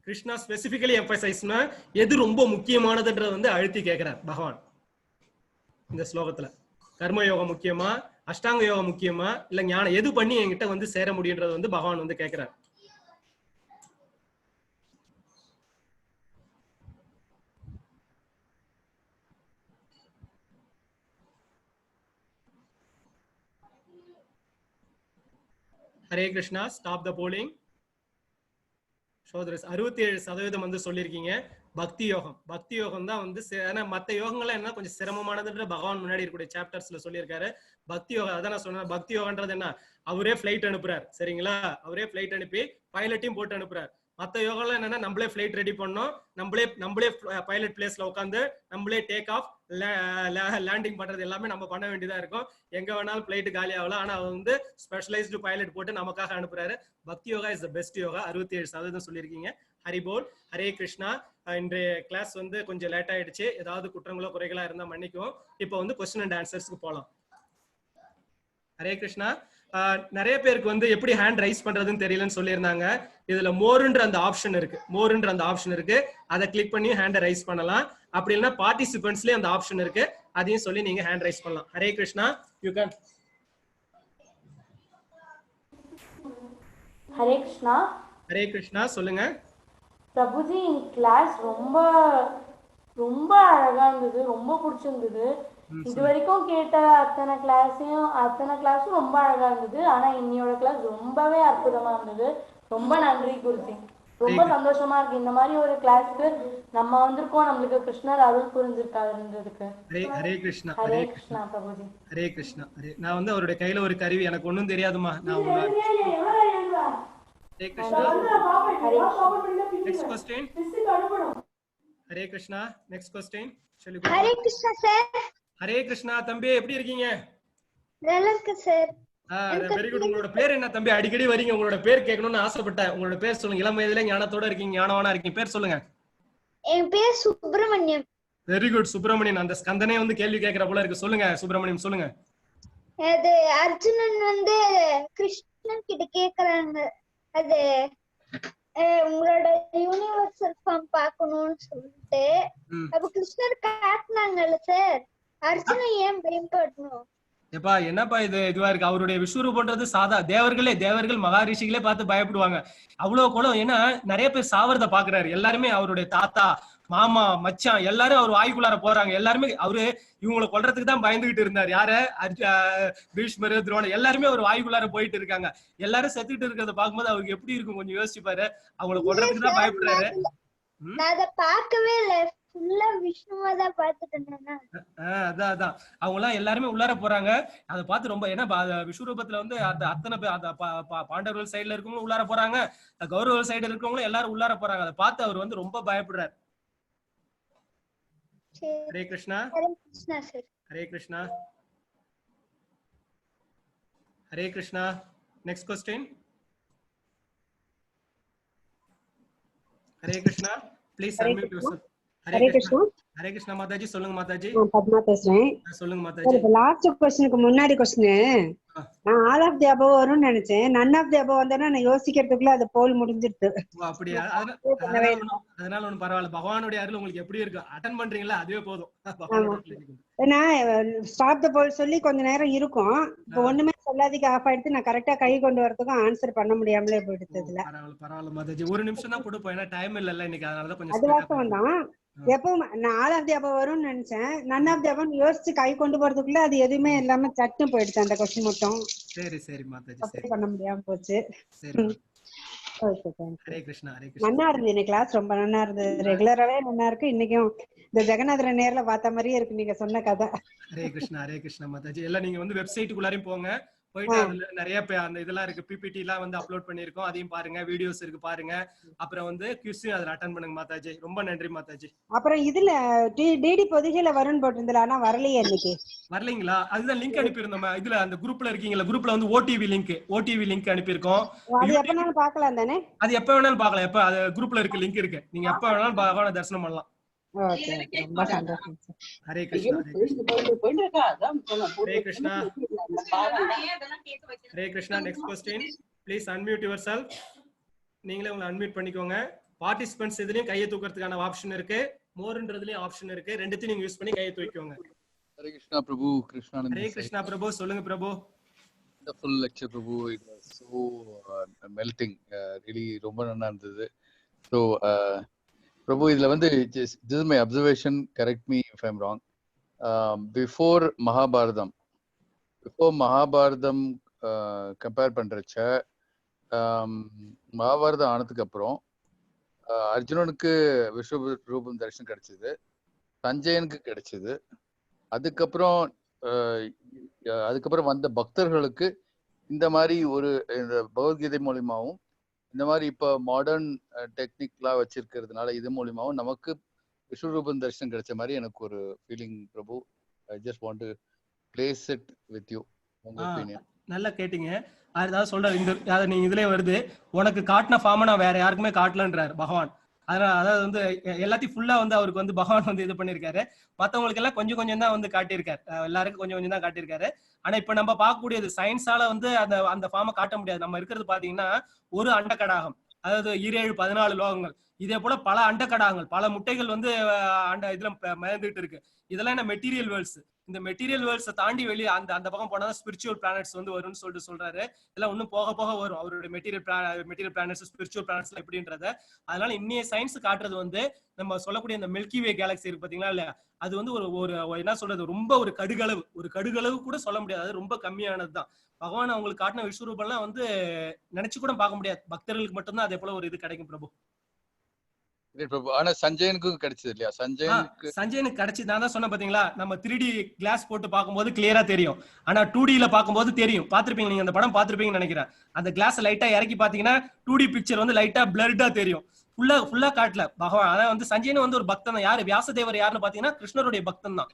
Speaker 1: கிருஷ்ணா ஸ்பெசிபிகலி எம்பசைஸ்னா எது ரொம்ப முக்கியமானதுன்றது வந்து அழுத்தி கேட்கிறார் பகவான் இந்த ஸ்லோகத்துல. கர்ம யோகம் முக்கியமா, அஷ்டாங்க யோகம் முக்கியமா, இல்ல ஞானம் எது பண்ணி என்கிட்ட வந்து சேர முடியுன்றது வந்து பகவான் வந்து கேட்கிறார். Hare Krishna. Stop the polling. 67% வந்து சொல்லியிருக்கீங்க பக்தி யோகம். பக்தி யோகம் தான் வந்து மற்ற யோகங்கள்லாம் என்ன கொஞ்சம் சிரமமானதுன்ற பகவான் முன்னாடி இருக்கக்கூடிய சாப்டர்ஸ்ல சொல்லியிருக்காரு. பக்தி யோகம் அதான் நான் சொன்னேன். பக்தி யோகன்றது என்ன, அவரே பிளைட் அனுப்புறாரு சரிங்களா, அவரே பிளைட் அனுப்பி பைலட்டையும் போட்டு அனுப்புறாரு. மற்ற யோகம்லாம் என்னன்னா நம்மளே பிளைட் ரெடி பண்ணோம், நம்மளே பைலட் பிளேஸ்ல உட்காந்து நம்மளே டேக் ஆஃப் லேண்டிங் பண்றது எல்லாமே நம்ம பண்ண வேண்டியதா இருக்கும். எங்க வேணாலும் பிளைட் காலி ஆகலாம், ஆனா அவர் வந்து ஸ்பெஷலைஸ்டு பைலட் போட்டு நமக்காக அனுப்புறாரு. பக்தி yoga is the best yoga. 67% சொல்லியிருக்கீங்க. ஹரிபோல். ஹரே கிருஷ்ணா. இன்றைய கிளாஸ் வந்து கொஞ்சம் லேட் ஆயிடுச்சு, ஏதாவது குற்றங்களோ குறைகளா இருந்தா மன்னிக்கும். இப்போ வந்து கொஸ்டின் அண்ட் ஆன்சர்ஸ்க்கு போலாம். ஹரே கிருஷ்ணா. நிறைய பேருக்கு வந்து எப்படி ஹேண்ட் ரைஸ் பண்றதுன்னு தெரியலன்னு சொல்லியிருந்தாங்க. இதுல மோர்ன்ற அந்த ஆப்ஷன் இருக்கு, அதை கிளிக் பண்ணி ஹேண்டை ரைஸ் பண்ணலாம். அப்படி இல்லைன்னா பார்ட்டிசிபென்ட்ஸ்லயே அந்த ஆப்ஷன் இருக்கு, அதையும் சொல்லி நீங்க ஹேண்ட் ரைஸ் பண்ணலாம். ஹரே கிருஷ்ணா. You can.
Speaker 2: ஹரே கிருஷ்ணா.
Speaker 1: ஹரே கிருஷ்ணா. சொல்லுங்க.
Speaker 2: பிரபுஜி, கிளாஸ் ரொம்ப ரொம்ப அழகா இருந்தது, ரொம்ப பிடிச்சிருந்தது. இது வரைக்கும் கேட்ட அத்தனை கிளாஸும் ரொம்ப அழகா இருந்தது. ஆனா இன்னையோட கிளாஸ் ரொம்பவே அற்புதமா இருந்தது. ரொம்ப நன்றி குருஜி. ரொம்ப சந்தோஷமா இருக்கு இந்த மாதிரி ஒரு கிளாஸ்க்கு நம்ம வந்திருக்கோம், நம்மளுக்கு கிருஷ்ணர் அருள் புரிஞ்சிருக்காருன்றதுக்கு.
Speaker 1: ஹரே கிருஷ்ணா.
Speaker 2: ஹரே கிருஷ்ணா பிரபுஜி.
Speaker 1: ஹரே கிருஷ்ணா. நான் வந்து அவருடைய கையில ஒரு கருவி, எனக்கு ஒன்னும் தெரியாதுமா. நான் Hare Krishna. Next question. Hare Krishna. Next question.
Speaker 3: Hare Krishna sir.
Speaker 1: Hare Krishna தம்பி, எப்படி இருக்கீங்க?
Speaker 3: நல்லா இருக்கு சார்.
Speaker 1: Very good. உங்களோட பேர் என்ன தம்பி? அடிக்கடி வரீங்க, உங்களோட பேர் கேட்கணும்னு ஆசைப்பட்டேன். உங்களோட பேர் சொல்லுங்க. இளம் வயதுல ஞானத்தோட இருக்கீங்க, ஞானவானா இருக்கீங்க. பேர் சொல்லுங்க.
Speaker 3: என் பேர் சுப்பிரமணியம்.
Speaker 1: Very good Subramanian. அந்த ஸ்கந்தனே வந்து கேள்வி கேட்கிற போல இருக்கு. சொல்லுங்க சுப்பிரமணியம், சொல்லுங்க.
Speaker 3: அது அர்ஜுனன் வந்து கிருஷ்ணன் கிட்ட கேக்குறாங்க, அது உங்களோட யூனிவர்சல் ஃபார்ம் பார்க்கணும்னு சொல்லிட்டு. அப்ப கிருஷ்ணர் காட்டினாங்கல்ல சார், அர்ஜுனன் ஏன் பயன்படணும்?
Speaker 1: ஏப்பா என்னப்பா இதுவா இருக்கு. அவருடைய விஸ்வரூபன்றது சாதா தேவர்கள் மகாரிஷிகளே பார்த்து பயப்படுவாங்க. அவ்வளவு கூட. ஏன்னா நிறைய பேர் சாவரத பாக்குறாரு. எல்லாருமே அவருடைய தாத்தா, மாமா, மச்சான் எல்லாரும் அவர் வாய்க்குள்ளார போறாங்க. எல்லாருமே அவரு இவங்களை கொல்றதுக்கு தான் பயந்துகிட்டு இருந்தாரு. யாரு? பீஷ்மர், துரோணர் எல்லாருமே அவர் வாய்க்குள்ளார போயிட்டு இருக்காங்க. எல்லாரும் செத்துட்டு இருக்கிறத பாக்கும்போது அவருக்கு எப்படி இருக்கும் கொஞ்சம் யோசிச்சுப்பாரு. அவங்களை கொல்றதுக்கு தான் பயப்படுறாரு.
Speaker 3: நான் அதை பார்க்கவே இல்லை, ஃபுல்லா விஷ்ணுவா தான் பார்த்துட்டு இருந்தேன்.
Speaker 1: அதான் அவங்க எல்லாம் எல்லாருமே உள்ளார போறாங்க. அதை பார்த்து ரொம்ப, ஏன்னா விஸ்வரூபத்துல வந்து அத்தனை பேர் பாண்டவர்கள் சைடுல இருக்கவங்களும் உள்ளார போறாங்க, கௌரவ சைடுல இருக்கவங்களும் எல்லாரும் உள்ளார போறாங்க. அதை பார்த்து அவர் வந்து ரொம்ப பயப்படுறாரு. Hare Krishna. Hare Krishna. Hare Krishna. Next question. Hare Krishna. Please unmute yourself. Hare Krishna. Hare Krishna Mataji. சொல்லுங்க மாதாஜி.
Speaker 4: பத்மா பேசுறேன்.
Speaker 1: சொல்லுங்க மாதாஜி.
Speaker 4: லாஸ்ட் क्वेश्चनக்கு முன்னாடி क्वेश्चन நான் ஆல் ஆஃப் தி அபவ் வரும்னு நினைச்சேன். நன் ஆஃப் தி அபவ் வந்தா நான் யோசிக்கிறதுக்குள்ள அது போல் முடிஞ்சிருது.
Speaker 1: அப்படியே. அதனால ஒண்ணும் பரவாயில்ல. பகவானுடைய அருள் உங்களுக்கு எப்படி இருக்கு, அட்டெண்ட் பண்றீங்களா அதுவே போதும்.
Speaker 4: ஏன்னா ஸ்டாப் தி போல் சொல்லி கொஞ்ச நேரம் இருக்கும். இப்போ ஒண்ணுமே சொல்லாதீங்க ஆஃப் ஆயிடுச்சு. நான் கரெக்டா கை கொண்டு வரதுக்கும் ஆன்சர் பண்ண முடியாமலே போயிடுது.
Speaker 1: பரவாயில்ல மாதாஜி. ஒரு நிமிஷம் தான் கொடுப்போம், ஏன்னா டைம் இல்ல இன்னைக்கு. அதனால தான் கொஞ்சம்
Speaker 4: அது வாஸ்தவம் தான். எப்பவும் நான் ஆல் ஆஃப் தி அபவ் வரும்னு நினைச்சேன். நன் ஆஃப் தி அபவ் யோசிச்சு கை கொண்டு போறதுக்குள்ள அது எதுவுமே இல்லாம சட்டு போயிடுச்சு அந்த क्वेश्चन மட்டும்.
Speaker 1: சரி மாதாஜி.
Speaker 4: சரி பண்ண முடியாம போச்சு.
Speaker 1: சரி.
Speaker 4: Okay thanks.
Speaker 1: ஹரே கிருஷ்ணா. ஹரே கிருஷ்ணா.
Speaker 4: நல்லா இருந்தது இந்த கிளாஸ், ரொம்ப நல்லா இருந்தது. ரெகுலராவே நல்லா இருக்கு. இன்னைக்கும் இந்த ஜெகநாதர நேர்ல பார்த்த மாதிரியே இருக்கு நீங்க சொன்ன கதை.
Speaker 1: ஹரே கிருஷ்ணா. ஹரே கிருஷ்ணா மாதாஜி. எல்லாம் நீங்க வந்து வெப்சைட்டுக்குள்ளாரையும் போங்க, போயிட்டு அதுல நிறைய அந்த இதெல்லாம் இருக்கு, பிபிடி எல்லாம் வந்து அப்லோட் பண்ணிருக்கோம், அதையும் பாருங்க, வீடியோஸ் இருக்கு பாருங்க. அப்புறம் வந்து குவிஸும் அதுல அட்டன் பண்ணுங்க மாதாஜி. ரொம்ப நன்றி மாதாஜி.
Speaker 4: அப்புறம் இதுல டிடி பொதிகையில வரும்னு போட்டிருந்தல, ஆனா வரலையே இன்னைக்கு.
Speaker 1: வரலீங்களா? அதுதான் லிங்க் அனுப்பியிருந்தோம் இதுல, அந்த குரூப்ல இருக்கீங்களா, குரூப்ல வந்து ஓடிவி லிங்க் அனுப்பியிருக்கோம்.
Speaker 4: அது எப்பனாலும் பார்க்கலாம் தானே?
Speaker 1: அது எப்ப வேணாலும் பார்க்கலாம். எப்ப அது குரூப்ல இருக்கு, லிங்க் இருக்கு, நீங்க எப்ப வேணாலும் பகவான தரிசனம் பண்ணலாம்.
Speaker 4: ஓகே, ரொம்ப சந்தோஷம்.
Speaker 1: Hare Krishna. Hare Krishna. Hare Krishna. Next question, please unmute your self. நீங்களே உங்களை அன்மியூட் பண்ணிக்கோங்க. பார்ட்டிசிபென்ட்ஸ் இதுலயும் கையை தூக்கிறதுக்கான ஆப்ஷன் இருக்கு, மோர்ன்றதுலயும் ஆப்ஷன் இருக்கு, ரெண்டுத்தையும் நீங்க யூஸ் பண்ணி கையை தூக்கிக்கோங்க.
Speaker 5: ஹரே கிருஷ்ணா பிரபு. கிருஷ்ணானந்த்.
Speaker 1: ஹரே கிருஷ்ணா பிரபு. சொல்லுங்க பிரபு.
Speaker 5: Wonderful lecture Prabhu. It was so melting. Really ரொம்ப நல்லா இருந்தது. So பிரபு, இதுல வந்து this is my observation, correct me if I'm wrong. Before Mahabharatam compare பண்றச்ச, மகாபாரதம் ஆனதுக்கு அப்புறம் அர்ஜுனனுக்கு விஸ்வரூபம் தரிசனம் கிடைச்சது, சஞ்சயனுக்கு கிடைச்சது. அதுக்கப்புறம் வந்த பக்தர்களுக்கு இந்த மாதிரி ஒரு இந்த பகவத்கீதை மூலியமாவும், இந்த மாதிரி இப்ப மாடர்ன் டெக்னிக்லாம் வச்சிருக்கிறதுனால இது மூலியமாவும் நமக்கு விஸ்வரூபம் தரிசனம் கிடைச்ச மாதிரி எனக்கு ஒரு feeling Prabhu. I just want to place it with you. உங்க ஒப்பீனியன்.
Speaker 1: நல்லா கேட்டீங்க. அதாவது சொல்றாரு, இந்த நீங்க இதுலயே வருது, உனக்கு காட்டின ஃபார்மை நான் வேற யாருக்குமே காட்டலன்றாரு பகவான். அதனால அதாவது வந்து எல்லாத்தையும் ஃபுல்லா வந்து அவருக்கு வந்து பகவான் வந்து இது பண்ணிருக்காரு. மத்தவங்களுக்கு எல்லாம் கொஞ்சம் கொஞ்சம் தான் வந்து காட்டியிருக்காரு, எல்லாருக்கும் கொஞ்சம் கொஞ்சம் தான் காட்டியிருக்காரு. ஆனா இப்ப நம்ம பார்க்கக்கூடியது சயின்ஸால வந்து அந்த ஃபார்மை காட்ட முடியாது. நம்ம இருக்கிறது பாத்தீங்கன்னா ஒரு அண்டக்கடாகம், அதாவது 7-14 லோகங்கள். இதே போல பல அண்டக்கடாகங்கள், பல முட்டைகள் வந்து இதுல மிதந்துட்டு இருக்கு. இதெல்லாம் என்ன மெட்டீரியல் வேர்ல்ட்ஸ். இந்த மெட்டீரியல் வேர்ல்ட்ஸை தாண்டி வெளியே அந்த பக்கம் போனா ஸ்பிரிச்சுவல் பிளானட்ஸ் வந்து வரும்னு சொல்றாரு. இதெல்லாம் இன்னும் போக போக வரும், அவருடைய மெட்டீரியல் பிளானட்ஸ், ஸ்பிரிச்சுவல் பிளானட்ஸ் எப்படின்றத. அதனால இன்னைய சயின்ஸ் காட்டுறது வந்து நம்ம சொல்லக்கூடிய இந்த மில்கி வே கேலக்சி இருக்கு பாத்தீங்களா இல்லையா, அது வந்து ஒரு என்ன சொல்றது, ரொம்ப ஒரு கடுகளவு கூட சொல்ல முடியாது, அது ரொம்ப கம்மியானதுதான். பகவான் அவங்களுக்கு காட்டின விஸ்வரூபம்லாம் வந்து நினைச்சு கூட பார்க்க முடியாது, பக்தர்களுக்கு மட்டும்தான் அதே போல ஒரு இது கிடைக்கும் பிரபு.
Speaker 5: ஆனா சஞ்சயனுக்கு கிடைச்சது இல்லையா?
Speaker 1: சஞ்சயனுக்கு கிடைச்சது. நான் தான் சொன்ன பாத்தீங்களா, நம்ம 3D கிளாஸ் போட்டு பார்க்கும்போது கிளியரா தெரியும், ஆனா 2Dல பார்க்கும்போது தெரியும். பாத்திருப்பீங்க, நீங்க அந்த படம் பாத்திருப்பீங்கன்னு நினைக்கிறேன். அந்த கிளாஸ் லைட்டா இறக்கி பாத்தீங்கன்னா 2D பிக்சர் வந்து லைட்டா பிளர்டா தெரியும், ஃபுல்லா காட்டல பகவான். அதான் வந்து சஞ்சயன் வந்து ஒரு பக்தன் தான். யாரு வியாசதேவர் யாருன்னு பாத்தீங்கன்னா கிருஷ்ணருடைய பக்தன் தான்.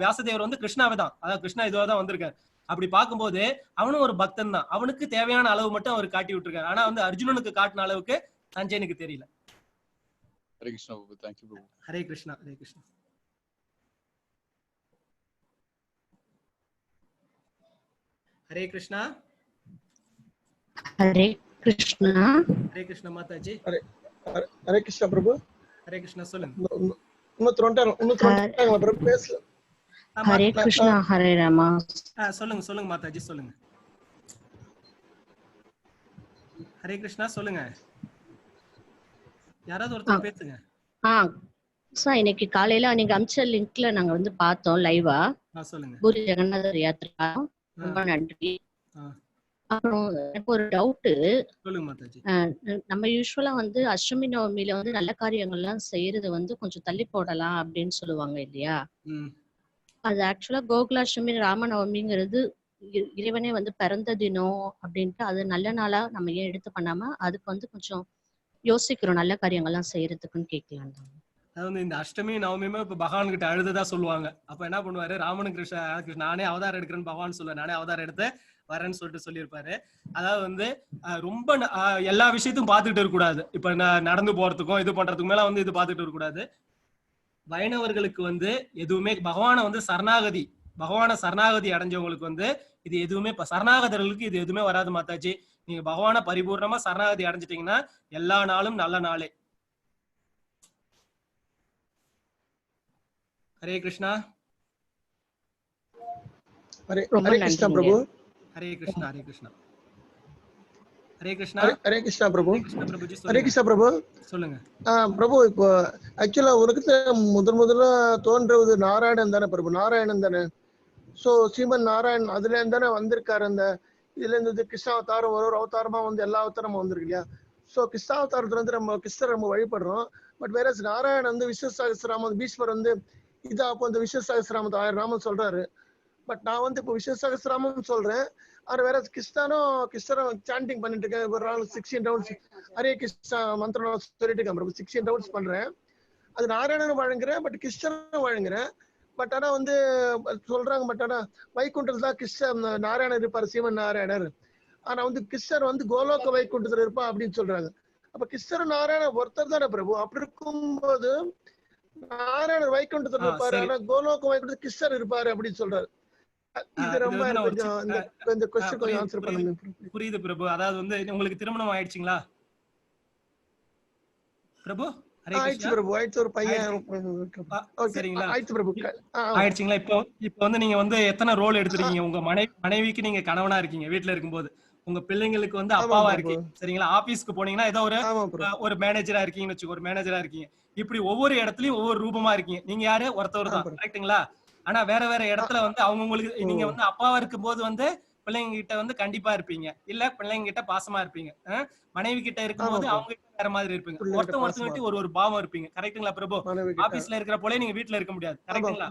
Speaker 1: வியாசதேவர் வந்து கிருஷ்ணாவே தான், அதாவது கிருஷ்ணா இதுவா தான் வந்திருக்காரு. அப்படி பார்க்கும்போது அவனும் ஒரு பக்தன் தான், அவனுக்கு தேவையான அளவு மட்டும் அவர் காட்டி விட்டுருக்காரு. ஆனா வந்து அர்ஜுனனுக்கு காட்டின அளவுக்கு சஞ்சயனுக்கு தெரியல.
Speaker 5: ஹரே கிருஷ்ணா பிரபு. Thank you பிரபு.
Speaker 1: ஹரே கிருஷ்ணா. ஹரே கிருஷ்ணா. ஹரே கிருஷ்ணா.
Speaker 6: ஹரே கிருஷ்ணா.
Speaker 1: ஹரே கிருஷ்ணா மாதாஜி.
Speaker 7: ஹரே கிருஷ்ணா பிரபு.
Speaker 1: ஹரே கிருஷ்ணா. சொல்லுங்க.
Speaker 7: பிரபு பேசல.
Speaker 6: ஹரே கிருஷ்ணா. ஹரே ராமா.
Speaker 1: சொல்லுங்க மாதாஜி, சொல்லுங்க. ஹரே கிருஷ்ணா. சொல்லுங்க, யாராவது ஒருத்தர் பேசுங்க.
Speaker 6: சார், இன்னைக்கு காலையில நீங்க அமிச்ச லிங்க்ல நாங்க வந்து பார்த்தோம் லைவா.
Speaker 1: சொல்லுங்க.
Speaker 6: பூரி ஜெகநாதர் யாத்ரா. ரொம்ப நன்றி. அப்புறம் எனக்கு ஒரு டவுட்.
Speaker 1: சொல்லுங்க மாதாஜி.
Speaker 6: நம்ம யூஸ்வலா வந்து அஷ்டமி நவமியில வந்து நல்ல காரியங்கள்லாம் செய்யறது வந்து கொஞ்சம் தள்ளி போடலாம் அப்படின்னு சொல்லுவாங்க இல்லையா? அது ஆக்சுவலா கோகுலாஷ்டமி ராமநவமிங்கிறது இறைவனே வந்து பிறந்த தினம் அப்படின்ட்டு அது நல்ல நாளா நம்ம ஏன் எடுத்து பண்ணாம அதுக்கு வந்து கொஞ்சம் யோசிக்கிறோம் நல்ல காரியங்கள்லாம் செய்யறதுக்குன்னு கேட்கலாம்.
Speaker 1: அது வந்து இந்த அஷ்டமி நவமியுமே இப்ப பகவான் கிட்ட அழுதுதா சொல்லுவாங்க. அப்ப என்ன பண்ணுவாரு, ராமனு கிருஷ்ண நானே அவதாரம் எடுக்கிறேன்னு பகவான் சொல்லுவார், நானே அவதாரம் எடுத்து வரேன்னு சொல்லிட்டு சொல்லியிருப்பாரு. அதாவது வந்து ரொம்ப எல்லா விஷயத்தையும் பார்த்துட்டு இருக்கக்கூடாது. இப்ப நடந்து போறதுக்கும் இது பண்றதுக்கு மேல வந்து இது பார்த்துட்டு இருக்கக்கூடாது. வைணவர்களுக்கு வந்து எதுவுமே பகவான சரணாகதி அடைஞ்சவங்களுக்கு வந்து இது எதுவுமே, இப்ப சரணாகதர்களுக்கு இது எதுவுமே வராது மாதாஜி. நீங்க பகவான பரிபூர்ணமா சரணாகதி அடைஞ்சிட்டீங்கன்னா எல்லா நாளும் நல்ல நாளே. ஹரே கிருஷ்ணா.
Speaker 7: ஹரே கிருஷ்ணா பிரபு.
Speaker 1: ஹரே கிருஷ்ணா. ஹரே கிருஷ்ணா. ஹரே கிருஷ்ணா.
Speaker 7: ஹரே கிருஷ்ணா பிரபு.
Speaker 1: ஹரே கிருஷ்ணா பிரபு. சொல்லுங்க
Speaker 7: பிரபு. இப்போ ஆக்சுவலா உலகத்துல முதல்ல தோன்றது நாராயணன் தானே பிரபு? நாராயணன் தானே? சோ ஸ்ரீமன் நாராயண் அதுல இருந்து தானே வந்திருக்காரு. அந்த இதுல இருந்து கிருஷ்ணாவதாரம் ஒரு அவதாரமா வந்து எல்லா அவதாரமும் வந்திருக்கு இல்லையா? சோ கிருஷ்ணாவதாரத்துல வந்து நம்ம கிருஷ்ணர் நம்ம வழிபடுறோம். பட் வேற நாராயணன் வந்து விஸ்வசகஸ்ரநாமம் பீஷ்வர் வந்து இதா அப்போ இந்த விஸ்வசகஸ்ரநாமத்தை 1000 நாமம் சொல்றாரு. பட் நான் வந்து இப்போ விஸ்வசகஸ்ரநாமம் சொல்றேன். ஆனா வேற கிருஷ்ணரும் சாண்டிங் பண்ணிட்டு இருக்கேன். ஒரு நாள் 16 ரவுண்ட்ஸ் ஹரே கிருஷ்ணா மந்திரம் சொல்லிட்டு இருக்கேன் பிரபு. 16 ரவுண்ட்ஸ் பண்றேன். அது நாராயணனும் வழங்குறேன், பட் கிருஷ்ணரும் வழங்குறேன். பட் ஆனா வந்து சொல்றாங்க, பட் ஆனா வைகுண்டத்துல தான் கிருஷ்ணர் நாராயணர் இருப்பாரு, சீமன் நாராயணர். ஆனா வந்து கிருஷ்ணர் வந்து கோலோக வைகுண்டத்துல இருப்பா அப்படின்னு சொல்றாங்க. அப்ப கிருஷ்ணர் நாராயணன் ஒருத்தர் தானே பிரபு. அப்படி இருக்கும்போது நாராயணர் வைகுண்டத்துல இருப்பாரு, ஆனா கோலோக வைகுண்டத்துல கிருஷ்ணர் இருப்பாரு அப்படின்னு சொல்றாரு. இது ரொம்ப கொஞ்சம் இந்த क्वेश्चन கொஞ்சம் ஆன்சர் பண்ணுங்க.
Speaker 1: புரியுது பிரபு. அதாவது வந்து உங்களுக்கு திருமணம் ஆயிடுச்சுங்களா பிரபு?
Speaker 7: ஆயிடுச்சு பிரபு, ஆயிடுச்சு. ஒரு பையன்.
Speaker 1: சரிங்களா?
Speaker 7: ஆயிடுச்சு பிரபு.
Speaker 1: ஆயிடுச்சுங்களா? இப்போ வந்து நீங்க வந்து எத்தனை ரோல் எடுத்துருக்கீங்க? உங்க மனைவிக்கு நீங்க கணவனா இருக்கீங்க வீட்டுல இருக்கும்போது, உங்க பிள்ளைங்களுக்கு வந்து அப்பாவா இருக்கீங்க, சரிங்களா? ஆபீஸ்க்கு போனீங்கன்னா ஏதோ ஒரு மேனேஜரா இருக்கீங்கன்னு வச்சுக்கோ, ஒரு மேனேஜரா இருக்கீங்க. இப்படி ஒவ்வொரு இடத்துலயும் ஒவ்வொரு ரூபமா இருக்கீங்க. நீங்க யாரு? ஒருத்தவர் தான், கரெக்ட்டுங்களா? ஆனா வேற வேற இடத்துல வந்து அவங்களுக்கு நீங்க வந்து அப்பாவா இருக்கும்போது வந்து பிள்ளைங்க கிட்ட வந்து கண்டிப்பா இருப்பீங்க, இல்ல பிள்ளைங்க கிட்ட பாசமா இருப்பீங்க. மனைவி கிட்ட இருக்கும்போது அவங்க கிட்ட வேற மாதிரி இருப்பீங்க. ஒருத்தவங்கிட்ட ஒரு பாவம் இருப்பீங்க, கரெக்ட்டுங்களா பிரபு? ஆபீஸ்ல இருக்கிற போலே நீங்க வீட்டுல இருக்க முடியாது, கரெக்ட்டுங்களா?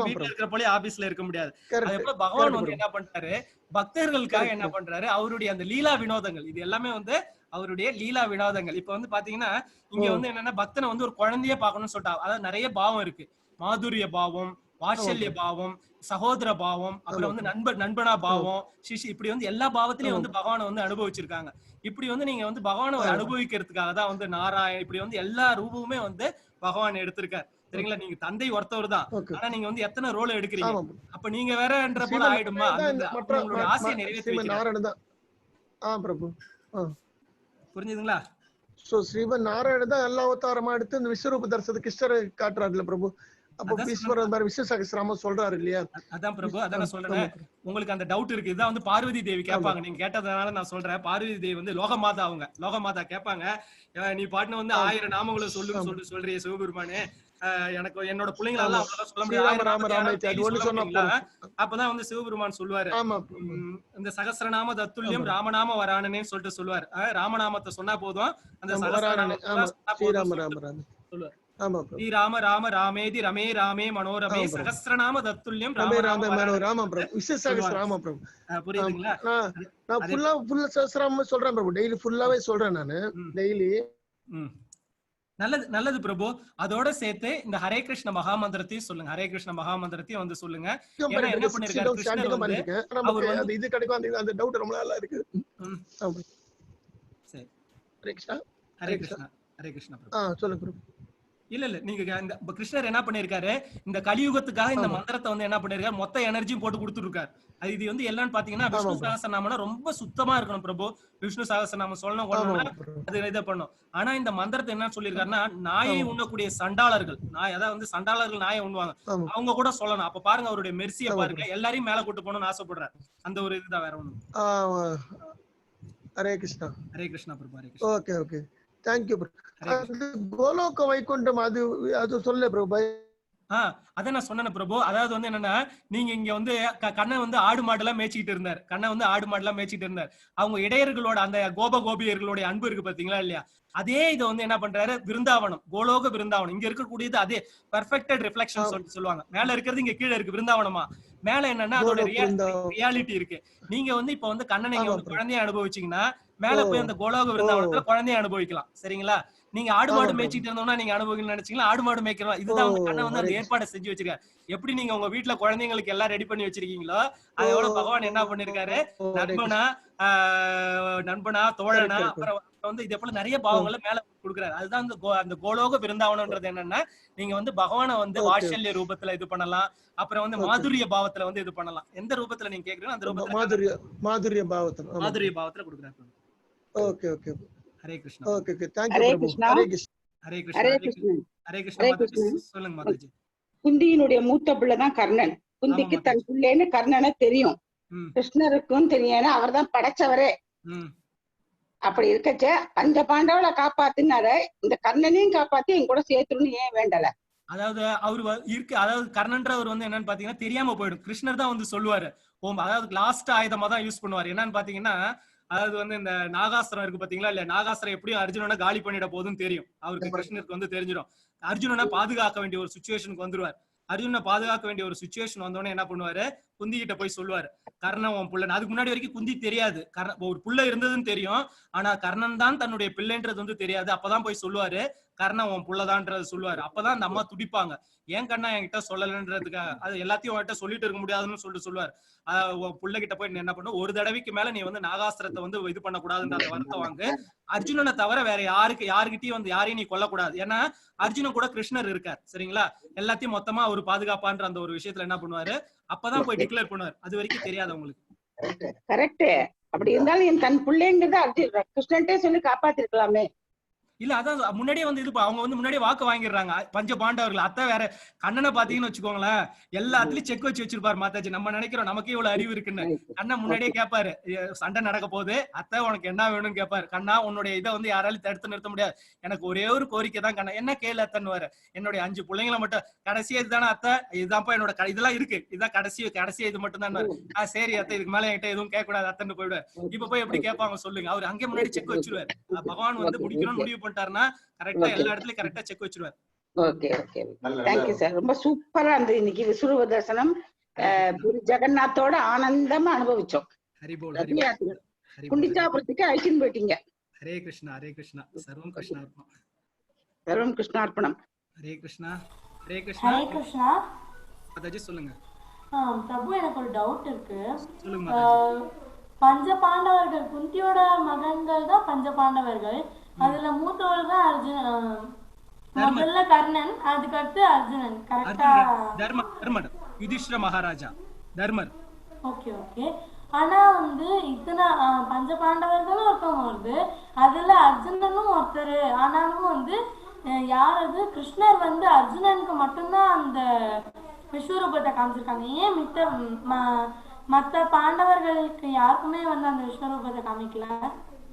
Speaker 1: வீட்டுல இருக்கிற போலே ஆபீஸ்ல இருக்க முடியாது. அதே போல பகவான் வந்து என்ன பண்றாரு, பக்தர்களுக்காக என்ன பண்றாரு, அவருடைய அந்த லீலா வினோதங்கள், இது எல்லாமே வந்து அவருடைய லீலா வினோதங்கள். இப்ப வந்து பாத்தீங்கன்னா இங்க வந்து என்னன்னா பக்தனை வந்து ஒரு குழந்தையே பார்க்கணும்னு சொல்லிட்டா, அதாவது நிறைய பாவம் இருக்கு. மாதுரிய பாவம், வாத்சல்ய பாவம், சகோதர பாவம், அப்புறம் வந்து நண்பனா பாவம், சிஷி, இப்படி வந்து எல்லா பாவத்திலயும் வந்து பகவானை வந்து அனுபவிச்சிருக்காங்க. இப்படி வந்து நீங்க வந்து பகவானை அனுபவிக்கிறதுக்காக தான் வந்து நாராயண் இப்படி வந்து எல்லா ரூபமுமே வந்து பகவான் எடுத்திருக்காரு, சரிங்களா? நீங்க தந்தை ஒருத்தவர் தான், ஆனா நீங்க வந்து எத்தனை ரோல் எடுக்கிறீங்க? அப்ப நீங்க வேறன்ற போல ஆயிடுமா? உங்களுடைய ஆசையை நிறைவேற்றி வைக்கிறார்
Speaker 7: பிரபு.
Speaker 1: புரிஞ்சுதுங்களா?
Speaker 7: சோ ஸ்ரீமன் நாராயணன் தான் எல்லா அவதாரமா எடுத்து இந்த விஸ்வரூப தரிசனத்தை கிருஷ்ணரை காட்டுறாருல பிரபு. அப்போ ஈஸ்வரன் மாதிரி விஷ்ணு சகஸ்ரநாமம் சொல்றாரு இல்லையா?
Speaker 1: அதான் பிரபு, அதான் நான் சொல்றேன். உங்களுக்கு அந்த டவுட் இருக்கு. இதான் வந்து பார்வதி தேவி கேட்பாங்க, நீங்க கேட்டதுனால நான் சொல்றேன். பார்வதி தேவி வந்து லோகமாதா, அவங்க லோகமாதா கேட்பாங்க, நீ பாட்டுன்னு வந்து 1000 நாமங்களை சொல்றிய சிவபெருமானே, எனக்கு என்னோட பிள்ளைங்களெல்லாம் அவ்வளவுதான் சொல்ல முடியாது. அப்பதான் வந்து சிவபெருமான் சொல்லுவாரு, இந்த சகஸ்ரநாம தத்துல்யம் ராமநாம வரானனே சொல்லிட்டு சொல்லுவார். ராமநாமத்தை சொன்னா போதும், அந்த சகஸ்ரநாமம் சொல்லுவார். ஸ்ரீ ராம ராம ராமேதி ரமே ராமே மனோரமே சகஸ்ரநாம தத்துல்யம் புரியுதுங்களா?
Speaker 7: நான் ஃபுல்லா சகஸ்ரநாமம் சொல்றேன் பிரபு, டெய்லி ஃபுல்லாவே சொல்றேன் நானு டெய்லி.
Speaker 1: நல்லது பிரபு. அதோட சேர்த்து இந்த ஹரே கிருஷ்ண மகாமந்திரத்தையும் சொல்லுங்க. ஹரே கிருஷ்ண மகாமந்திரத்தையும் வந்து சொல்லுங்க. என்ன பண்ணிருக்காரு கிருஷ்ணர் வந்து
Speaker 7: இது கிடைக்கும், அந்த டவுட் ரொம்ப நாளா இருக்கு.
Speaker 1: சரி, ஹரே கிருஷ்ணா. ஹரே கிருஷ்ணா. ஹரே கிருஷ்ணா பிரபு.
Speaker 7: சொல்லுங்க பிரபு.
Speaker 1: இல்ல நீங்க இந்த கிருஷ்ணர் என்ன பண்ணிருக்காரு, இந்த கலியுகத்துக்காக இந்த மந்திரத்தை வந்து என்ன பண்ணிருக்காரு, மொத்த எனர்ஜியும் போட்டு கொடுத்துருக்காரு. அது இது வந்து என்னன்னு பாத்தீங்கன்னா விஷ்ணு சகஸ்ரநாமம்னா ரொம்ப சுத்தமா இருக்கணும் பிரபு. விஷ்ணு சகஸ்ரநாமம் சொல்லணும் அது இதை பண்ணும். ஆனா இந்த மந்திரத்தை என்ன சொல்லிருக்காருன்னா, நாயை உண்ணக்கூடிய சண்டாளர்கள், அதாவது வந்து சண்டாளர்கள் நாயை உண்ணுவாங்க, அவங்க கூட சொல்லணும். அப்ப பாருங்க அவருடைய மெர்சியை பாருங்க, எல்லாரையும் மேல கூட்டு போகணும்னு ஆசைப்படுறாரு. அந்த ஒரு இதுதான், வேற ஒண்ணு.
Speaker 7: ஹரே கிருஷ்ணா.
Speaker 1: ஹரே கிருஷ்ணா பிரபு. Hare Krishna.
Speaker 7: Okay okay, thank you bro. Goloka Vaikuntham அது சொல்ல பிரபு.
Speaker 1: அதான் நான் சொன்னேன் பிரபு. அதாவது வந்து என்னன்னா, நீங்க இங்க வந்து கண்ணன் வந்து ஆடு மாடு எல்லாம் மேய்ச்சிட்டு இருந்தார். கண்ணன் வந்து ஆடு மாடு எல்லாம் மேய்ச்சிட்டு இருந்தார். அவங்க இடையர்களோட அந்த கோபியர்களுடைய அன்பு இருக்கு பாத்தீங்களா இல்லையா? அதே இதை வந்து என்ன பண்றாரு, விருந்தாவனம், கோலோக விருந்தாவனம். இங்க இருக்கக்கூடியது அதே பெர்ஃபெக்டட் ரிஃப்ளெக்ஷன் சொல்லுவாங்க. மேல இருக்கிறது இங்க கீழே இருக்கு, விருந்தாவனமா. மேல என்னன்னா அதோட ரியாலிட்டி இருக்கு. நீங்க வந்து இப்ப வந்து கண்ணனை இங்க வந்து குழந்தைய அனுபவிச்சீங்கன்னா, மேல போய் அந்த கோலோக விருந்தாவனத்துல குழந்தைய அனுபவிக்கலாம், சரிங்களா? நீங்க ஆடு மாடு மேய்ச்சிட்டு இருந்தோம்னா நீங்க அனுபவிக்கணும்னு நினைச்சீங்களா, ஆடு மாடு மேய்க்கலாம். இதுதான் வந்து கண்ணன் வந்து அந்த ஏற்பாடை செஞ்சு வச்சிருக்காரு. எப்படி நீங்க உங்க வீட்டுல குழந்தைங்களுக்கு எல்லாம் ரெடி பண்ணி வச்சிருக்கீங்களோ, அதோட பகவான் என்ன பண்ணிருக்காரு, நண்பனா தோழனா, அப்புறம் வந்து இதே போல நிறைய பாவங்களை மேல கொடுக்குறாரு. அதுதான் அந்த கோலோக விருந்தாவனம்ன்றது. என்னன்னா, நீங்க வந்து பகவானை வந்து வாத்சல்ய ரூபத்துல இது பண்ணலாம், அப்புறம் வந்து மாதுரிய பாவத்துல வந்து இது பண்ணலாம். எந்த ரூபத்துல நீங்க கேக்குறீங்க அந்த ரூபத்துல மாதுரிய பாவத்துல கொடுக்குறாரு.
Speaker 7: Okay okay,
Speaker 1: Hare Krishna.
Speaker 7: Okay okay, thank you பிரபு. ஹரே கிருஷ்ணா.
Speaker 1: ஹரே கிருஷ்ணா. ஹரே கிருஷ்ணா. ஹரே கிருஷ்ணா. சொல்லுங்க மாதாஜி.
Speaker 8: குந்தியினுடைய மூத்த பிள்ளை தான் கர்ணன். குந்திக்கு தன் பிள்ளைன்னு கர்ணனை தெரியும், கிருஷ்ணருக்கும் தெரியும், அவர் தான் படைச்சவரே. அப்படி இருக்கச்ச அந்த பாண்டவளை காப்பாத்தினாரு, இந்த கர்ணனையும் காப்பாத்தி என் கூட சேர்த்துருன்னு ஏன் வேண்டல?
Speaker 1: அதாவது அவரு இருக்கு, அதாவது கர்ணன்றவர் வந்து என்னன்னு பாத்தீங்கன்னா தெரியாம போயிடும். கிருஷ்ணர் தான் வந்து சொல்லுவாரு, அதாவது லாஸ்ட் ஆயுதமா தான் யூஸ் பண்ணுவாரு. என்னன்னு பாத்தீங்கன்னா, அதாவது வந்து இந்த நாகாஸ்திரம் இருக்கு பாத்தீங்களா இல்ல, நாகாஸ்திரம் எப்படியும் அர்ஜுனனை காலி பண்ணிட போதுன்னு தெரியும் அவருக்கு. கிருஷ்ணருக்கு வந்து தெரிஞ்சிடும். அர்ஜுனனை பாதுகாக்க வேண்டிய ஒரு சுச்சுவேஷனுக்கு வந்துருவார். அர்ஜுனனை பாதுகாக்க வேண்டிய ஒரு சுச்சுவேஷன் வந்தோடனே என்ன பண்ணுவாரு, குந்தி கிட்ட போய் சொல்லுவாரு கர்ணன் உன் புள்ளன். அதுக்கு முன்னாடி வரைக்கும் குந்தி தெரியாது, ஒரு புள்ள இருந்ததுன்னு தெரியும், ஆனா கர்ணன் தான் தன்னுடைய பிள்ளைன்றது வந்து தெரியாது. அப்பதான் போய் சொல்லுவாரு கர்ணன் உன் புள்ளதான்றது சொல்லுவாரு. அப்பதான் அந்த அம்மா துடிப்பாங்க, ஏன் கண்ணா என்கிட்ட சொல்லலன்றதுக்காக. அது எல்லாத்தையும் அவன்கிட்ட சொல்லிட்டு இருக்க முடியாதுன்னு சொல்லுவாரு. புள்ள கிட்ட போய் என்ன பண்ண, ஒரு தடவைக்கு மேல நீ வந்து நாகாஸ்திரத்தை வந்து இது பண்ணக்கூடாதுன்ற அந்த வரத்தை வாங்கு. அர்ஜுனனை தவிர வேற யாருக்கிட்டையும் வந்து யாரையும் நீ கொல்லக்கூடாது. ஏன்னா அர்ஜுனன் கூட கிருஷ்ணர் இருக்கார் சரிங்களா. எல்லாத்தையும் மொத்தமா ஒரு பாதுகாப்பான்ற அந்த ஒரு விஷயத்துல என்ன பண்ணுவாரு, அப்பதான் போய் டிக்ளேர் பண்ணுவாரு. அது வரைக்கும் தெரியாது அவங்களுக்கு.
Speaker 8: கரெக்ட். அப்படி இருந்தாலும் என் தன் பிள்ளைங்கிறத கிருஷ்ணன்ட்டே சொல்லி காப்பாத்திருக்கலாமே.
Speaker 1: இல்ல அதான் முன்னாடியே வந்து இது அவங்க வந்து முன்னாடியே வாக்கு வாங்கிடுறாங்க பஞ்ச பாண்டவர்கள். அத்தை வேற கண்ணனை பாத்தீங்கன்னு வச்சுக்கோங்களேன், எல்லாத்துலயும் செக் வச்சிருப்பாரு மாதாஜி. நம்ம நினைக்கிறோம் நமக்கே இவ்வளவு அறிவு இருக்குன்னு. கண்ணன் முன்னாடியே கேட்பாரு, சண்டை நடக்க போகுது, அத்தை உனக்கு என்ன வேணும்னு கேட்பாரு. கண்ணா உன்னுடைய இதை வந்து யாராலும் தடுத்து நிறுத்த முடியாது, எனக்கு ஒரே ஒரு கோரிக்கை தான் கண்ணா. என்ன கேளு அத்தைன்னு, என்னுடைய 5 பிள்ளைங்களை மட்டும் கடைசியா இதுதானே அத்தை, இதுதான்ப்பா என்னோட இதெல்லாம் இருக்கு, இதுதான் கடைசியா இது மட்டும் தான். சரி அத்தை, இதுக்கு மேல என்கிட்ட எதுவும் கேட்க கூடாது அத்தைன்னு போயிடுவார். இப்ப போய் எப்படி கேட்பாங்க சொல்லுங்க. அவர் அங்கே முன்னாடி செக் வச்சிருவாரு. பகவான் வந்து முடிக்கணும்னு முடிவு பண்ணிட்டாருன்னா கரெக்டா எல்லா இடத்துலயும் கரெக்டா செக் வச்சிருவாரு.
Speaker 8: Okay okay, thank you sir. ரொம்ப சூப்பரா இருந்தது இன்னைக்கு விஸ்வரூப தரிசனம். பூரி ஜெகநாத்தோட ஆனந்தமா அனுபவிச்சோம்.
Speaker 1: ஹரிபோல்
Speaker 8: குண்டிச்சாபுரத்துக்கு அழைச்சின்னு போயிட்டீங்க.
Speaker 1: ஹரே கிருஷ்ணா ஹரே கிருஷ்ணா. சர்வம் கிருஷ்ணார்ப்பணம்.
Speaker 8: சர்வம் கிருஷ்ணார்ப்பணம்.
Speaker 1: ஹரே கிருஷ்ணா ஹரே கிருஷ்ணா.
Speaker 2: ஹரே கிருஷ்ணா.
Speaker 1: மாதாஜி சொல்லுங்க.
Speaker 2: பிரபு எனக்கு ஒரு டவுட் இருக்கு.
Speaker 1: சொல்லுங்க மாதாஜி.
Speaker 2: பஞ்ச பாண்டவர்கள், குந்தியோட மகன்கள் தான் பஞ்ச பாண்டவர்கள். அதுல மூத்தவர் தான் அர்ஜுனன், முதல்ல கர்ணன், அதுக்கு அடுத்து அர்ஜுனன். கரெக்டா?
Speaker 1: தர்மர், யுதிஷ்டிர மகாராஜா தர்மர்.
Speaker 2: Okay okay. ஆனா வந்து இத்தனை பஞ்ச பாண்டவர்களும் ஒருத்தவங்க வருது, அதுல அர்ஜுனனும் ஒருத்தர். ஆனாலும் வந்து யார் அது, கிருஷ்ணர் வந்து அர்ஜுனனுக்கு மட்டும்தான் அந்த விஸ்வரூபத்தை காமிச்சிருக்காங்க. ஏன் மத்த பாண்டவர்களுக்கு யாருக்குமே வந்து அந்த விஸ்வரூபத்தை காமிக்கல?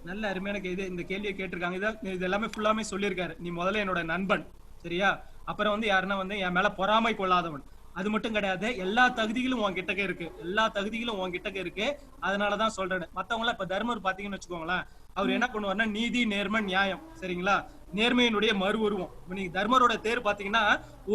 Speaker 1: நல்ல அருமையான இந்த கேள்வியை கேட்டிருக்காங்க. இது எல்லாமே ஃபுல்லாமே சொல்லியிருக்காரு. நீ முதல்ல என்னோட நண்பன் சரியா, அப்புறம் வந்து யாருன்னா வந்து என் மேல பொறாமை கொள்ளாதவன். அது மட்டும் கிடையாது, எல்லா தகுதிகளும் உன்கிட்டக்க இருக்கு, எல்லா தகுதிகளும் உன்கிட்டக்க இருக்கு. அதனாலதான் சொல்றேன். மத்தவங்கள இப்ப தர்மர் பாத்தீங்கன்னு வச்சுக்கோங்களேன், அவர் என்ன பண்ணுவாருன்னா நீதி நேர்மை நியாயம் சரிங்களா, நேர்மையினுடைய மறு உருவம். நீங்க தர்மரோட தேர் பாத்தீங்கன்னா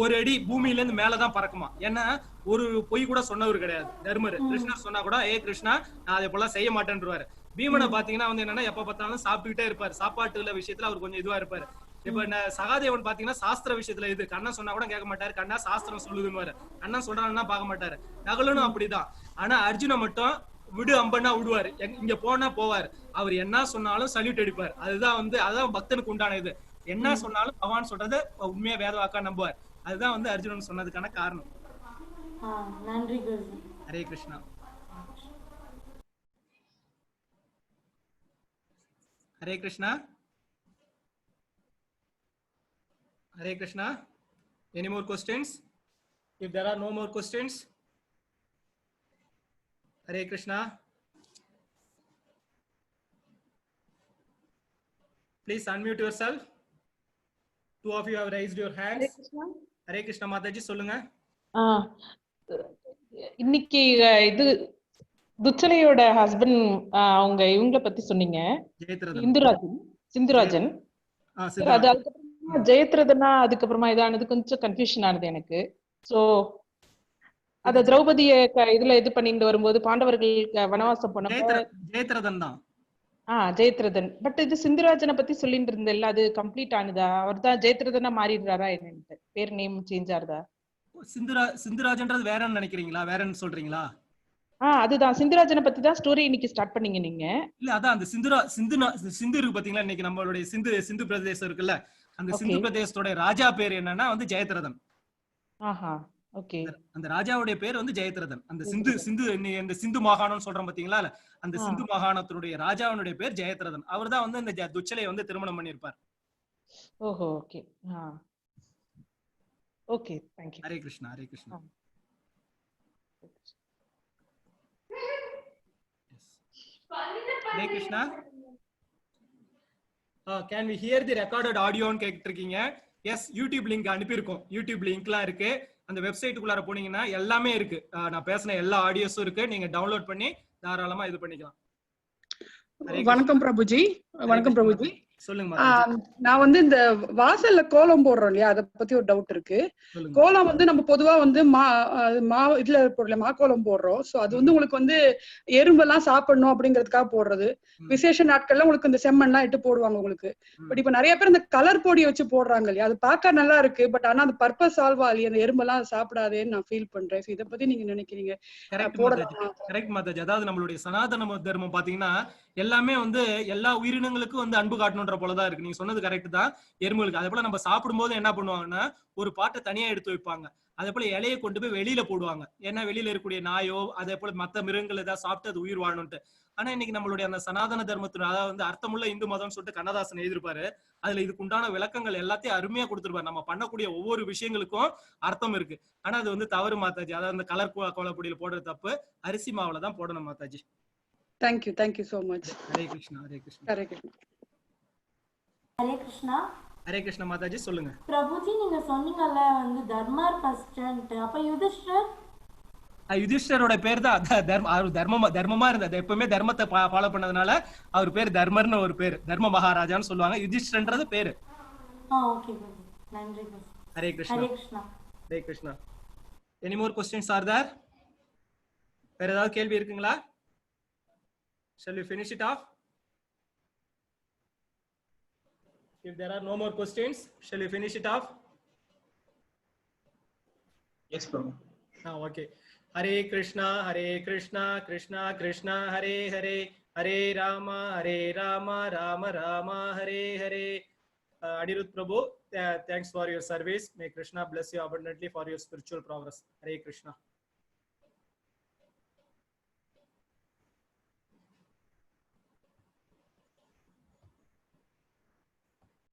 Speaker 1: ஒரு அடி பூமியில இருந்து மேலதான் பறக்குமா. ஏன்னா ஒரு பொய் கூட சொன்னவர் கிடையாது தர்மர். கிருஷ்ணர் சொன்னா கூட கிருஷ்ணா நான் அதை போல செய்ய மாட்டேன்ருவாரு. பீமனை பாத்தீங்கன்னா வந்து என்னன்னா எப்ப பார்த்தாலும் சாப்பிட்டுக்கிட்டே இருப்பாரு, சாப்பாட்டுல விஷயத்துல அவர் கொஞ்சம் இதுவா இருப்பாரு. இப்ப சகாதேவன் பாத்தீங்கன்னா சாஸ்திர விஷயத்துல இது கண்ணன் சொன்னா கூட கேட்க மாட்டாரு, கண்ணா சாஸ்திரம் சொல்லுதுன்னு கண்ணன் சொல்றான்னா பார்க்க மாட்டாரு. நகலனும் அப்படிதான். ஆனா அர்ஜுன மட்டும் விடு அம்பன்னா விடுவாரு, இங்க போனா போவாரு. அவர் என்ன சொன்னாலும் சல்யூட் அடிப்பார். அதுதான் வந்து அதான் பக்தனுக்கு உண்டான இது. என்ன சொன்னாலும் பகவான் சொல்றது உண்மையா வேத வாக்கா நம்புவார். அதுதான் வந்து அர்ஜுனன் சொன்னதுக்கான காரணம்.
Speaker 2: நன்றி Guruji.
Speaker 1: Hare Krishna. Hare Krishna. Hare Krishna. Any more questions? If there are no more questions, Hare Krishna. Please unmute yourself. Two of you have raised your hands.
Speaker 9: Hare Krishna.
Speaker 1: Hare Krishna Mataji சொல்லுங்க.
Speaker 9: இன்னைக்கு இது துச்சலையோட ஹஸ்பண்ட் அவங்க இவங்கள பத்தி சொன்னீங்க, சிந்துராஜன். அது அதுக்கப்புறமா ஜெயத்ரதனா அதுக்கப்புறமா இதானது கொஞ்சம் கன்ஃபியூஷன் ஆனது எனக்கு. சோ அத திரௌபதிய இதுல இது பண்ணிட்டு வரும்போது பாண்டவர்கள் வனவாசம் போனப்ப
Speaker 1: ஜெயத்ரதன் தான்.
Speaker 9: ஜெயத்ரதன். பட் இது சிந்துராஜனை பத்தி சொல்லிட்டு இருந்தேன்ல, அது கம்ப்ளீட் ஆனதா? அவர் தான் ஜெயத்ரதனா மாறிடுறாரா என்னன்னு, பேர் நேம் சேஞ்ச் ஆகுதா?
Speaker 1: சிந்துராஜன்றது வேறன்னு நினைக்கிறீங்களா, வேறன்னு சொல்றீங்களா?
Speaker 9: அதுதான் சிந்துராஜனை பத்தி தான் ஸ்டோரி இன்னைக்கு ஸ்டார்ட் பண்ணீங்க நீங்க.
Speaker 1: இல்ல அதான் அந்த சிந்து இருக்கு பாத்தீங்களா, இன்னைக்கு நம்மளுடைய சிந்து பிரதேசம் இருக்குல்ல, அந்த சிந்து பிரதேசத்தோட ராஜா பேர் என்னன்னா வந்து ஜெயத்ரதன். அந்த ராஜாவுடைய பேர் வந்து ஜெயத்ரதன். அந்த இந்த சிந்து மாகாணம் சொல்றோம் பாத்தீங்களா, அந்த சிந்து மாகாணத்தினுடைய ராஜாவுடைய பேர் ஜெயத்ரதன். அவர் தான் வந்து இந்த துச்சலையை வந்து திருமணம் பண்ணியிருப்பார்.
Speaker 9: ஓஹோ, okay okay, thank you.
Speaker 1: Hare Krishna. Hare Krishna. Hare Krishna. Can we hear the recorded audio ன்னு கேட்டிருக்கீங்க. எஸ், யூடியூப் லிங்க் அனுப்பியிருக்கோம். யூடியூப் லிங்க்லாம் இருக்கு. அந்த வெப்சைட்டுக்குள்ளார போனீங்கன்னா எல்லாமே இருக்கு. நான் பேசின எல்லா ஆடியோஸும் இருக்கு. நீங்க டவுன்லோட் பண்ணி தாராளமா இது பண்ணிக்கலாம்.
Speaker 10: வணக்கம் பிரபுஜி. வணக்கம் பிரபுஜி.
Speaker 1: சொல்லுங்க மாதாஜி.
Speaker 10: நான் வந்து இந்த வாசல்ல கோலம் போடுறோம் இல்லையா, அதை பத்தி ஒரு டவுட் இருக்கு. கோலம் வந்து நம்ம பொதுவா வந்து இதுல போடல மாக்கோலம் போடுறோம். சோ அது வந்து உங்களுக்கு வந்து எறும்பெல்லாம் சாப்பிடணும் அப்படிங்கிறதுக்காக போடுறது. விசேஷ நாட்கள்ல உங்களுக்கு இந்த செம்மண்லாம் இட்டு போடுவாங்க உங்களுக்கு. பட் இப்ப நிறைய பேர் இந்த கலர் பொடி வச்சு போடுறாங்க இல்லையா, அது பார்க்க நல்லா இருக்கு. பட் ஆனா அந்த பர்பஸ் சால்வ் ஆகி அந்த எறும்பெல்லாம் சாப்பிடாதேன்னு நான் ஃபீல் பண்றேன். இதை பத்தி நீங்க நினைக்கிறீங்க?
Speaker 1: கரெக்ட் மாதாஜி. அதாவது நம்மளுடைய சனாதன தர்மம் பாத்தீங்கன்னா எல்லாமே வந்து எல்லா உயிரினங்களுக்கும் வந்து அன்பு காட்டணும்ன்ற போலதான் இருக்கு. நீங்க சொன்னது கரெக்ட் தான். எறும்புகளுக்கு அதே போல நம்ம சாப்பிடும் போது என்ன பண்ணுவாங்கன்னா ஒரு பாட்டை தனியா எடுத்து வைப்பாங்க. அதே போல இலையை கொண்டு போய் வெளியில போடுவாங்க. ஏன்னா வெளியில இருக்கக்கூடிய நாயோ அதே போல மத்த மிருகங்கள் ஏதாவது சாப்பிட்டு அது உயிர் வாழணும்ட்டு. ஆனா இன்னைக்கு நம்மளுடைய அந்த சனாதன தர்மத்தின் அதாவது வந்து அர்த்தமுள்ள இந்து மதம்னு சொல்லிட்டு கண்ணதாசன் எழுதிருப்பாரு. அதுல இதுக்கு உண்டான விளக்கங்கள் எல்லாத்தையும் அருமையா கொடுத்துருப்பாரு. நம்ம பண்ணக்கூடிய ஒவ்வொரு விஷயங்களுக்கும் அர்த்தம் இருக்கு. ஆனா அது வந்து தவறு மாதாஜி. அதாவது அந்த கலர் கோலப்பொடியில போடுறது தப்பு. அரிசி மாவுல தான் போடணும் Mataji.
Speaker 10: Thank you so much.
Speaker 1: Hare Krishna. Hare Krishna.
Speaker 10: Hare Krishna.
Speaker 2: Hare Krishna.
Speaker 1: Hare Krishna Mataji. சொல்லுங்க.
Speaker 2: பிரபுஜி நீங்க சொன்னீங்கல்ல வந்து தர்மர் ஃபர்ஸ்ட், அப்ப யுதிஷ்டர்?
Speaker 1: யுதிஷ்டரோட பேர் தான் தர்மமா இருந்தது. எப்பவுமே தர்மத்தை ஃபாலோ பண்ணதுனால அவர் பேர் தர்மர்னு ஒரு பேர். தர்ம மகாராஜான்னு சொல்லுவாங்க. யுதிஷ்டர்ன்றது பேரு.
Speaker 2: ஓகே நன்றி.
Speaker 1: Hare Krishna.
Speaker 2: Hare Krishna.
Speaker 1: Hare Krishna. Any more questions are there? வேற ஏதாவது கேள்வி இருக்குங்களா? Shall we finish it off? If there are no more questions, shall we finish it off?
Speaker 11: Yes, Prabhu.
Speaker 1: Okay. Hare Krishna, Krishna Krishna, Hare Hare, Hare Rama, Rama Rama, Hare Hare. Anirudh Prabhu, thanks for your service. May Krishna bless you abundantly for your spiritual progress. Hare Krishna.